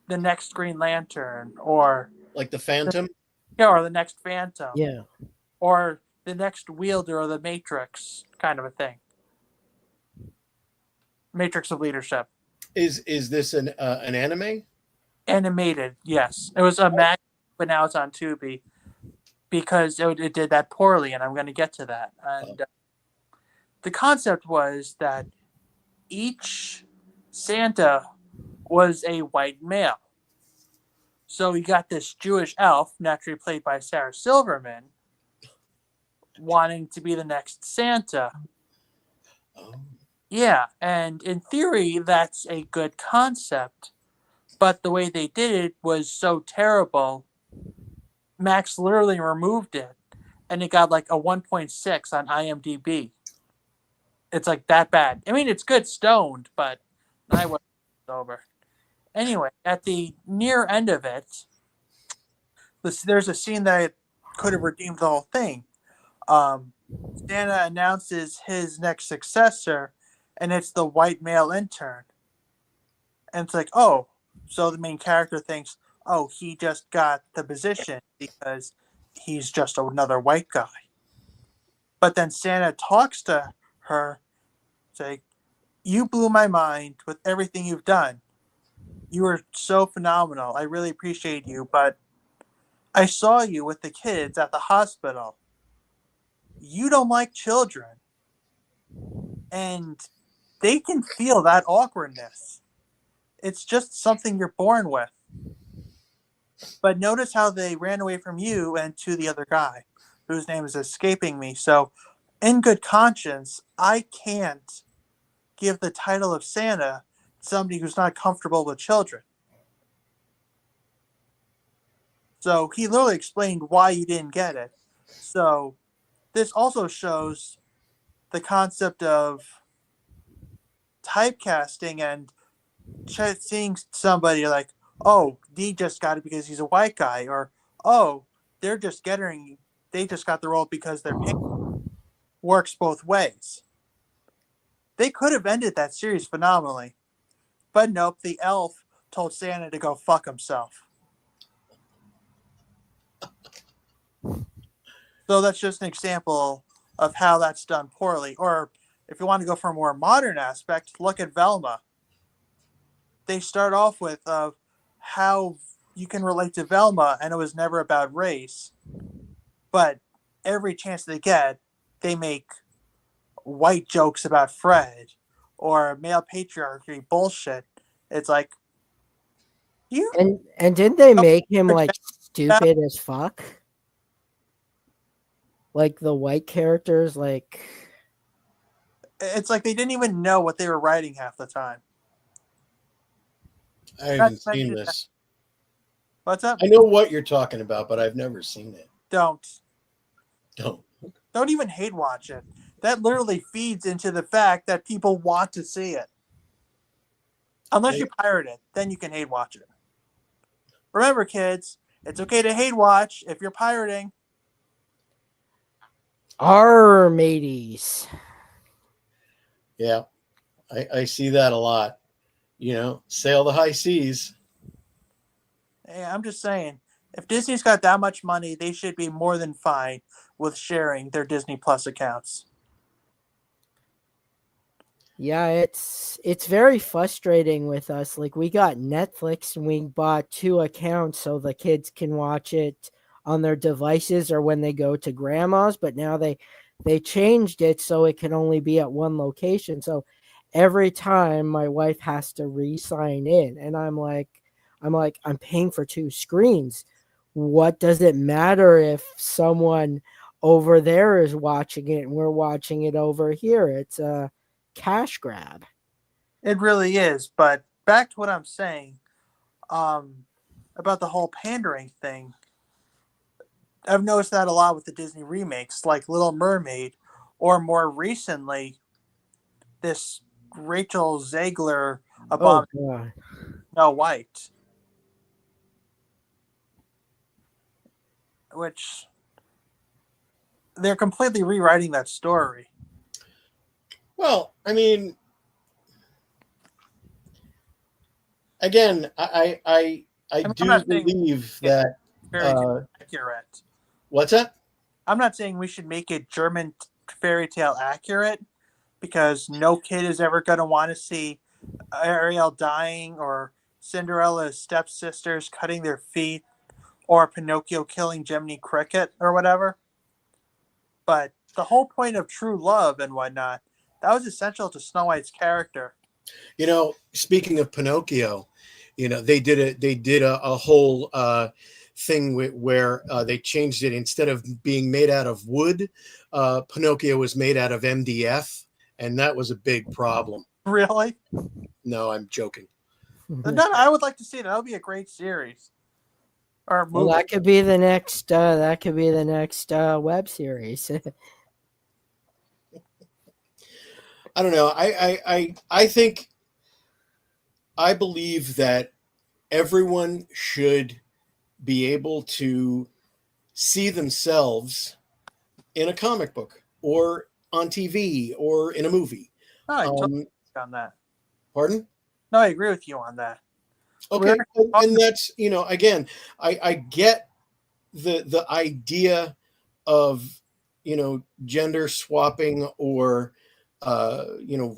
Speaker 3: the next Green Lantern, or
Speaker 2: like the Phantom.
Speaker 3: Or the next Phantom.
Speaker 1: Yeah.
Speaker 3: Or the next Wielder of the Matrix, kind of a thing. Matrix of Leadership.
Speaker 2: Is this an anime?
Speaker 3: Animated, yes. It was a mag, but now it's on Tubi because it did that poorly, and I'm going to get to that. And the concept was that each Santa was a white male. So you got this Jewish elf, naturally played by Sarah Silverman, wanting to be the next Santa.
Speaker 2: Oh.
Speaker 3: Yeah, and in theory, that's a good concept. But the way they did it was so terrible, Max literally removed it, and it got like a 1.6 on IMDb. It's like that bad. I mean, it's good stoned, but I was over. Anyway, at the near end of it, there's a scene that could have redeemed the whole thing. Santa announces his next successor, and it's the white male intern. And it's like, oh, so the main character thinks, oh, he just got the position because he's just another white guy. But then Santa talks to her, saying, you blew my mind with everything you've done. You were so phenomenal. I really appreciate you, but I saw you with the kids at the hospital. You don't like children. And they can feel that awkwardness. It's just something you're born with. But notice how they ran away from you and to the other guy, whose name is escaping me. So, in good conscience, I can't give the title of Santa to somebody who's not comfortable with children. So, he literally explained why you didn't get it. So, this also shows the concept of typecasting and seeing somebody like, oh, he just got it because he's a white guy, or oh, they just got the role because they're pink. Works both ways. They could have ended that series phenomenally, but nope, the elf told Santa to go fuck himself. So that's just an example of how that's done poorly. Or if you want to go for a more modern aspect, look at Velma. They start off with how you can relate to Velma and it was never about race, but every chance they get, they make white jokes about Fred or male patriarchy bullshit. It's like you.
Speaker 1: And didn't they make him like
Speaker 3: project
Speaker 1: stupid as fuck? Like the white characters, like
Speaker 3: It's like they didn't even know what they were writing half the time.
Speaker 2: I
Speaker 3: Not
Speaker 2: haven't
Speaker 3: to
Speaker 2: seen
Speaker 3: mention
Speaker 2: this.
Speaker 3: what's up?
Speaker 2: I know what you're talking about, but I've never seen it.
Speaker 3: Don't
Speaker 2: Don't.
Speaker 3: even hate watch it. That literally feeds into the fact that people want to see it. Unless you pirate it, then you can hate watch it. Remember, kids, it's okay to hate watch if you're pirating.
Speaker 1: our mateys.
Speaker 2: Yeah, I see that a lot. Sail the high seas.
Speaker 3: Hey, I'm just saying, if Disney's got that much money, they should be more than fine with sharing their Disney Plus accounts.
Speaker 1: Yeah, it's very frustrating with us. Like we got Netflix and we bought 2 accounts so the kids can watch it on their devices or when they go to grandma's, but now they changed it so it can only be at one location. So every time my wife has to re-sign in and I'm paying for 2 screens. What does it matter if someone over there is watching it and we're watching it over here? It's a cash grab.
Speaker 3: It really is. But back to what I'm saying about the whole pandering thing. I've noticed that a lot with the Disney remakes, like Little Mermaid, or more recently, this Rachel Zegler
Speaker 1: Oh
Speaker 3: about
Speaker 1: god.
Speaker 3: Snow White, which they're completely rewriting that story.
Speaker 2: Well, I mean, again, I
Speaker 3: I'm
Speaker 2: do
Speaker 3: not saying
Speaker 2: believe
Speaker 3: it's
Speaker 2: that.
Speaker 3: very accurate.
Speaker 2: What's that?
Speaker 3: I'm not saying we should make it German fairy tale accurate because no kid is ever going to want to see Ariel dying or Cinderella's stepsisters cutting their feet or Pinocchio killing Jiminy Cricket or whatever. But the whole point of true love and whatnot, that was essential to Snow White's character.
Speaker 2: Speaking of Pinocchio, they did a whole thing where they changed it. Instead of being made out of wood, Pinocchio was made out of MDF, and that was a big problem.
Speaker 3: Really?
Speaker 2: No, I'm joking.
Speaker 3: No, I would like to see that. That would be a great series or movie.
Speaker 1: Well, that could be the next web series.
Speaker 2: I don't know. I believe that everyone should be able to see themselves in a comic book or on TV or in a movie.
Speaker 3: No, I totally agree on that.
Speaker 2: Pardon?
Speaker 3: No, I agree with you on that.
Speaker 2: Okay, and that's again, I get the idea of gender swapping or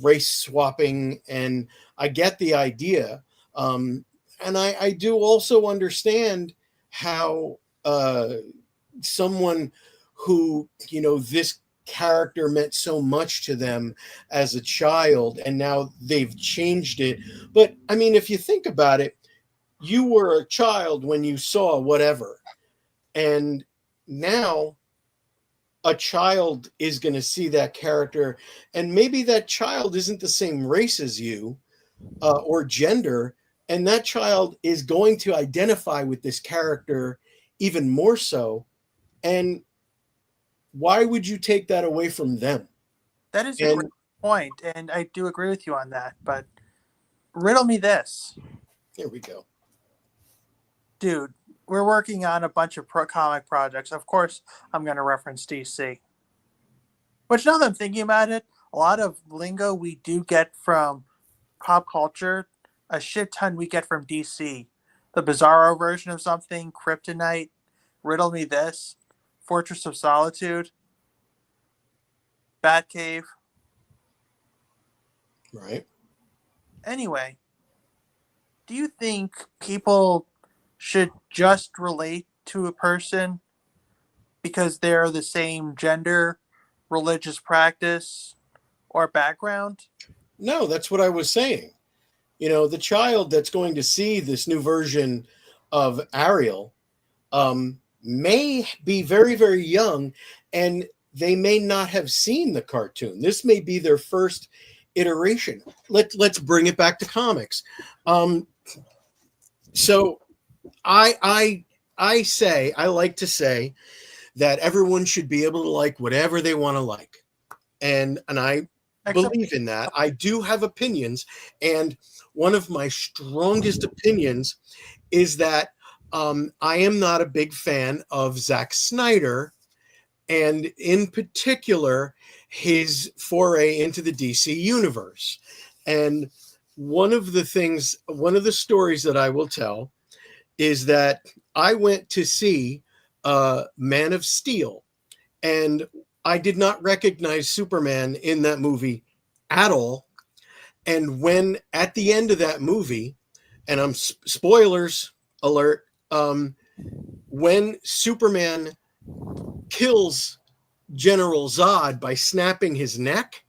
Speaker 2: race swapping, and I get the idea, and I do also understand how someone who this character meant so much to them as a child and now they've changed it. But I mean, if you think about it, you were a child when you saw whatever, and now a child is going to see that character, and maybe that child isn't the same race as you or gender, and that child is going to identify with this character even more so. And why would you take that away from them?
Speaker 3: That is a great point, and I do agree with you on that. But riddle me this.
Speaker 2: Here we go.
Speaker 3: Dude, we're working on a bunch of comic projects. Of course, I'm going to reference DC. Which, now that I'm thinking about it, a lot of lingo we do get from pop culture, a shit ton we get from DC. The Bizarro version of something, Kryptonite, Riddle Me This, Fortress of Solitude, Batcave.
Speaker 2: Right.
Speaker 3: Anyway, do you think people should just relate to a person because they're the same gender, religious practice, or background?
Speaker 2: No, that's what I was saying. You know, the child that's going to see this new version of Ariel may be very, very young, and they may not have seen the cartoon. This may be their first iteration. Let's bring it back to comics. So I like to say that everyone should be able to like whatever they want to like, and I believe in that. I do have opinions, and one of my strongest opinions is that I am not a big fan of Zack Snyder, and in particular, his foray into the DC universe. And one of the stories that I will tell is that I went to see Man of Steel, and I did not recognize Superman in that movie at all. And when at the end of that movie, and I'm spoilers alert, when Superman kills General Zod by snapping his neck,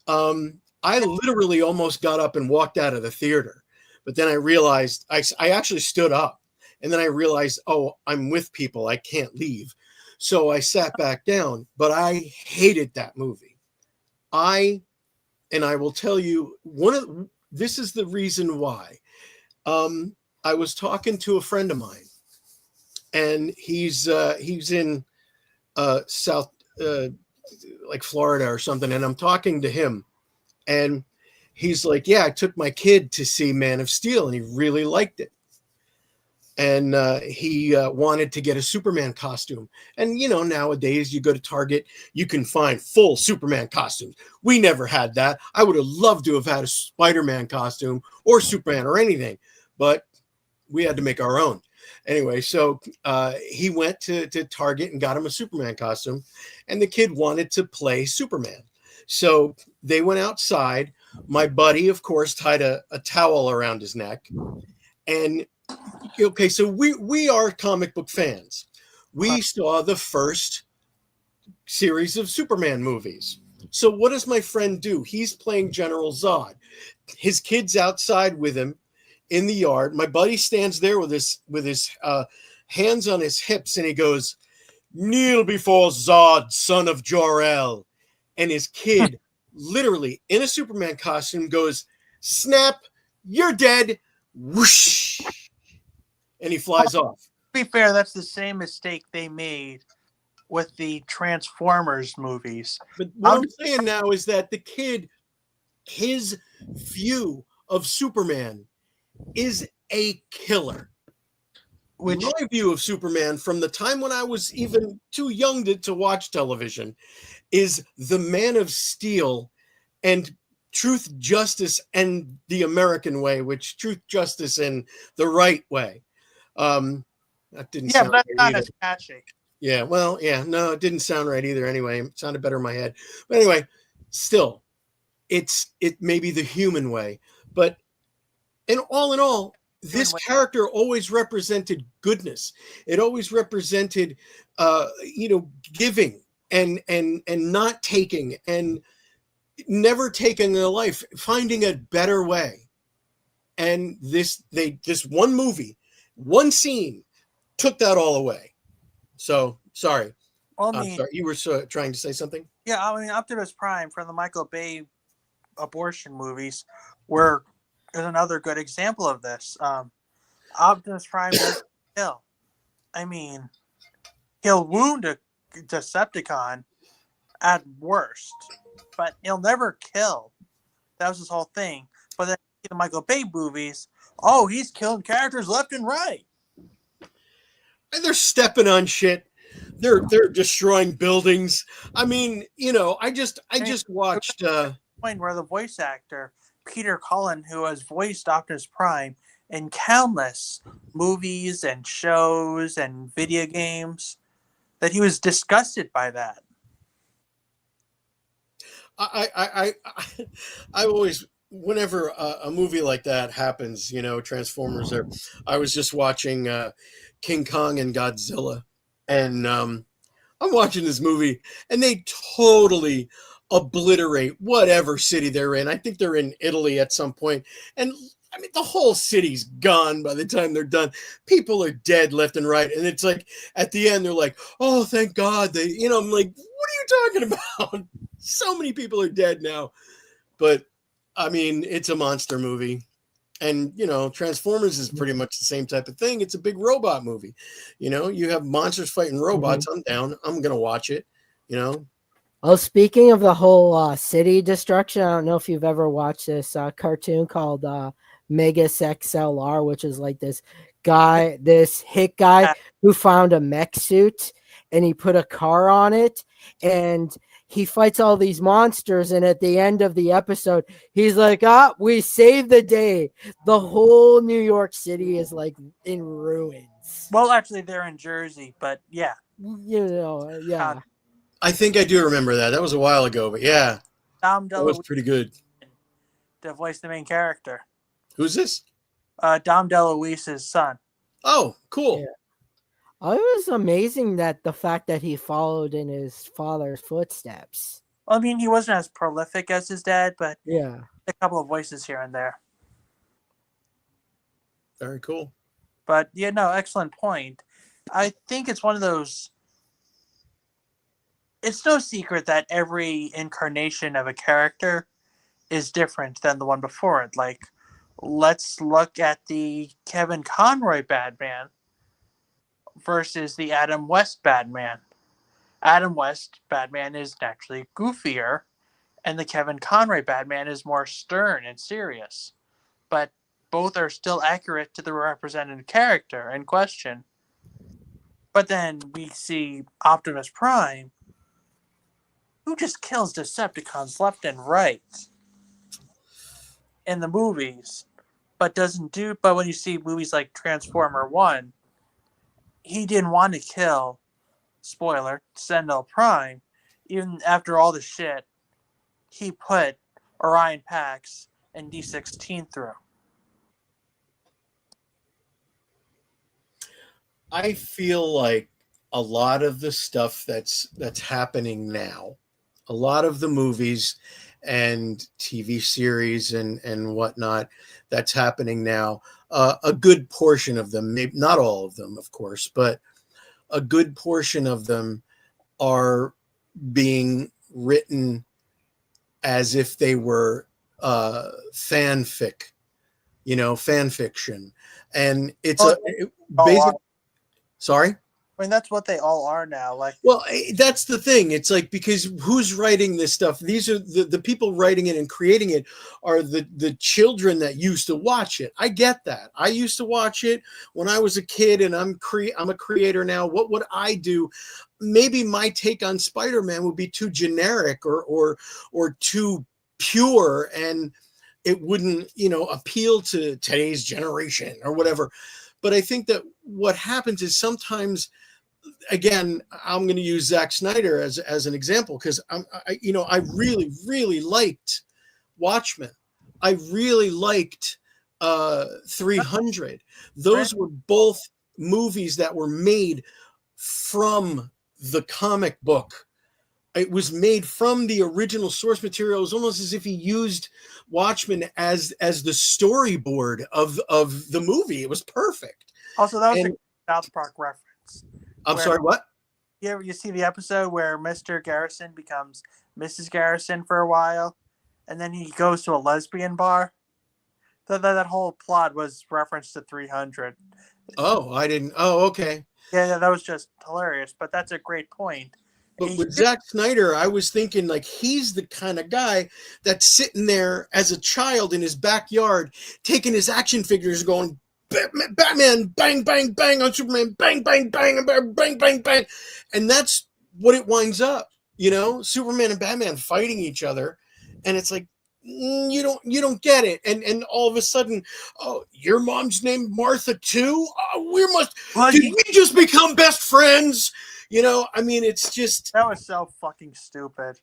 Speaker 2: I literally almost got up and walked out of the theater. But then I realized I actually stood up, and then I realized, oh, I'm with people. I can't leave. So I sat back down, but I hated that movie. And I will tell you, this is the reason why. I was talking to a friend of mine, and he's in South, like Florida or something, and I'm talking to him, and he's like, "Yeah, I took my kid to see Man of Steel, and he really liked it." And he wanted to get a Superman costume. And, you know, nowadays you go to Target, you can find full Superman costumes. We never had that. I would have loved to have had a Spider-Man costume or Superman or anything, but we had to make our own. Anyway, so he went to Target and got him a Superman costume, and the kid wanted to play Superman. So they went outside. My buddy, of course, tied a towel around his neck. And okay, so we are comic book fans. We saw the first series of Superman movies. So what does my friend do? He's playing General Zod. His kid's outside with him in the yard. My buddy stands there with his hands on his hips, and he goes, "Kneel before Zod, son of Jor-El." And his kid, literally in a Superman costume, goes, "Snap, you're dead." Whoosh. And he flies off.
Speaker 3: To be fair, that's the same mistake they made with the Transformers movies.
Speaker 2: But what I'm saying now is that the kid, his view of Superman is a killer. My view of Superman from the time when I was even too young to watch television is the Man of Steel and truth, justice, and the American way, which truth, justice, and the right way. That didn't sound
Speaker 3: but that's
Speaker 2: right
Speaker 3: not
Speaker 2: either.
Speaker 3: as catchy.
Speaker 2: Yeah, well, yeah, no, it didn't sound right either anyway. It sounded better in my head. But anyway, still, it may be the human way. But in all, this character always represented goodness. It always represented giving and not taking, and never taking a life, finding a better way. And this one movie, one scene took that all away. So sorry. I'm sorry. You were trying to say something?
Speaker 3: Yeah, I mean, Optimus Prime from the Michael Bay abortion movies is another good example of this. Optimus Prime doesn't kill. I mean, he'll wound a Decepticon at worst, but he'll never kill. That was his whole thing. But then in the Michael Bay movies, he's killing characters left and right.
Speaker 2: And they're stepping on shit. They're destroying buildings. I mean, I just watched
Speaker 3: point where the voice actor Peter Cullen, who has voiced Optimus Prime in countless movies and shows and video games, that he was disgusted by that.
Speaker 2: I always whenever a movie like that happens, Transformers. There, I was just watching King Kong and Godzilla, and I'm watching this movie, and they totally obliterate whatever city they're in. I think they're in Italy at some point, and I mean the whole city's gone by the time they're done. People are dead left and right, and it's like at the end they're like, "Oh, thank God!" I'm like, "What are you talking about?" So many people are dead now, but I mean, it's a monster movie. And Transformers is pretty much the same type of thing. It's a big robot movie. You have monsters fighting robots. I'm down. I'm gonna watch it.
Speaker 1: Oh, speaking of the whole city destruction, I don't know if you've ever watched this cartoon called Megas XLR, which is like this hit guy who found a mech suit and he put a car on it and he fights all these monsters. And at the end of the episode, he's like, we saved the day. The whole New York City is like in ruins.
Speaker 3: Well, actually, they're in Jersey, but yeah.
Speaker 1: Yeah.
Speaker 2: I think I do remember that. That was a while ago, but yeah.
Speaker 3: Dom
Speaker 2: that was pretty good.
Speaker 3: To voice the main character.
Speaker 2: Who's this?
Speaker 3: Dom DeLuise's son.
Speaker 2: Oh, cool.
Speaker 1: Yeah. It was amazing that the fact that he followed in his father's footsteps.
Speaker 3: Well, I mean, he wasn't as prolific as his dad, but
Speaker 1: yeah,
Speaker 3: a couple of voices here and there.
Speaker 2: Very cool.
Speaker 3: But yeah, no, excellent point. I think it's one of those. It's no secret that every incarnation of a character is different than the one before it. Like, let's look at the Kevin Conroy Batman versus the Adam West Batman. Adam West Batman is naturally goofier, and the Kevin Conroy Batman is more stern and serious. But both are still accurate to the represented character in question. But then we see Optimus Prime, who just kills Decepticons left and right in the movies, but when you see movies like Transformer 1, he didn't want to kill, spoiler, Sentinel Prime, even after all the shit he put Orion Pax and D16 through.
Speaker 2: I feel like a lot of the stuff that's happening now, a lot of the movies and TV series and whatnot that's happening now, a good portion of them, maybe not all of them, of course, but a good portion of them are being written as if they were fan fiction, and it's basic. Sorry?
Speaker 3: I mean, that's what they all are now.
Speaker 2: Well, that's the thing. It's like, because who's writing this stuff? These are the people writing it and creating it are the children that used to watch it. I get that. I used to watch it when I was a kid, and I'm a creator now. What would I do? Maybe my take on Spider-Man would be too generic or too pure, and it wouldn't, appeal to today's generation or whatever. But I think that what happens is sometimes, again, I'm going to use Zack Snyder as an example, because I really, really liked Watchmen. I really liked 300. Those were both movies that were made from the comic book. It was made from the original source material. It was almost as if he used Watchmen as the storyboard of the movie. It was perfect.
Speaker 3: Also, that was a South Park reference.
Speaker 2: I'm sorry, what?
Speaker 3: You see the episode where Mr. Garrison becomes Mrs. Garrison for a while, and then he goes to a lesbian bar? That whole plot was referenced to 300.
Speaker 2: Oh, I didn't. Oh, okay.
Speaker 3: Yeah, that was just hilarious, but that's a great point.
Speaker 2: But with Zack Snyder, I was thinking, like, he's the kind of guy that's sitting there as a child in his backyard, taking his action figures, going, Batman, bang, bang, bang on Superman, bang, bang, bang, bang, bang, bang. And that's what it winds up, Superman and Batman fighting each other. And it's like, you don't get it. And all of a sudden, oh, your mom's named Martha too? Did we just become best friends? I mean, it's just,
Speaker 3: that was so fucking stupid.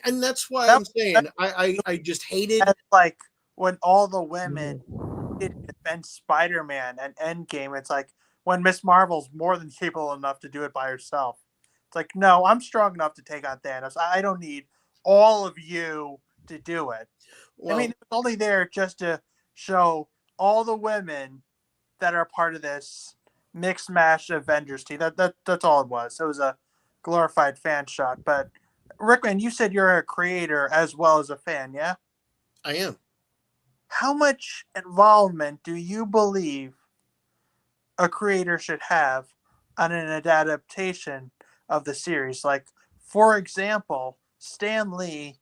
Speaker 2: And that's why I'm saying I just hated.
Speaker 3: Like, when all the women did defend Spider-Man and Endgame, it's like when Miss Marvel's more than capable enough to do it by herself. It's like, no, I'm strong enough to take on Thanos. I don't need all of you to do it.
Speaker 2: Well,
Speaker 3: I mean, it's only there just to show all the women that are part of this mixed match Avengers team. That's all it was. It was a glorified fan shot. But Rickman, you said you're a creator as well as a fan, yeah?
Speaker 2: I am.
Speaker 3: How much involvement do you believe a creator should have on an adaptation of the series? Like, for example, Stan Lee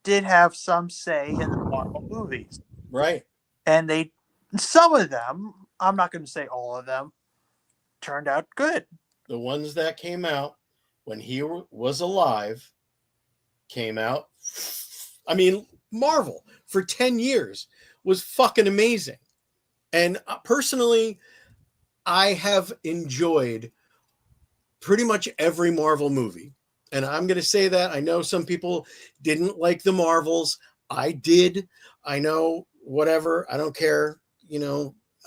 Speaker 3: did have some say in the Marvel movies.
Speaker 2: Right.
Speaker 3: And some of them, I'm not going to say all of them, turned out good.
Speaker 2: The ones that came out when he was alive came out. I mean, Marvel for 10 years was fucking amazing. And personally, I have enjoyed pretty much every Marvel movie. And I'm going to say that. I know some people didn't like the Marvels. I did. I know, whatever. I don't care,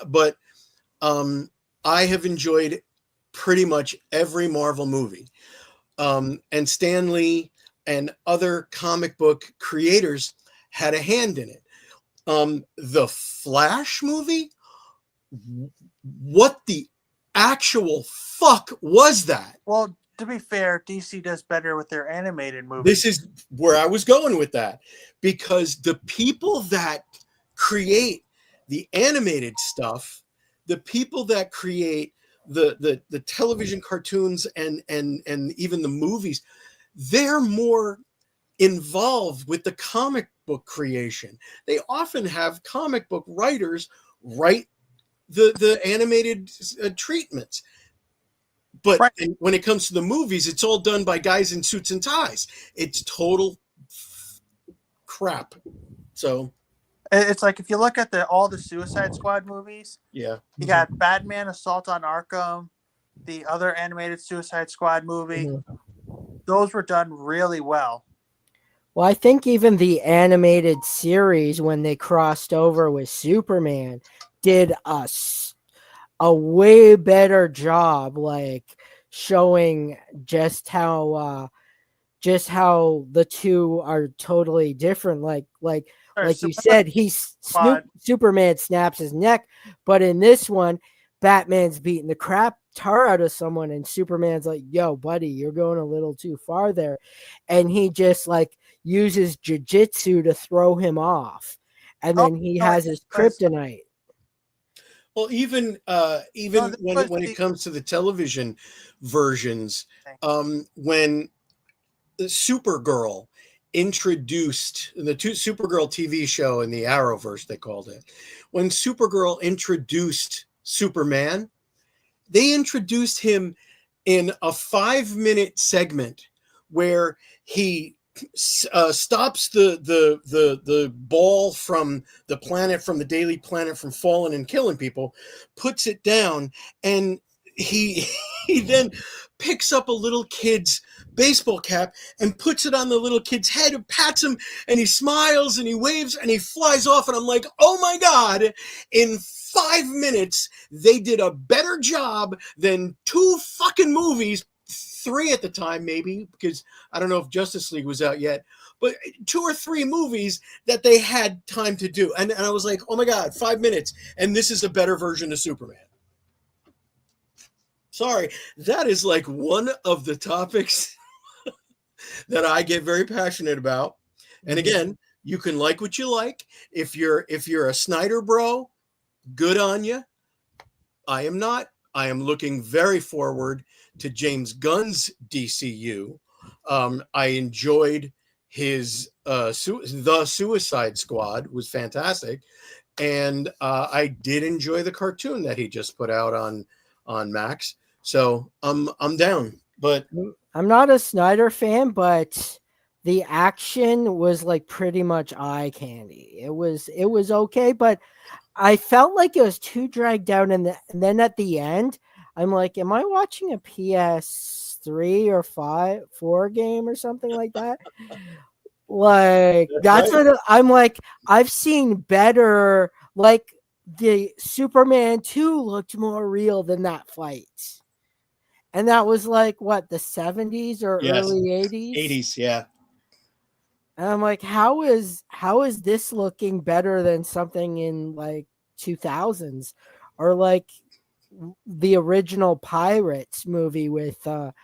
Speaker 2: but I have enjoyed pretty much every Marvel movie. And Stan Lee and other comic book creators had a hand in it. The Flash movie, what the actual fuck was that?
Speaker 3: Well, to be fair, DC does better with their animated movies.
Speaker 2: This is where I was going with that, because the people that create the animated stuff, the people that create the television cartoons and even the movies, they're more involved with the comic book creation. They often have comic book writers write the animated treatments. But
Speaker 3: Right.
Speaker 2: when it comes to the movies, it's all done by guys in suits and ties. It's total crap. So
Speaker 3: It's like if you look at all the Suicide Squad movies,
Speaker 2: yeah,
Speaker 3: you got Batman Assault on Arkham, the other animated Suicide Squad movie. Those were done really well.
Speaker 1: Well, I think even the animated series, when they crossed over with Superman, did a way better job, like showing just how the two are totally different. Like you said, Superman snaps his neck, but in this one, Batman's beating the crap tar out of someone, and Superman's like, "Yo, buddy, you're going a little too far there," and he just like uses jiu-jitsu to throw him off, and then he has his kryptonite.
Speaker 2: Well, even when it comes to the television versions, when Supergirl introduced the Supergirl TV show in the Arrowverse, they called it, when Supergirl introduced Superman, they introduced him in a 5-minute segment where he stops the ball from the planet, from the Daily Planet, from falling and killing people, puts it down, and he then picks up a little kid's baseball cap and puts it on the little kid's head and pats him, and he smiles and he waves and he flies off, and I'm like, oh my God, in 5 minutes they did a better job than 2 fucking movies, 3 at the time maybe, because I don't know if Justice League was out yet, but 2 or 3 movies that they had time to do. And I was like, oh my God, 5 minutes, and this is a better version of Superman. Sorry, that is like one of the topics that I get very passionate about. And again, you can like what you like. If you're a Snyder bro, good on you. I am not. I am looking very forward to James Gunn's DCU. I enjoyed his The Suicide Squad was fantastic, and I did enjoy the cartoon that he just put out on Max. So I'm down. But
Speaker 1: I'm not a Snyder fan, but the action was like pretty much eye candy. It was okay, but I felt like it was too dragged out, and then at the end, I'm like, am I watching a PS3 or 4 game or something like that? Like that's
Speaker 2: right.
Speaker 1: what I'm like. I've seen better. Like the Superman 2 looked more real than that fight. And that was like what, the 70s or
Speaker 2: Yes.
Speaker 1: early 80s?
Speaker 2: 80s, yeah.
Speaker 1: And I'm like, how is this looking better than something in like 2000s or like the original Pirates movie with the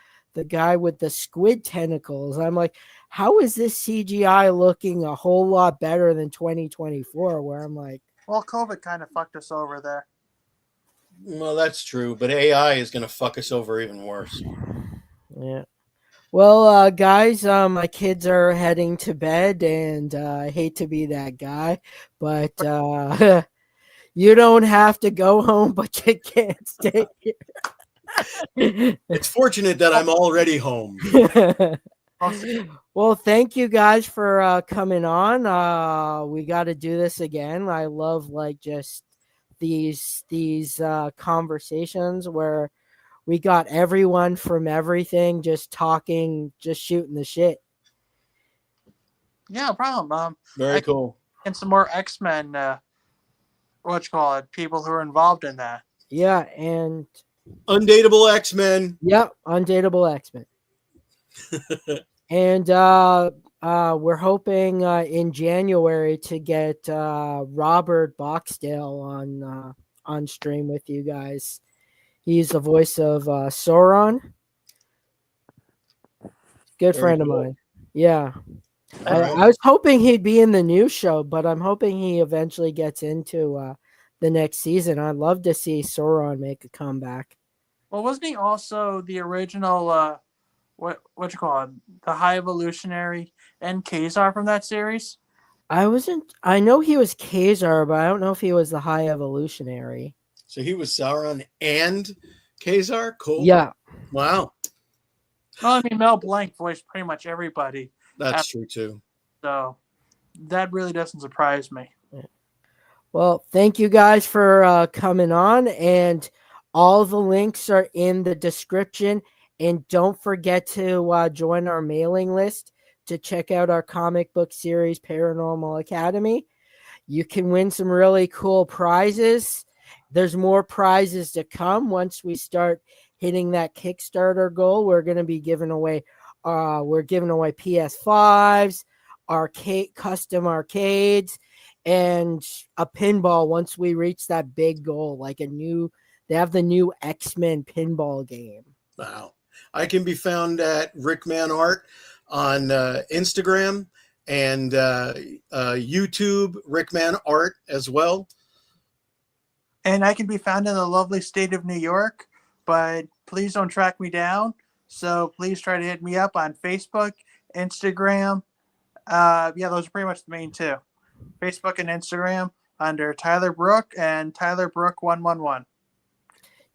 Speaker 1: guy with the squid tentacles? I'm like, how is this CGI looking a whole lot better than 2024? Where I'm like,
Speaker 3: Well, COVID kind of fucked us over there.
Speaker 2: Well, that's true, but AI is going to fuck us over even worse.
Speaker 1: yeah. Well, guys, my kids are heading to bed, and I hate to be that guy, but you don't have to go home, but you can't stay here.
Speaker 2: It's fortunate that I'm already home.
Speaker 1: Well, thank you guys for coming on. We got to do this again. I love like just these conversations where we got everyone from everything just talking, just shooting the shit.
Speaker 3: Yeah, no problem.
Speaker 2: Very cool.
Speaker 3: And some more X-Men, people who are involved in that.
Speaker 1: Yeah, and
Speaker 2: Undateable X-Men.
Speaker 1: Yep, Undateable X-Men. And we're hoping in January to get Robert Boxdale on stream with you guys. He's the voice of Sauron. Good
Speaker 2: Very
Speaker 1: friend
Speaker 2: cool.
Speaker 1: of mine. Yeah.
Speaker 2: All right.
Speaker 1: I was hoping he'd be in the new show, but I'm hoping he eventually gets into the next season. I'd love to see Sauron make a comeback.
Speaker 3: Well, wasn't he also the original what you call it, the High Evolutionary and Kazar from that series?
Speaker 1: I know he was Kazar, but I don't know if he was the High Evolutionary.
Speaker 2: So he was Sauron and Kazar? Cool.
Speaker 1: Yeah.
Speaker 2: Wow.
Speaker 3: Well, I mean, Mel Blanc voiced pretty much everybody.
Speaker 2: That's true too.
Speaker 3: So that really doesn't surprise me.
Speaker 1: Well, thank you guys for coming on, and all the links are in the description. And don't forget to join our mailing list to check out our comic book series, Paranormal Academy. You can win some really cool prizes. There's more prizes to come once we start hitting that Kickstarter goal. We're going to be giving away PS5s, custom arcades, and a pinball once we reach that big goal. They have the new X-Men pinball game.
Speaker 2: Wow. I can be found at Rickman Art on Instagram and YouTube, Rickman Art as well.
Speaker 3: And I can be found in the lovely state of New York, but please don't track me down. So please try to hit me up on Facebook, Instagram. Those are pretty much the main two. Facebook and Instagram under Tyler Brook and Tyler Brook 111.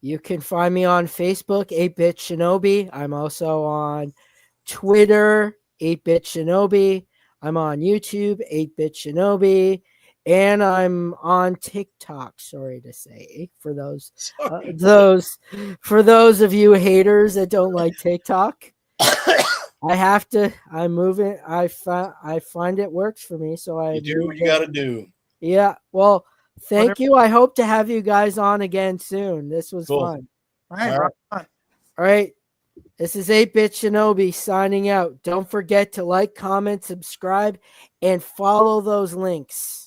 Speaker 1: You can find me on Facebook, 8-Bit Shinobi. I'm also on Twitter, 8-Bit Shinobi. I'm on YouTube, 8-Bit Shinobi. And I'm on TikTok, sorry to say, for those of you haters that don't like TikTok. I'm moving. I find it works for me, so I
Speaker 2: do what you got to do.
Speaker 1: Yeah. Well, thank you. I hope to have you guys on again soon. This was fun.
Speaker 3: All right.
Speaker 1: All right. This is 8-Bit Shinobi signing out. Don't forget to like, comment, subscribe, and follow those links.